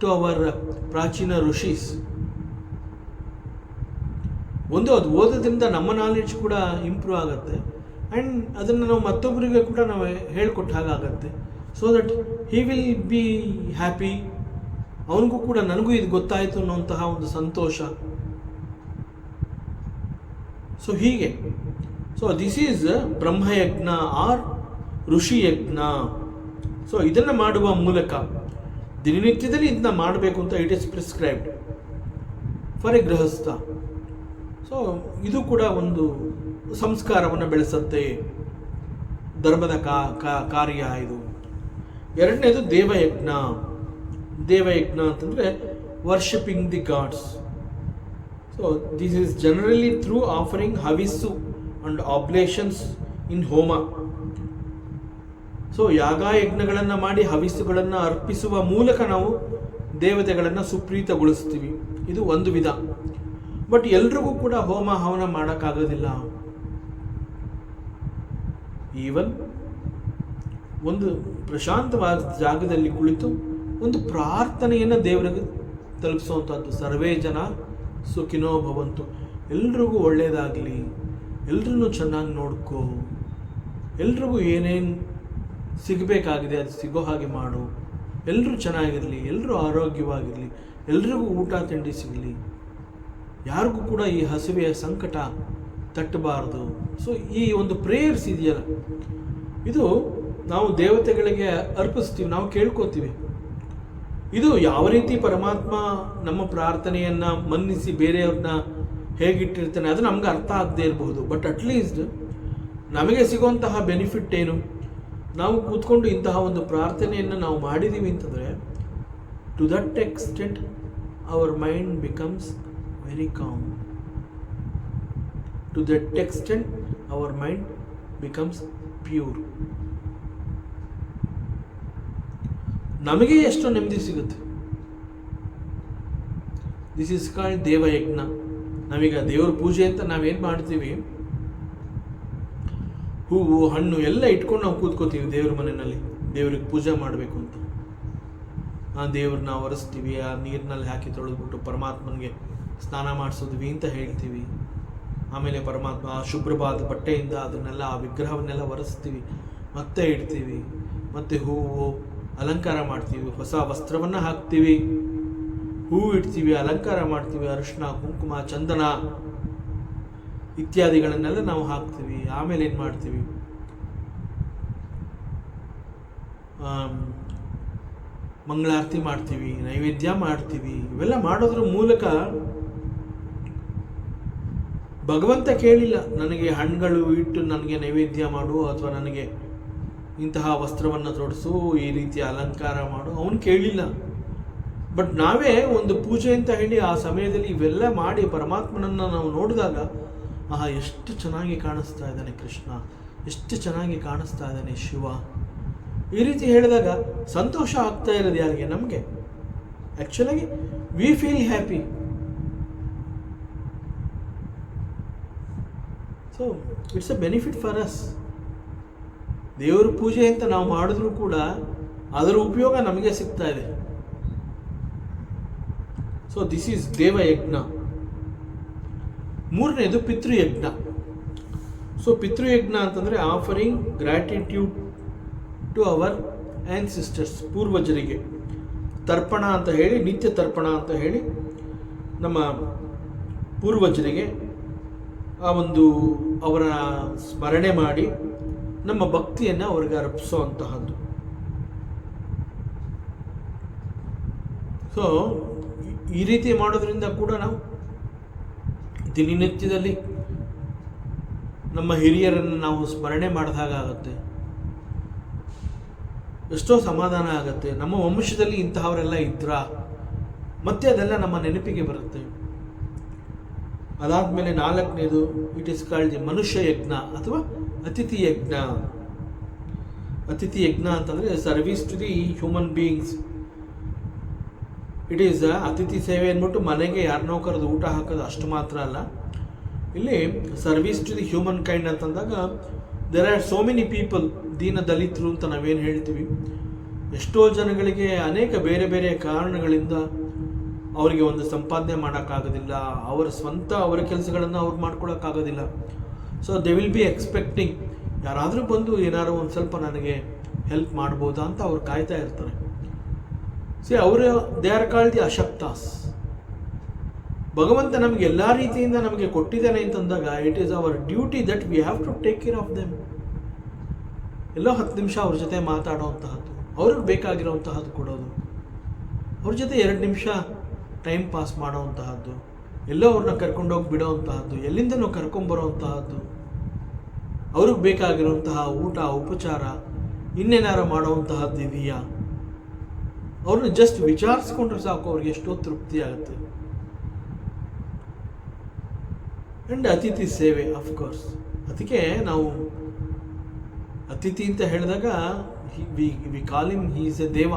to our ಪ್ರಾಚೀನ ಋಷೀಸ್. ಒಂದು ಅದು ಓದೋದ್ರಿಂದ ನಮ್ಮ ನಾಲೆಡ್ಜ್ ಕೂಡ ಇಂಪ್ರೂವ್ ಆಗುತ್ತೆ, ಆ್ಯಂಡ್ ಅದನ್ನು ನಾವು ಮತ್ತೊಬ್ಬರಿಗೆ ಕೂಡ ನಾವು ಹೇಳ್ಕೊಟ್ಟ ಹಾಗಾಗತ್ತೆ. So that he will be happy. ಅವನಿಗೂ ಕೂಡ ನನಗೂ ಇದು ಗೊತ್ತಾಯಿತು ಅನ್ನೋಂತಹ ಒಂದು ಸಂತೋಷ. ಸೊ ಹೀಗೆ, so this is brahmayajna or rishi yajna. So ಇದನ್ನು ಮಾಡುವ ಮೂಲಕ ದಿನನಿತ್ಯದಲ್ಲಿ ಇದನ್ನ ಮಾಡಬೇಕು ಅಂತ it is prescribed for a grihastha. So ಇದು ಕೂಡ ಒಂದು ಸಂಸ್ಕಾರವನ್ನು ಬೆಳೆಸುತ್ತೆ, ಧರ್ಮದ ಕಾರ್ಯ ಇದು. ಎರಡನೇದು ದೇವಯಜ್ಞ. ದೇವಯಜ್ಞ ಅಂತಂದರೆ worshipping the gods. So this is generally through offering havissu and oblations in homa. So ಯಾಗಯಜ್ಞಗಳನ್ನು ಮಾಡಿ ಹವಿಸ್ಸುಗಳನ್ನು ಅರ್ಪಿಸುವ ಮೂಲಕ ನಾವು ದೇವತೆಗಳನ್ನು ಸುಪ್ರೀತಗೊಳಿಸ್ತೀವಿ. ಇದು ಒಂದು ವಿಧ. ಬಟ್ ಎಲ್ರಿಗೂ ಕೂಡ ಹೋಮ ಹವನ ಮಾಡೋಕ್ಕಾಗೋದಿಲ್ಲ. ಈವನ್ ಒಂದು ಪ್ರಶಾಂತವಾದ ಜಾಗದಲ್ಲಿ ಕುಳಿತು ಒಂದು ಪ್ರಾರ್ಥನೆಯನ್ನು ದೇವರಿಗೆ ತಲುಪಿಸುವಂಥದ್ದು. ಸರ್ವೇ ಜನ ಸುಖಿನೋ ಭವಂತು. ಎಲ್ರಿಗೂ ಒಳ್ಳೆಯದಾಗಲಿ, ಎಲ್ರೂ ಚೆನ್ನಾಗಿ ನೋಡ್ಕೋ, ಎಲ್ರಿಗೂ ಏನೇನು ಸಿಗಬೇಕಾಗಿದೆ ಅದು ಸಿಗೋ ಹಾಗೆ ಮಾಡು, ಎಲ್ಲರೂ ಚೆನ್ನಾಗಿರಲಿ, ಎಲ್ಲರೂ ಆರೋಗ್ಯವಾಗಿರಲಿ, ಎಲ್ರಿಗೂ ಊಟ ತಿಂಡಿ ಸಿಗಲಿ, ಯಾರಿಗೂ ಕೂಡ ಈ ಹಸಿವೆಯ ಸಂಕಟ ತಟ್ಟಬಾರ್ದು. ಸೊ ಈ ಒಂದು ಪ್ರೇಯರ್ಸ್ ಇದೆಯಲ್ಲ, ಇದು ನಾವು ದೇವತೆಗಳಿಗೆ ಅರ್ಪಿಸ್ತೀವಿ, ನಾವು ಕೇಳ್ಕೋತೀವಿ. ಇದು ಯಾವ ರೀತಿ ಪರಮಾತ್ಮ ನಮ್ಮ ಪ್ರಾರ್ಥನೆಯನ್ನು ಮನ್ನಿಸಿ ಬೇರೆಯವ್ರನ್ನ ಹೇಗಿಟ್ಟಿರ್ತಾನೆ ಅದು ನಮ್ಗೆ ಅರ್ಥ ಆಗದೆ ಇರಬಹುದು. ಬಟ್ ಅಟ್ಲೀಸ್ಟ್ ನಮಗೆ ಸಿಗುವಂತಹ ಬೆನಿಫಿಟ್ ಏನು? ನಾವು ಕೂತ್ಕೊಂಡು ಇಂತಹ ಒಂದು ಪ್ರಾರ್ಥನೆಯನ್ನು ನಾವು ಮಾಡಿದ್ದೀವಿ ಅಂತಂದರೆ to that extent our mind becomes very calm. To that extent our mind becomes pure. ನಮಗೆ ಎಷ್ಟು ನೆಮ್ಮದಿ ಸಿಗುತ್ತೆ. This is called devayajna. ನಾವೀಗ ದೇವರ ಪೂಜೆ ಅಂತ ನಾವೇನು ಮಾಡ್ತೀವಿ, ಹೂವು ಹಣ್ಣು ಎಲ್ಲ ಇಟ್ಕೊಂಡು ನಾವು ಕೂತ್ಕೋತೀವಿ ದೇವ್ರ ಮನೆಯಲ್ಲಿ ದೇವ್ರಿಗೆ ಪೂಜೆ ಮಾಡಬೇಕು ಅಂತ. ಆ ದೇವ್ರನ್ನ ಒರೆಸ್ತೀವಿ, ಆ ನೀರಿನಲ್ಲಿ ಹಾಕಿ ತೊಳೆದ್ಬಿಟ್ಟು ಪರಮಾತ್ಮನಿಗೆ ಸ್ನಾನ ಮಾಡಿಸೋದ್ವಿ ಅಂತ ಹೇಳ್ತೀವಿ. ಆಮೇಲೆ ಪರಮಾತ್ಮ ಶುಭ್ರವಾದ ಬಟ್ಟೆಯಿಂದ ಅದನ್ನೆಲ್ಲ ಆ ವಿಗ್ರಹವನ್ನೆಲ್ಲ ಒರೆಸ್ತೀವಿ, ಮತ್ತೆ ಇಡ್ತೀವಿ, ಮತ್ತು ಹೂವು ಅಲಂಕಾರ ಮಾಡ್ತೀವಿ, ಹೊಸ ವಸ್ತ್ರವನ್ನು ಹಾಕ್ತೀವಿ, ಹೂವು ಇಡ್ತೀವಿ, ಅಲಂಕಾರ ಮಾಡ್ತೀವಿ, ಅರಿಶಿನ ಕುಂಕುಮ ಚಂದನ ಇತ್ಯಾದಿಗಳನ್ನೆಲ್ಲ ನಾವು ಹಾಕ್ತೀವಿ. ಆಮೇಲೆ ಏನು ಮಾಡ್ತೀವಿ, ಮಂಗಳಾರತಿ ಮಾಡ್ತೀವಿ, ನೈವೇದ್ಯ ಮಾಡ್ತೀವಿ. ಇವೆಲ್ಲ ಮಾಡೋದ್ರ ಮೂಲಕ ಭಗವಂತ ಕೇಳಿಲ್ಲ ನನಗೆ ಹಣ್ಣುಗಳು ಇಟ್ಟು ನನಗೆ ನೈವೇದ್ಯ ಮಾಡು ಅಥವಾ ನನಗೆ ಇಂತಹ ವಸ್ತ್ರವನ್ನು ತೊಡಿಸು, ಈ ರೀತಿಯ ಅಲಂಕಾರ ಮಾಡು, ಅವನು ಕೇಳಿಲ್ಲ. ಬಟ್ ನಾವೇ ಒಂದು ಪೂಜೆ ಅಂತ ಹೇಳಿ ಆ ಸಮಯದಲ್ಲಿ ಇವೆಲ್ಲ ಮಾಡಿ ಪರಮಾತ್ಮನನ್ನು ನಾವು ನೋಡಿದಾಗ ಆಹಾ ಎಷ್ಟು ಚೆನ್ನಾಗಿ ಕಾಣಿಸ್ತಾ ಇದ್ದಾನೆ ಕೃಷ್ಣ, ಎಷ್ಟು ಚೆನ್ನಾಗಿ ಕಾಣಿಸ್ತಾ ಇದ್ದಾನೆ ಶಿವ, ಈ ರೀತಿ ಹೇಳಿದಾಗ ಸಂತೋಷ ಆಗ್ತಾ ಇರೋದು ಯಾರಿಗೆ? ನಮಗೆ. ಆ್ಯಕ್ಚುಲಾಗಿ we feel happy. So it's a benefit for us. ದೇವರ ಪೂಜೆ ಅಂತ ನಾವು ಮಾಡಿದ್ರೂ ಕೂಡ ಅದರ ಉಪಯೋಗ ನಮಗೆ ಸಿಗ್ತಾ ಇದೆ. So this is devayajna. ಮೂರನೇದು ಪಿತೃಯಜ್ಞ. ಸೊ ಪಿತೃಯಜ್ಞ ಅಂತಂದರೆ offering gratitude to our ancestors, ಪೂರ್ವಜರಿಗೆ ತರ್ಪಣ ಅಂತ ಹೇಳಿ, ನಿತ್ಯ ತರ್ಪಣ ಅಂತ ಹೇಳಿ ನಮ್ಮ ಪೂರ್ವಜರಿಗೆ ಆ ಒಂದು ಅವರ ಸ್ಮರಣೆ ಮಾಡಿ ನಮ್ಮ ಭಕ್ತಿಯನ್ನು ಅವರಿಗೆ ಅರ್ಪಿಸುವಂತಹದ್ದು. ಸೊ ಈ ರೀತಿ ಮಾಡೋದ್ರಿಂದ ಕೂಡ ನಾವು ದಿನನಿತ್ಯದಲ್ಲಿ ನಮ್ಮ ಹಿರಿಯರನ್ನು ನಾವು ಸ್ಮರಣೆ ಮಾಡಿದಾಗುತ್ತೆ, ಎಷ್ಟೋ ಸಮಾಧಾನ ಆಗುತ್ತೆ. ನಮ್ಮ ವಂಶದಲ್ಲಿ ಇಂತಹವರೆಲ್ಲ ಇದ್ರಾ ಮತ್ತೆ ಅದೆಲ್ಲ ನಮ್ಮ ನೆನಪಿಗೆ ಬರುತ್ತೆ. ಅದಾದಮೇಲೆ 4ನೇದು, ಇಟ್ ಇಸ್ ಕಾಲ್ಡ್ ಮನುಷ್ಯ ಯಜ್ಞ ಅಥವಾ ಅತಿಥಿ ಯಜ್ಞ. ಅತಿಥಿ ಯಜ್ಞ ಅಂತಂದರೆ service to the human beings. It is ಅತಿಥಿ ಸೇವೆ ಅಂದ್ಬಿಟ್ಟು ಮನೆಗೆ ಯಾರನ್ನೋ ಕರೆದು ಊಟ ಹಾಕೋದು ಅಷ್ಟು ಮಾತ್ರ ಅಲ್ಲ. ಇಲ್ಲಿ service to the human kind ಅಂತಂದಾಗ there are so many people, ದೀನ ದಲಿತರು ಅಂತ ನಾವೇನು ಹೇಳ್ತೀವಿ, ಎಷ್ಟೋ ಜನಗಳಿಗೆ ಅನೇಕ ಬೇರೆ ಬೇರೆ ಕಾರಣಗಳಿಂದ ಅವರಿಗೆ ಒಂದು ಸಂಪಾದನೆ ಮಾಡೋಕ್ಕಾಗೋದಿಲ್ಲ, ಅವರ ಕೆಲಸಗಳನ್ನು ಅವ್ರು ಮಾಡ್ಕೊಳಕ್ಕಾಗೋದಿಲ್ಲ. So they will be expecting ಯಾರಾದರೂ ಬಂದು ಏನಾದ್ರು ಒಂದು ಸ್ವಲ್ಪ ನನಗೆ ಹೆಲ್ಪ್ ಮಾಡ್ಬೋದಾ ಅಂತ ಅವ್ರು ಕಾಯ್ತಾ ಇರ್ತಾರೆ. ಅವರು they are called the ashaktas. ಭಗವಂತ ನಮಗೆ ಎಲ್ಲ ರೀತಿಯಿಂದ ನಮಗೆ ಕೊಟ್ಟಿದ್ದಾನೆ ಅಂತಂದಾಗ it is our duty that we have to take care of them. ಎಲ್ಲೋ 10 ನಿಮಿಷ ಅವ್ರ ಜೊತೆ ಮಾತಾಡೋವಂತಹದ್ದು, ಅವ್ರಿಗೆ ಬೇಕಾಗಿರೋವಂತಹದ್ದು ಕೊಡೋದು, ಅವ್ರ ಜೊತೆ 2 ನಿಮಿಷ ಟೈಮ್ ಪಾಸ್ ಮಾಡೋವಂತಹದ್ದು, ಎಲ್ಲೋ ಅವ್ರನ್ನ ಕರ್ಕೊಂಡೋಗಿ ಬಿಡೋವಂತಹದ್ದು, ಎಲ್ಲಿಂದನೂ ಕರ್ಕೊಂಬರೋವಂತಹದ್ದು, ಅವ್ರಿಗೆ ಬೇಕಾಗಿರುವಂತಹ ಊಟ ಉಪಚಾರ ಇನ್ನೇನಾರು ಮಾಡೋವಂತಹದ್ದು ಇದೆಯಾ, ಅವ್ರನ್ನ ಜಸ್ಟ್ ವಿಚಾರಿಸ್ಕೊಂಡ್ರೆ ಸಾಕು, ಅವ್ರಿಗೆ ಎಷ್ಟೋ ತೃಪ್ತಿ ಆಗುತ್ತೆ. ಆ್ಯಂಡ್ ಅತಿಥಿ ಸೇವೆ ಅಫ್ಕೋರ್ಸ್. ಅದಕ್ಕೆ ನಾವು ಅತಿಥಿ ಅಂತ ಹೇಳಿದಾಗ we call him he is A ದೇವ.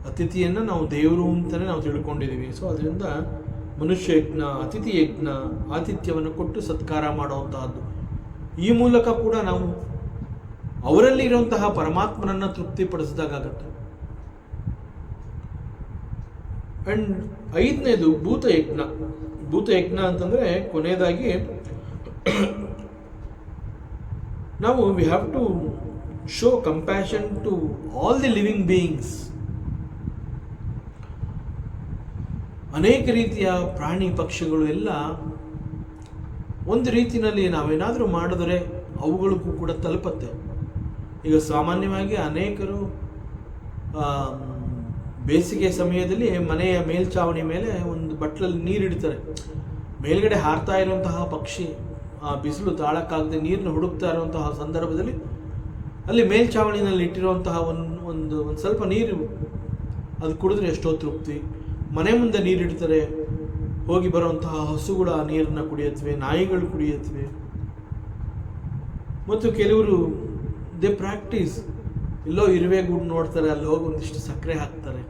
ಅತಿಥಿಯನ್ನು ನಾವು ದೇವರು ಅಂತಲೇ ನಾವು ತಿಳ್ಕೊಂಡಿದ್ದೀವಿ. ಸೊ ಅದರಿಂದ ಮನುಷ್ಯ ಯಜ್ಞ, ಅತಿಥಿ ಯಜ್ಞ, ಆತಿಥ್ಯವನ್ನು ಕೊಟ್ಟು ಸತ್ಕಾರ ಮಾಡುವಂತಹದ್ದು. ಈ ಮೂಲಕ ಕೂಡ ನಾವು ಅವರಲ್ಲಿ ಇರುವಂತಹ ಪರಮಾತ್ಮನನ್ನು ತೃಪ್ತಿಪಡಿಸಿದಾಗತ್ತೆ. ಆ್ಯಂಡ್ 5ನೇದು ಭೂತಯಜ್ಞ. ಭೂತಯಜ್ಞ ಅಂತಂದರೆ ಕೊನೆಯದಾಗಿ ನಾವು we have to show compassion to all the living beings. ಅನೇಕ ರೀತಿಯ ಪ್ರಾಣಿ ಪಕ್ಷಿಗಳು ಎಲ್ಲ ಒಂದು ರೀತಿಯಲ್ಲಿ ನಾವೇನಾದರೂ ಮಾಡಿದ್ರೆ ಅವುಗಳಿಗೂ ಕೂಡ ತಲುಪತ್ತೆ. ಈಗ ಸಾಮಾನ್ಯವಾಗಿ ಅನೇಕರು ಬೇಸಿಗೆ ಸಮಯದಲ್ಲಿ ಮನೆಯ ಮೇಲ್ಛಾವಣಿ ಮೇಲೆ ಒಂದು ಬಟ್ಲಲ್ಲಿ ನೀರಿಡ್ತಾರೆ. ಮೇಲ್ಗಡೆ ಹಾರ್ತಾ ಇರುವಂತಹ ಪಕ್ಷಿ ಬಿಸಿಲು ತಾಳಕ್ಕಾಗದೆ ನೀರನ್ನು ಹುಡುಕ್ತಾ ಇರುವಂತಹ ಸಂದರ್ಭದಲ್ಲಿ ಅಲ್ಲಿ ಮೇಲ್ಛಾವಣಿನಲ್ಲಿ ಇಟ್ಟಿರುವಂತಹ ಒಂದು ಸ್ವಲ್ಪ ನೀರು ಅದು ಕುಡಿದ್ರೆ ಎಷ್ಟೋ ತೃಪ್ತಿ. ಮನೆ ಮುಂದೆ ನೀರಿಡ್ತಾರೆ, ಹೋಗಿ ಬರುವಂತಹ ಹಸುಗಳು ಆ ನೀರನ್ನು ಕುಡಿಯತ್ವೆ, ನಾಯಿಗಳು ಕುಡಿಯತ್ವೆ. ಮತ್ತು ಕೆಲವರು ದೇ ಪ್ರಾಕ್ಟೀಸ್, ಎಲ್ಲೋ ಇರುವೆ ಗೂಡು ನೋಡ್ತಾರೆ, ಅಲ್ಲಿ ಹೋಗಿ ಒಂದಿಷ್ಟು ಸಕ್ಕರೆ ಹಾಕ್ತಾರೆ.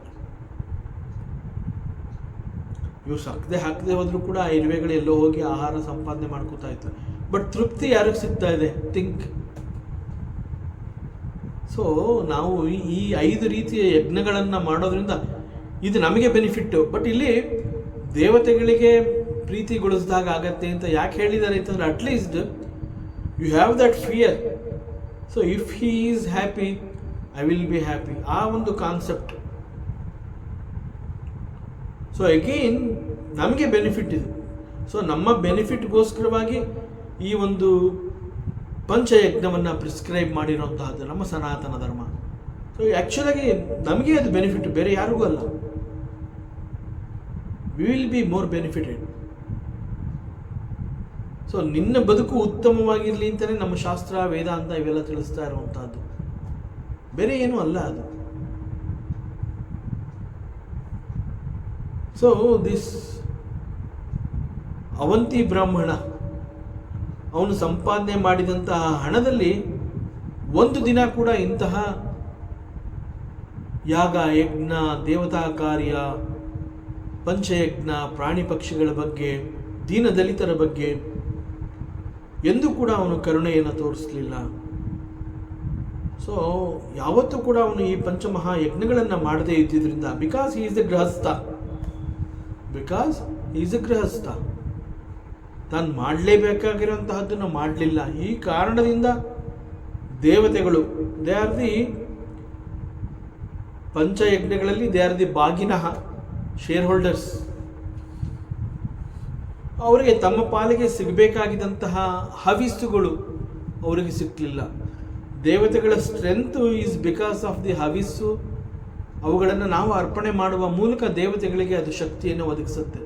ಇವ್ರು ಸಕ್ಕರೆ ಹಾಕದೆ ಹೋದ್ರು ಕೂಡ ಆ ಇರುವೆಗಳು ಎಲ್ಲೋ ಹೋಗಿ ಆಹಾರ ಸಂಪಾದನೆ ಮಾಡ್ಕೋತಾ ಇರ್ತಾರೆ. ಬಟ್ ತೃಪ್ತಿ ಯಾರಿಗೆ ಸಿಗ್ತಾ ಇದೆ? ಥಿಂಕ್. ಸೊ ನಾವು ಈ 5 ರೀತಿಯ ಯಜ್ಞಗಳನ್ನು ಮಾಡೋದ್ರಿಂದ ಇದು ನಮಗೆ ಬೆನಿಫಿಟ್ಟು. ಬಟ್ ಇಲ್ಲಿ ದೇವತೆಗಳಿಗೆ ಪ್ರೀತಿಗೊಳಿಸಿದಾಗ ಆಗತ್ತೆ ಅಂತ ಯಾಕೆ ಹೇಳಿದ್ದಾರೆ ಅಂತಂದರೆ at least you have that fear. So if he is happy I will be happy, ಆ ಒಂದು ಕಾನ್ಸೆಪ್ಟ್. ಸೊ ಅಗೇನ್ ನಮಗೆ ಬೆನಿಫಿಟ್ ಇದು. ಸೊ ನಮ್ಮ ಬೆನಿಫಿಟ್ಗೋಸ್ಕರವಾಗಿ ಈ ಒಂದು ಪಂಚಯಜ್ಞವನ್ನು ಪ್ರಿಸ್ಕ್ರೈಬ್ ಮಾಡಿರೋಂತಹದ್ದು ನಮ್ಮ ಸನಾತನ ಧರ್ಮ. ಸೊ ಆ್ಯಕ್ಚುಲಾಗಿ ನಮಗೆ ಅದು ಬೆನಿಫಿಟ್, ಬೇರೆ ಯಾರಿಗೂ ಅಲ್ಲ. We will be more benefited. So ನಿನ್ನ ಬದುಕು ಉತ್ತಮವಾಗಿರಲಿ ಅಂತಲೇ ನಮ್ಮ ಶಾಸ್ತ್ರ ವೇದಾಂತ ಇವೆಲ್ಲ ತಿಳಿಸ್ತಾ ಇರುವಂತಹದ್ದು, ಬೇರೆ ಏನೂ ಅಲ್ಲ ಅದು. ಸೊ ದಿಸ್ ಅವಂತಿ ಬ್ರಾಹ್ಮಣ ಅವನು ಸಂಪಾದನೆ ಮಾಡಿದಂತಹ ಹಣದಲ್ಲಿ ಒಂದು ದಿನ ಕೂಡ ಇಂತಹ ಯಾಗ, ಯಜ್ಞ, ದೇವತಾ ಕಾರ್ಯ, ಪಂಚಯಜ್ಞ, ಪ್ರಾಣಿ ಪಕ್ಷಿಗಳ ಬಗ್ಗೆ, ದೀನದಲಿತರ ಬಗ್ಗೆ ಎಂದೂ ಕೂಡ ಅವನು ಕರುಣೆಯನ್ನು ತೋರಿಸಲಿಲ್ಲ. ಸೊ ಯಾವತ್ತೂ ಕೂಡ ಅವನು ಈ ಪಂಚಮಹಾ ಯಜ್ಞಗಳನ್ನು ಮಾಡದೇ ಇದ್ದಿದ್ದರಿಂದ, ಬಿಕಾಸ್ ಹಿ ಈಸ್ ಎ ಗೃಹಸ್ಥ, ತಾನು ಮಾಡಲೇಬೇಕಾಗಿರುವಂತಹದ್ದನ್ನು ಮಾಡಲಿಲ್ಲ. ಈ ಕಾರಣದಿಂದ ದೇವತೆಗಳು ದೇ ಆರ್ ದಿ ಪಂಚಯಜ್ಞಗಳಲ್ಲಿ ದೇ ಆರ್ ದಿ ಬಾಗಿನಃ ಶೇರ್ ಹೋಲ್ಡರ್ಸ್. ಅವರಿಗೆ ತಮ್ಮ ಪಾಲಿಗೆ ಸಿಗಬೇಕಾಗಿದ್ದಂತಹ ಹವಿಸ್ಸುಗಳು ಅವರಿಗೆ ಸಿಕ್ಕಲಿಲ್ಲ. ದೇವತೆಗಳ strength is because of the havissu. ಅವುಗಳನ್ನು ನಾವು ಅರ್ಪಣೆ ಮಾಡುವ ಮೂಲಕ ದೇವತೆಗಳಿಗೆ ಅದು ಶಕ್ತಿಯನ್ನು ಒದಗಿಸುತ್ತೆ.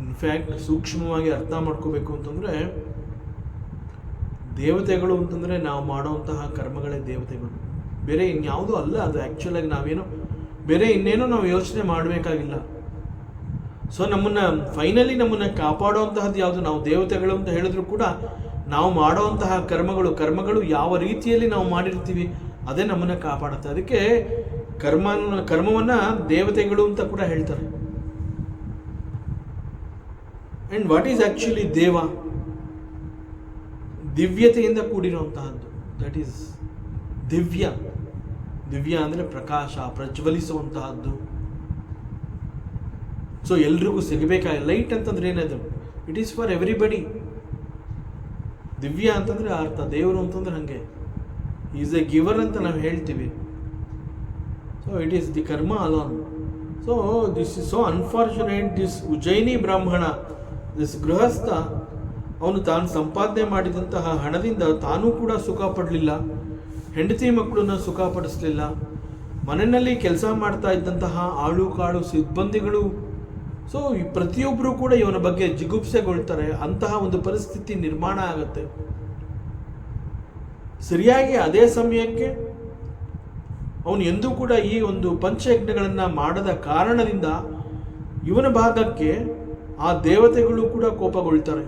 ಇನ್ಫ್ಯಾಕ್ಟ್ ಸೂಕ್ಷ್ಮವಾಗಿ ಅರ್ಥ ಮಾಡ್ಕೋಬೇಕು ಅಂತಂದರೆ, ದೇವತೆಗಳು ಅಂತಂದರೆ ನಾವು ಮಾಡುವಂತಹ ಕರ್ಮಗಳೇ ದೇವತೆಗಳು, ಬೇರೆ ಇನ್ಯಾವುದೂ ಅಲ್ಲ. ಅದು ಆ್ಯಕ್ಚುಲಾಗಿ ನಾವೇನೋ ಬೇರೆ ಇನ್ನೇನೋ ನಾವು ಯೋಚನೆ ಮಾಡಬೇಕಾಗಿಲ್ಲ. ಸೊ ಫೈನಲಿ ನಮ್ಮನ್ನು ಕಾಪಾಡುವಂತಹದ್ದು ಯಾವುದು? ನಾವು ದೇವತೆಗಳು ಅಂತ ಹೇಳಿದ್ರು ಕೂಡ ನಾವು ಮಾಡುವಂತಹ ಕರ್ಮಗಳು ಯಾವ ರೀತಿಯಲ್ಲಿ ನಾವು ಮಾಡಿರ್ತೀವಿ ಅದೇ ನಮ್ಮನ್ನು ಕಾಪಾಡುತ್ತೆ. ಅದಕ್ಕೆ ಕರ್ಮವನ್ನು ದೇವತೆಗಳು ಅಂತ ಕೂಡ ಹೇಳ್ತಾರೆ. ಆ್ಯಂಡ್ ವಾಟ್ ಈಸ್ ಆ್ಯಕ್ಚುಲಿ ದೇವ? ದಿವ್ಯತೆಯಿಂದ ಕೂಡಿರುವಂತಹದ್ದು. ದಟ್ ಈಸ್ ದಿವ್ಯ. ದಿವ್ಯ ಅಂದರೆ ಪ್ರಕಾಶ, ಪ್ರಜ್ವಲಿಸುವಂತಹದ್ದು. ಸೊ ಎಲ್ರಿಗೂ ಸಿಗಬೇಕಾಗಿ ಲೈಟ್ ಅಂತಂದ್ರೆ ಏನದು? It is for everybody. ದಿವ್ಯ ಅಂತಂದರೆ ಅರ್ಥ ದೇವರು ಅಂತಂದ್ರೆ ಹಾಗೆ ಈಸ್ ಎ ಗಿವರ್ ಅಂತ ನಾವು ಹೇಳ್ತೀವಿ. So it is the karma alone. So this is so unfortunate. This Ujjayini Brahmana, this ಗೃಹಸ್ಥ, ಅವನು ತಾನು ಸಂಪಾದನೆ ಮಾಡಿದಂತಹ ಹಣದಿಂದ ತಾನೂ ಕೂಡ ಸುಖ ಪಡಲಿಲ್ಲ, ಹೆಂಡತಿ ಮಕ್ಕಳನ್ನ ಸುಖ ಪಡಿಸಲಿಲ್ಲ, ಮನೆಯಲ್ಲಿ ಕೆಲಸ ಮಾಡ್ತಾ ಇದ್ದಂತಹ ಆಳು ಕಾಳು ಸಿಬ್ಬಂದಿಗಳು, ಸೊ ಈ ಪ್ರತಿಯೊಬ್ಬರು ಕೂಡ ಇವನ ಬಗ್ಗೆ ಜಿಗುಪ್ಸೆಗೊಳ್ತಾರೆ. ಅಂತಹ ಒಂದು ಪರಿಸ್ಥಿತಿ ನಿರ್ಮಾಣ ಆಗುತ್ತೆ. ಸರಿಯಾಗಿ ಅದೇ ಸಮಯಕ್ಕೆ ಅವನು ಎಂದೂ ಕೂಡ ಈ ಒಂದು ಪಂಚಯಜ್ಞಗಳನ್ನು ಮಾಡದ ಕಾರಣದಿಂದ ಇವನ ಭಾಗಕ್ಕೆ ಆ ದೇವತೆಗಳು ಕೂಡ ಕೋಪಗೊಳ್ತಾರೆ.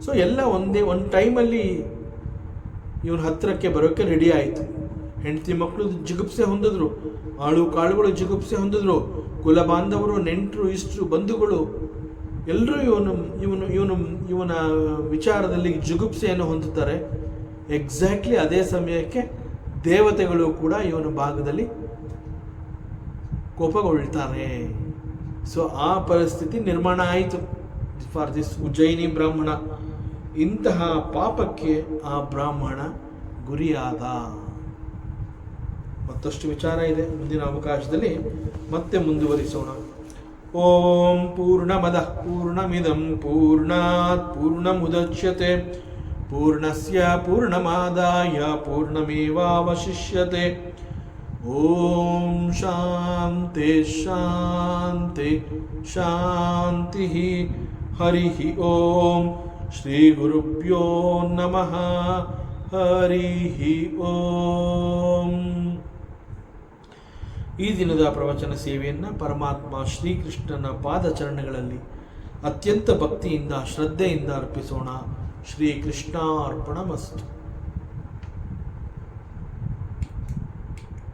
ಸೊ ಎಲ್ಲ ಒಂದು ಟೈಮಲ್ಲಿ ಇವನ ಹತ್ತಿರಕ್ಕೆ ಬರೋಕ್ಕೆ ರೆಡಿ ಆಯಿತು. ಹೆಂಡತಿ ಮಕ್ಕಳು ಜಿಗುಪ್ಸೆ ಹೊಂದಿದ್ರು, ಆಳು ಕಾಳುಗಳು ಜಿಗುಪ್ಸೆ ಹೊಂದಿದ್ರು, ಕುಲ ಬಾಂಧವರು, ನೆಂಟರು, ಇಷ್ಟರು, ಬಂಧುಗಳು ಎಲ್ಲರೂ ಇವನ ವಿಚಾರದಲ್ಲಿ ಜಿಗುಪ್ಸೆಯನ್ನು ಹೊಂದುತ್ತಾರೆ. ಎಕ್ಸಾಕ್ಟ್ಲಿ ಅದೇ ಸಮಯಕ್ಕೆ ದೇವತೆಗಳು ಕೂಡ ಇವನ ಭಾಗದಲ್ಲಿ ಕೋಪಗೊಳ್ತಾರೆ. ಸೊ ಆ ಪರಿಸ್ಥಿತಿ ನಿರ್ಮಾಣ ಆಯಿತು ಫಾರ್ ದಿಸ್ ಉಜ್ಜಯಿನಿ ಬ್ರಾಹ್ಮಣ. ಇಂತಹ ಪಾಪಕ್ಕೆ ಆ ಬ್ರಾಹ್ಮಣ ಗುರಿಯಾದ. ಮತ್ತಷ್ಟು ವಿಚಾರ ಇದೆ, ಮುಂದಿನ ಅವಕಾಶದಲ್ಲಿ ಮತ್ತೆ ಮುಂದುವರಿಸೋಣ. ಓಂ ಪೂರ್ಣಮದ ಪೂರ್ಣಮಿದಂ ಪೂರ್ಣಾತ್ ಪೂರ್ಣಮುದಚ್ಯತೆ ಪೂರ್ಣಸ್ಯ ಪೂರ್ಣಮಾದಾಯ ಪೂರ್ಣಮೇವಾವಶಿಷ್ಯತೆ. ಓಂ ಶಾಂತಿ ಶಾಂತಿ ಶಾಂತಿ. ಹರಿ ಓಂ. ಶ್ರೀ ಗುರುಭ್ಯೋ ನಮಃ. ಹರಿ ಓಂ. ಈ ದಿನದ ಪ್ರವಚನ ಸೇವೆಯನ್ನು ಪರಮಾತ್ಮ ಶ್ರೀಕೃಷ್ಣನ ಪಾದಚರಣಗಳಲ್ಲಿ ಅತ್ಯಂತ ಭಕ್ತಿಯಿಂದ ಶ್ರದ್ಧೆಯಿಂದ ಅರ್ಪಿಸೋಣ. ಶ್ರೀಕೃಷ್ಣ ಅರ್ಪಣಮಸ್ತು.